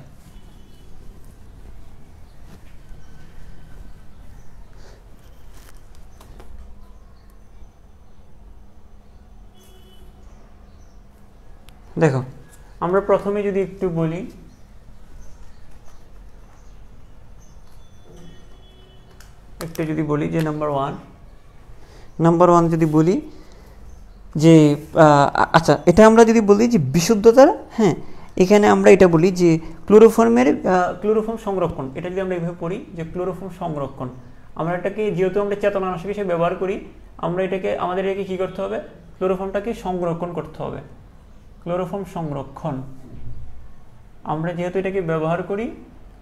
দেখো আমরা প্রথমে যদি একটু বলি, যে নাম্বার ওয়ান যদি বলি যে আচ্ছা, এটা আমরা যদি বলি যে বিশুদ্ধতার, হ্যাঁ, এখানে আমরা এটা বলি যে ক্লোরোফর্ম সংরক্ষণ, এটা যদি আমরা এইভাবে পড়ি যে ক্লোরোফর্ম সংরক্ষণ, আমরা এটাকে যেহেতু আমরা চেতনানাশক হিসেবে ব্যবহার করি, আমাদের এটাকে কী করতে হবে, ক্লোরোফর্মটাকে সংরক্ষণ করতে হবে। ক্লোরোফর্ম সংরক্ষণ, আমরা যেহেতু এটাকে ব্যবহার করি,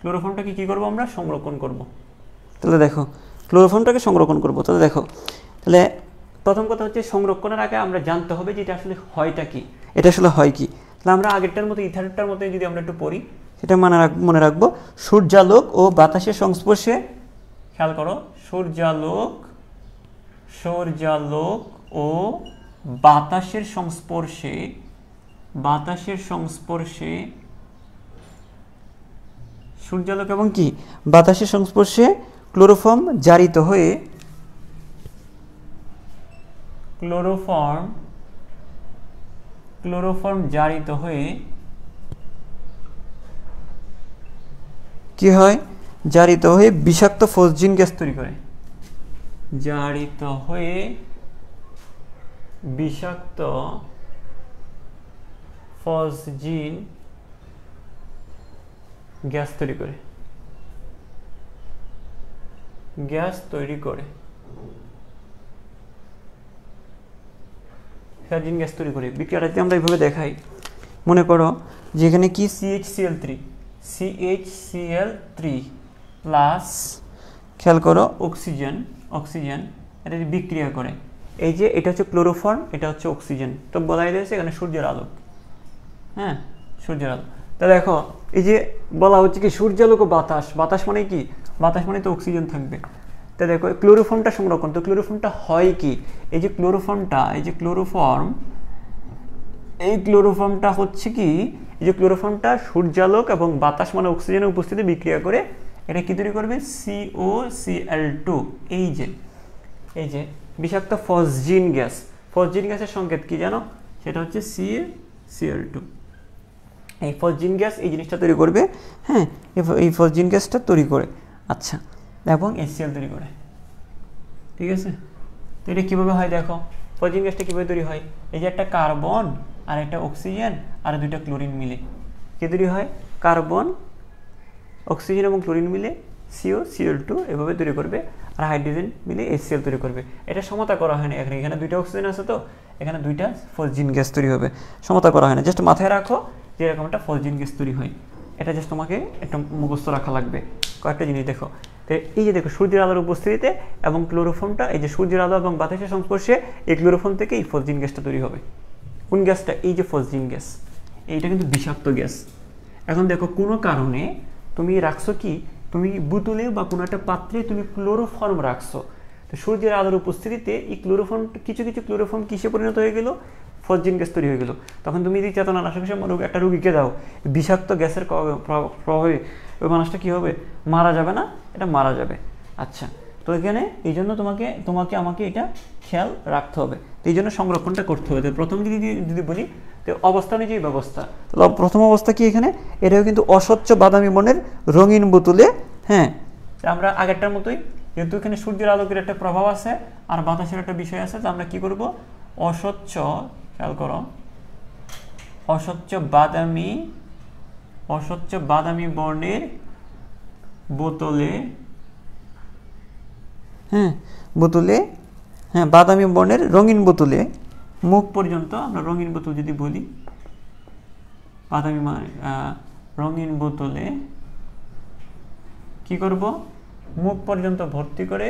ক্লোরোফর্মটাকে কী করবো, আমরা সংরক্ষণ করব। তাহলে দেখো ক্লোরোফর্মটাকে সংরক্ষণ করব, তাহলে প্রথম কথা হচ্ছে সংরক্ষণের আগে আমরা জানতে হবে যে এটা আসলে হয়টা কি, এটা আসলে হয় কি। তাহলে আমরা আগেরটার মতো ইথারেরটার মতো যদি আমরা একটু পড়ি, সেটা মনে রাখবো, সূর্যালোক ও বাতাসের সংস্পর্শে, খেয়াল করো, সূর্যালোক ও বাতাসের সংস্পর্শে সূর্যালোক এবং কি বাতাসের সংস্পর্শে ক্লোরোফর্ম জারিত হয়ে কি হয়, জারিত হয়ে বিষাক্ত ফসজিন গ্যাস তৈরি করে, গ্যাস তৈরি করে, বিক্রিয়াটা যদি আমরা এইভাবে দেখাই, মনে করো যে এখানে কি CHCl3 প্লাস, খেয়াল করো, অক্সিজেন, এটা বিক্রিয়া করে, এই যে এটা হচ্ছে ক্লোরোফর্ম, এটা হচ্ছে অক্সিজেন, তো বলাই দিয়েছে এখানে সূর্যের আলো, হ্যাঁ, সূর্যের আলো। তা দেখো এই যে বলা হচ্ছে কি সূর্যালোক ও বাতাস মানে কি, বাতাস মানে তো অক্সিজেন থাকবে। তা দেখো ক্লোরোফর্মটা সংরক্ষণ, তো ক্লোরোফর্মটা হয় কি, এই যে ক্লোরোফর্মটা হচ্ছে কি, এই যে ক্লোরোফর্মটা সূর্যালোক এবং বাতাস মানে অক্সিজেনের উপস্থিতি বিক্রিয়া করে এটা কি তৈরি করবে, COCl2, এই যে বিষাক্ত ফসজিন গ্যাসের সংকেত কি জানো, সেটা হচ্ছে CaCl2। এই ফসজিন গ্যাস এই জিনিসটা তৈরি করবে, হ্যাঁ, এই ফসজিন গ্যাসটা তৈরি করে, আচ্ছা, এবং HCl তৈরি করে, ঠিক আছে। তো এটা কীভাবে হয়, দেখো ফসজিন গ্যাসটা কীভাবে তৈরি হয়, এই যে একটা কার্বন আর একটা অক্সিজেন আর দুইটা ক্লোরিন মিলে কি তৈরি হয়, কার্বন, অক্সিজেন এবং ক্লোরিন মিলে COCl2 এভাবে তৈরি করবে, আর হাইড্রোজেন মিলে HCl তৈরি করবে। এটা সমতা করা হয় না, এখানে দুইটা অক্সিজেন আছে, তো এখানে দুইটা ফসজিন গ্যাস তৈরি হবে, সমতা করা হয় না, জাস্ট মাথায় রাখো যে এরকম একটা ফসজিন গ্যাস তৈরি হয়, এটা জাস্ট তোমাকে একটা মুখস্থ রাখা লাগবে। কয়েকটা জিনিস দেখো, তো এই যে দেখো সূর্যের আলোর উপস্থিতিতে এবং ক্লোরোফর্মটা, এই যে সূর্যের আলো এবং বাতাসের সংস্পর্শে এই ক্লোরোফর্ম থেকে এই ফসজিন গ্যাসটা তৈরি হবে। কোন গ্যাসটা? এই যে ফসজিন গ্যাস, এইটা কিন্তু বিষাক্ত গ্যাস। এখন দেখো কোনো কারণে তুমি রাখছো কি, তুমি বোতলে বা কোনো একটা পাত্রে তুমি ক্লোরোফর্ম রাখছো, তো সূর্যের আলোর উপস্থিতিতে এই ক্লোরোফর্ম, কিছু কিছু ক্লোরোফর্ম কিসে পরিণত হয়ে গেল? ফসজিন গ্যাস তৈরি হয়ে গেল। তখন তুমি যদি চেতনা নাশক একটা রোগীকে দাও, বিষাক্ত গ্যাসের প্রভাবে ওই মানুষটা কী হবে? মারা যাবে না? এটা মারা যাবে। আচ্ছা, তো এখানে এই জন্য তোমাকে আমাকে এটা খেয়াল রাখতে হবে, তো এই জন্য সংরক্ষণটা করতে হবে। তো প্রথম যদি বলি, তো অবস্থা অনুযায়ী ব্যবস্থা, তাহলে প্রথম অবস্থা কি এখানে? এটাও কিন্তু অস্বচ্ছ বাদামি বর্ণের রঙিন বোতলে। হ্যাঁ, আমরা আগেরটার মতোই, যেহেতু এখানে সূর্যের আলোকের একটা প্রভাব আছে আর বাতাসের একটা বিষয় আছে, তো আমরা কি করব? অস্বচ্ছ, খেয়াল করো, অস্বচ্ছ বাদামি বর্ণের বোতলে, বাদামি বর্ণের রঙিন বোতলে মুখ পর্যন্ত, আমরা রঙিন বোতল যদি বলি, বাদামি রঙিন বোতলে কি করব? মুখ পর্যন্ত ভর্তি করে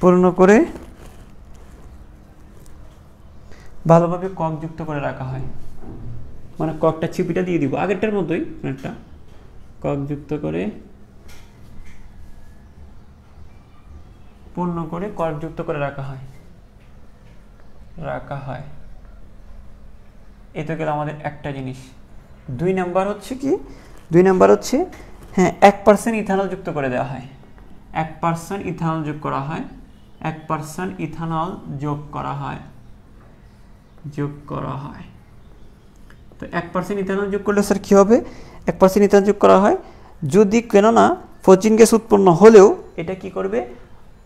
পূর্ণ করে ভালোভাবে ককযুক্ত করে রাখা হয়। মানে ককটা ছিপিটা দিয়ে দিব আগেরটার মতোই, একটা ককযুক্ত করে পূর্ণ করে ককযুক্ত করে রাখা হয়। এই তো গেল আমাদের একটা জিনিস। 2 নাম্বার হচ্ছে কি? 2 নাম্বার হচ্ছে 1% ইথানল যুক্ত করে দেওয়া হয়। 1% ইথানল যোগ করা হয়। 1% ইথানল যোগ করা হয়। তো 1% ইথানল যোগ করলে স্যার কী হবে? 1% ইথানল যোগ করা হয় যদি, কেননা ফসজিন গ্যাস উৎপন্ন হলেও এটা কি করবে?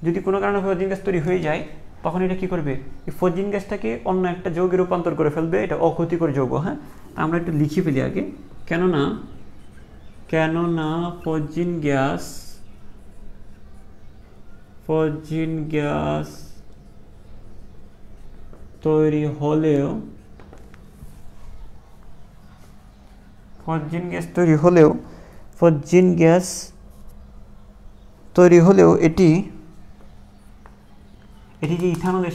যদি কোনো কারণে ফসজিন গ্যাস তৈরি হয়ে যায়, তখন এটা কি করবে? এই ফসজিন গ্যাসটাকে অন্য একটা যৌগে রূপান্তর করে ফেলবে। এটা অক্ষতিকর যৌগ। হ্যাঁ, আমরা একটু লিখে ফেলি আগে। কেননা ফসজিন গ্যাস তৈরি হলেও এটি যে ইথানলের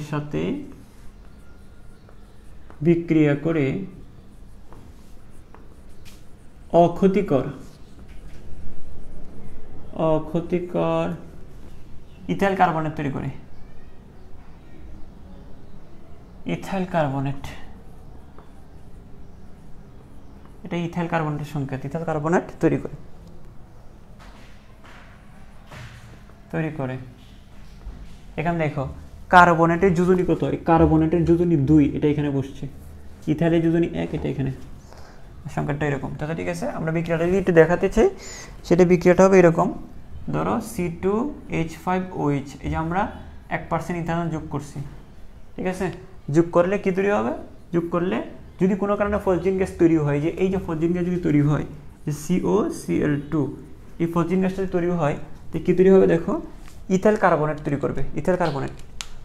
সাথে বিক্রিয়া করে অক্ষতিকর ইথাইল কার্বনেট তৈরি করে। ইথাইল কার্বনেট, এটা ইথাইল কার্বনেটের সংকেত। ইথাইল কার্বনেট তৈরি করে। এখানে দেখো কার্বনেটের যোজনী কত? কার্বনেটের যোজনী 2, এটা এখানে বসছে। ইথাইলের যোজনী 1, এটা এখানে। সংকেতটা এরকম। তাহলে ঠিক আছে, আমরা বিক্রিয়াটা যদি একটু দেখাতে চাই, সেটা বিক্রিয়াটা হবে এরকম। ধরো C2H5OH, এই যে আমরা 1% ইথানল যোগ করছি, ঠিক আছে? যোগ করলে কি তৈরি হবে? যোগ করলে যদি কোনো কারণে ফসজিন গ্যাস তৈরি হয়, যে এই যে ফসজিন গ্যাস যদি তৈরি হয়, যে COCl2, এই ফসজিন গ্যাসটা যদি তৈরি হয়, তো কী তৈরি হবে? দেখো ইথাইল কার্বনেট তৈরি করবে। ইথাইল কার্বনেট,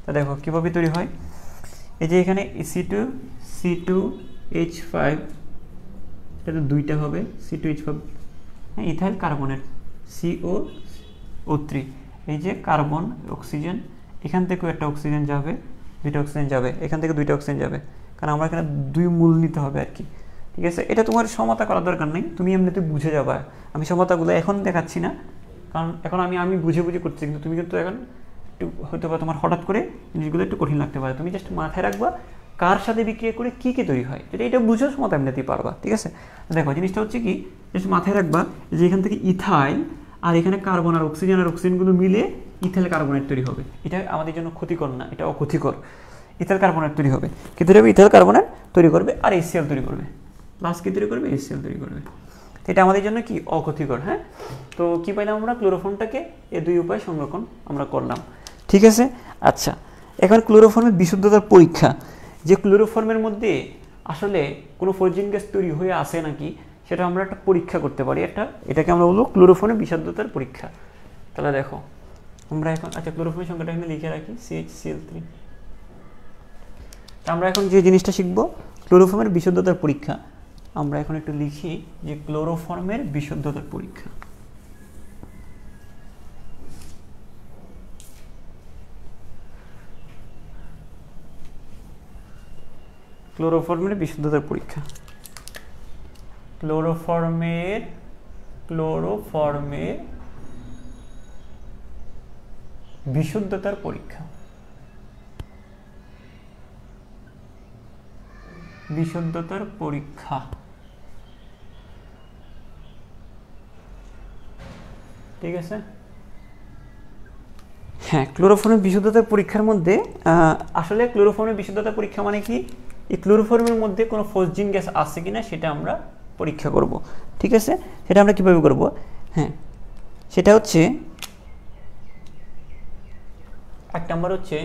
তা দেখো কীভাবে তৈরি হয়। এই যে এখানে C2H5, এটা তো 2টা হবে, C2H5, ইথাইল কার্বনেট, CO3, এই যে কার্বন, অক্সিজেন, এখান থেকেও একটা অক্সিজেন যাবে, 2টা অক্সিজেন যাবে, এখান থেকে 2টা অক্সিজেন যাবে, কারণ আমরা এখানে 2 মূল নিতে হবে আর কি। ঠিক আছে, এটা তোমার সমতা করার দরকার নেই, তুমি এমনিতে বুঝে যাবা। আমি সমতাগুলো এখন দেখাচ্ছি না, কারণ এখন আমি বুঝে করছি, কিন্তু তুমি কিন্তু এখন একটু হয়তো বা তোমার হঠাৎ করে জিনিসগুলো একটু কঠিন লাগতে পারে। তুমি জাস্ট মাথায় রাখবা কার সাথে বিক্রিয়া করে কী কী তৈরি হয়, যদি এটা বুঝে সমতা এমনিতেই পারবা। ঠিক আছে, দেখো জিনিসটা হচ্ছে কি, জাস্ট মাথায় রাখবা যে এখান থেকে ইথাইল আর এখানে কার্বন আর অক্সিজেনগুলো মিলে ইথাইল কার্বনেট তৈরি হবে। এটা আমাদের জন্য ক্ষতিকর না, এটা অক্ষতিকর। ইথাইল কার্বনেট তৈরি হবে, কি তৈরি হবে? ইথাইল কার্বনেট তৈরি করবে আর HCl তৈরি করবে, প্লাস কি তৈরি করবে? HCl তৈরি করবে। এটা আমাদের জন্য কি অক্ষতিকর। হ্যাঁ, তো কি পাইলাম আমরা? ক্লোরোফর্মটাকে এই 2 উপায়ে সংরক্ষণ আমরা করলাম। ঠিক আছে, আচ্ছা, এখন ক্লোরোফর্মের বিশুদ্ধতার পরীক্ষা, যে ক্লোরোফর্মের মধ্যে আসলে কোনো ফসজিন গ্যাস তৈরি হয়ে আসে নাকি, সেটা আমরা একটা পরীক্ষা করতে পারি। এটাকে আমরা বলবো ক্লোরোফর্মের বিশুদ্ধতার পরীক্ষা। তাহলে দেখো আমরা এখন আচ্ছা ক্লোরোফর্মের সংখ্যাটা এখানে লিখে রাখি CHCl3। আমরা এখন যে জিনিসটা শিখব ক্লোরোফর্মের বিশুদ্ধতার পরীক্ষা। আমরা এখন একটু লিখি যে ক্লোরোফর্মের বিশুদ্ধতার পরীক্ষা। ক্লোরোফর্মের বিশুদ্ধতার পরীক্ষা, ক্লোরোফর্মের বিশুদ্ধতার পরীক্ষা, বিশুদ্ধতার পরীক্ষা। ঠিক আছে, হ্যাঁ ক্লোরোফর্মের বিশুদ্ধতার পরীক্ষার মধ্যে আসলে ক্লোরোফর্মের বিশুদ্ধতার পরীক্ষা মানে কি, এই ক্লোরোফর্মের মধ্যে কোনো ফসজিন গ্যাস আছে কিনা সেটা আমরা পরীক্ষা করব। ঠিক আছে, সেটা আমরা কিভাবে করব? হ্যাঁ সেটা হচ্ছে এক নাম্বার হচ্ছে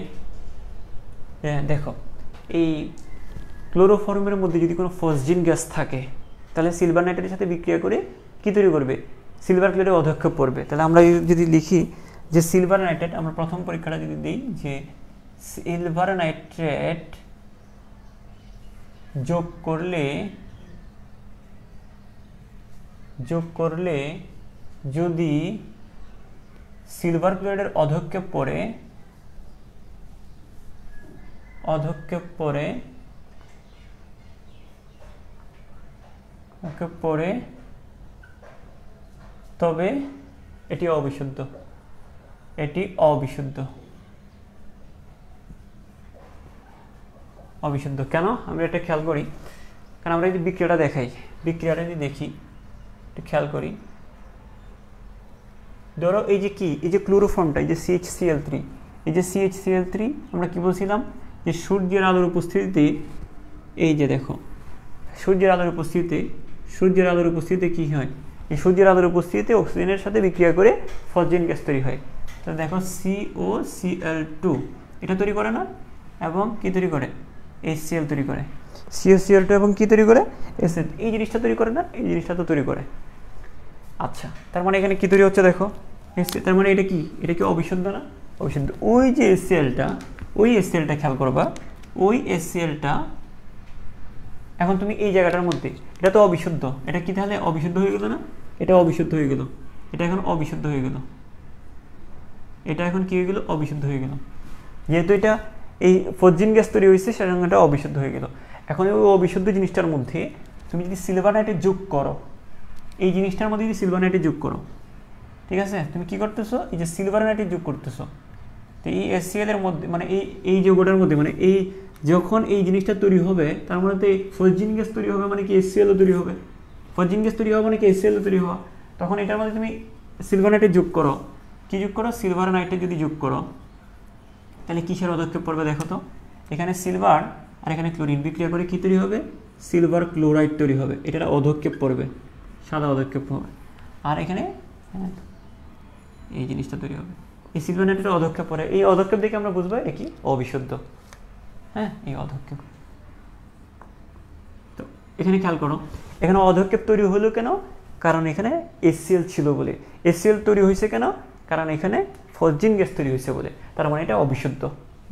দেখো এই ক্লোরোফর্মের মধ্যে যদি কোনো ফসজিন গ্যাস থাকে তাহলে সিলভার নাইট্রেটের সাথে বিক্রিয়া করে কি তৈরি করবে? সিলভার ক্লোরাইড অধক্ষেপ করবে। তাহলে আমরা যদি লিখি যে সিলভার নাইট্রেট, আমরা প্রথম পরীক্ষাটা যদি দিই যে সিলভার নাইট্রেট যোগ করলে যদি সিলভার ক্লোরাইডের অধক্ষেপ পড়ে তবে এটি অবিশুদ্ধ, কেন আমরা এটা খেয়াল করি, কারণ আমরা যদি বিক্রিয়াটা দেখাই, বিক্রিয়াটা যদি দেখি একটু খেয়াল করি, ধরো এই যে কি, এই যে ক্লোরোফর্মটা, এই যে CHCl3, এই যে CHCl3 আমরা কি বলছিলাম যে সূর্যের আলোর উপস্থিতিতে, এই যে দেখো সূর্যের আলোর উপস্থিতিতে কি হয়, এই সূর্যের আলোর উপস্থিতিতে অক্সিজেনের সাথে বিক্রিয়া করে ফসজিন গ্যাস তৈরি হয়। তো দেখো COCl2 এটা তৈরি করে না, এবং কি তৈরি করে? HCl তৈরি করে। COCl2 এবং কি তৈরি করে? HCl। এই জিনিসটা তৈরি করে না, এই জিনিসটা তো তৈরি করে। আচ্ছা, তার মানে এখানে কি তৈরি হচ্ছে দেখো, তার মানে এটা কি অবিশুদ্ধ না? অবিশুদ্ধ। ওই যে HClটা খেয়াল করবা, ওই HClটা এখন তুমি এই জায়গাটার মধ্যে, এটা তো অবিশুদ্ধ, এটা কি তাহলে অবিশুদ্ধ হয়ে গেল না? এটা অবিশুদ্ধ হয়ে গেল, এটা এখন অবিশুদ্ধ হয়ে গেল, এটা এখন কি হয়ে গেল? অবিশুদ্ধ হয়ে গেল। যেহেতু এটা এই ফসজিন গ্যাস তৈরি হয়েছে সেটা এটা অবিশুদ্ধ হয়ে গেল। এখন ওই অবিশুদ্ধ জিনিসটার মধ্যে তুমি যদি সিলভার নাইট্রেট যোগ করো, এই জিনিসটার মধ্যে যদি সিলভার নাইট্রেট যোগ করো, ঠিক আছে, তুমি কি করতেছো? এই যে সিলভার নাইট্রেট যোগ করতেছো, তো এই HCl এর মধ্যে মানে এই যৌগটার মধ্যে, মানে এই যখন এই জিনিসটা তৈরি হবে তার মধ্যে ফসজিন গ্যাস তৈরি হবে, মানে কি HCl তৈরি হবে। ফসজিন গ্যাস তৈরি হবে মানে কি HCl তৈরি হওয়া। তখন এটার মধ্যে তুমি সিলভার নাইট্রেট যোগ করো, কি যোগ করো? সিলভার নাইট্রেট যদি যোগ করো তাহলে কিসের অধক্ষেপ পড়বে দেখো তো? এখানে সিলভার আর এখানে ক্লোরিন বিক্রিয়া করে কি তৈরি হবে? সিলভার ক্লোরাইড তৈরি হবে। এটা অধক্ষেপ পড়বে, সাদা অধক্ষেপ হবে। আর এখানে এই জিনিসটা তৈরি হবে, এই সিলভার নাইট্রেটের অধক্ষেপ পড়ে। এই অধক্ষেপ দেখে আমরা বুঝবো এটা কি অবিশুদ্ধ। হ্যাঁ, এই অধক্ষেপ। তো এখানে খেয়াল করো, এখানে অধক্ষেপ তৈরি হলো কেন? কারণ এখানে HCl ছিল বলে। HCl তৈরি হয়েছে কেন? কারণ এখানে ফসজিন গ্যাস তৈরি হয়েছে বলে। তার মানে এটা অবিশুদ্ধ।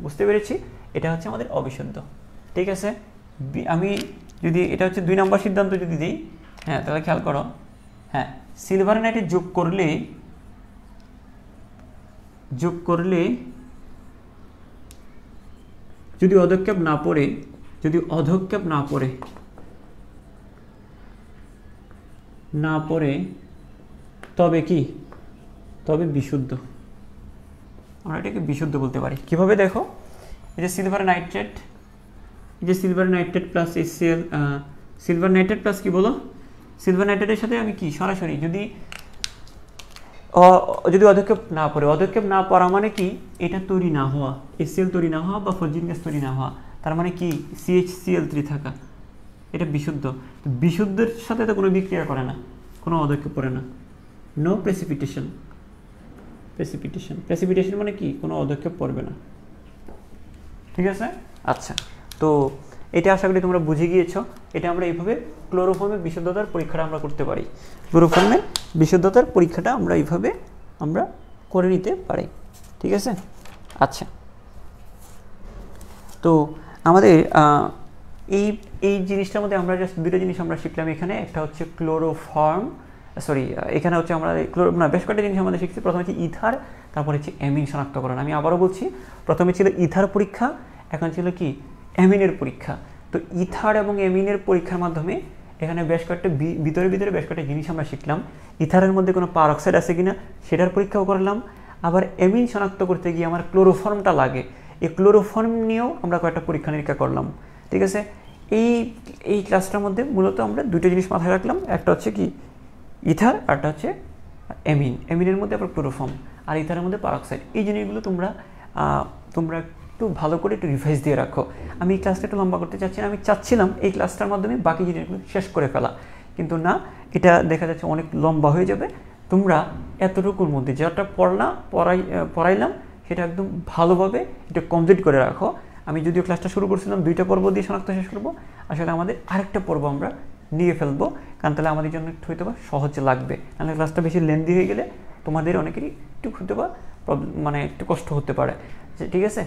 বুঝতে পেরেছি? এটা হচ্ছে আমাদের অবিশুদ্ধ। ঠিক আছে, আমি যদি এটা হচ্ছে 2 নম্বর সিদ্ধান্ত যদি দিই, হ্যাঁ তাহলে খেয়াল করো, হ্যাঁ সিলভার নাইট্রেট যোগ করলে যদি অধক্ষেপ না পড়ে তবে কি? তবে বিশুদ্ধ। আমরা এটাকে বিশুদ্ধ বলতে পারি। কিভাবে দেখো, এই যে silver nitrate plus HCl, silver nitrate plus কি বলো? সিলভার নাইট্রেটের সাথে আমি কি সরাসরি যদি অধক্ষেপ না পড়া মানে কি? এটা তৈরি না হওয়া, HCl তৈরি না হওয়া বা ফসজিন গ্যাস তৈরি না হওয়া। তার মানে কি? CHCl3 থাকা, এটা বিশুদ্ধ। বিশুদ্ধের সাথে তো কোনো বিক্রিয়া করে না, কোনো অধক্ষেপ পড়ে না। নো প্রেসিপিটেশন মানে কি? কোনো অধক্ষেপ পড়বে না। ঠিক আছে, আচ্ছা, তো এটা আশা করি তোমরা বুঝে গিয়েছো। এটা আমরা এইভাবে ক্লোরোফর্মের বিশুদ্ধতার পরীক্ষাটা আমরা করতে পারি। ক্লোরোফর্মের বিশুদ্ধতার পরীক্ষাটা আমরা এইভাবে আমরা করে নিতে পারি। ঠিক আছে। আচ্ছা, তো আমাদের এই এই জিনিসটার মধ্যে আমরা জাস্ট দুটো জিনিস আমরা শিখলাম এখানে। একটা হচ্ছে ক্লোরোফর্ম, সরি এখানে হচ্ছে আমরা বেশ কয়েকটা জিনিস আমাদের শিখছি। প্রথমে হচ্ছে ইথার, তারপরে হচ্ছে অ্যামিন শনাক্তকরণ। আমি আবারও বলছি, প্রথমে ছিল ইথার পরীক্ষা, এখন ছিল কি অ্যামিনের পরীক্ষা। তো ইথার এবং অ্যামিনের পরীক্ষার মাধ্যমে এখানে বেশ কয়েকটা ভিতরে বেশ কয়েকটা জিনিস আমরা শিখলাম। ইথারের মধ্যে কোনো পারঅক্সাইড আছে কিনা সেটার পরীক্ষাও করলাম। আবার অ্যামিন শনাক্ত করতে গিয়ে আমার ক্লোরোফর্মটা লাগে, এই ক্লোরোফর্ম নিয়েও আমরা কয়েকটা পরীক্ষা নিরীক্ষা করলাম। ঠিক আছে, এই ক্লাসটার মধ্যে মূলত আমরা দুটো জিনিস মাথায় রাখলাম, একটা হচ্ছে কি ইথার, আরটা হচ্ছে অ্যামিন। অ্যামিনের মধ্যে আবার ক্লোরোফর্ম, আর ইথারের মধ্যে পারঅক্সাইড। এই জিনিসগুলো তোমরা একটু ভালো করে একটু রিভাইজ দিয়ে রাখো। আমি এই ক্লাসটা একটু লম্বা করতে চাচ্ছি না, আমি চাচ্ছিলাম এই ক্লাসটার মাধ্যমে বাকি জিনিসগুলো শেষ করে ফেলা, কিন্তু না, এটা দেখা যাচ্ছে অনেক লম্বা হয়ে যাবে। তোমরা এতটুকুর মধ্যে যেটা পড়াইলাম সেটা একদম ভালোভাবে এটা কমপ্লিট করে রাখো। আমি যদিও ক্লাসটা শুরু করছিলাম 2টা পর্ব দিয়ে শনাক্ত শেষ করবো, আসলে আমাদের আরেকটা পর্ব আমরা নিয়ে ফেলবো, কারণ তাহলে আমাদের জন্য একটু হয়তো বা সহজ লাগবে। নাহলে ক্লাসটা বেশি লেন্দি হয়ে গেলে তোমাদের অনেকেরই একটু হয়তো বা একটু কষ্ট হতে পারে। ঠিক আছে,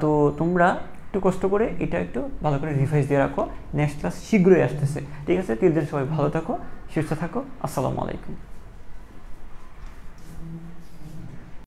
তো তোমরা একটু কষ্ট করে এটা একটু ভালো করে রিভাইজ দিয়ে রাখো। নেক্সট ক্লাস শীঘ্রই আসতেছে। ঠিক আছে, তিনজন সবাই ভালো থাকো, সুস্থ থাকো। আসসালামু আলাইকুম।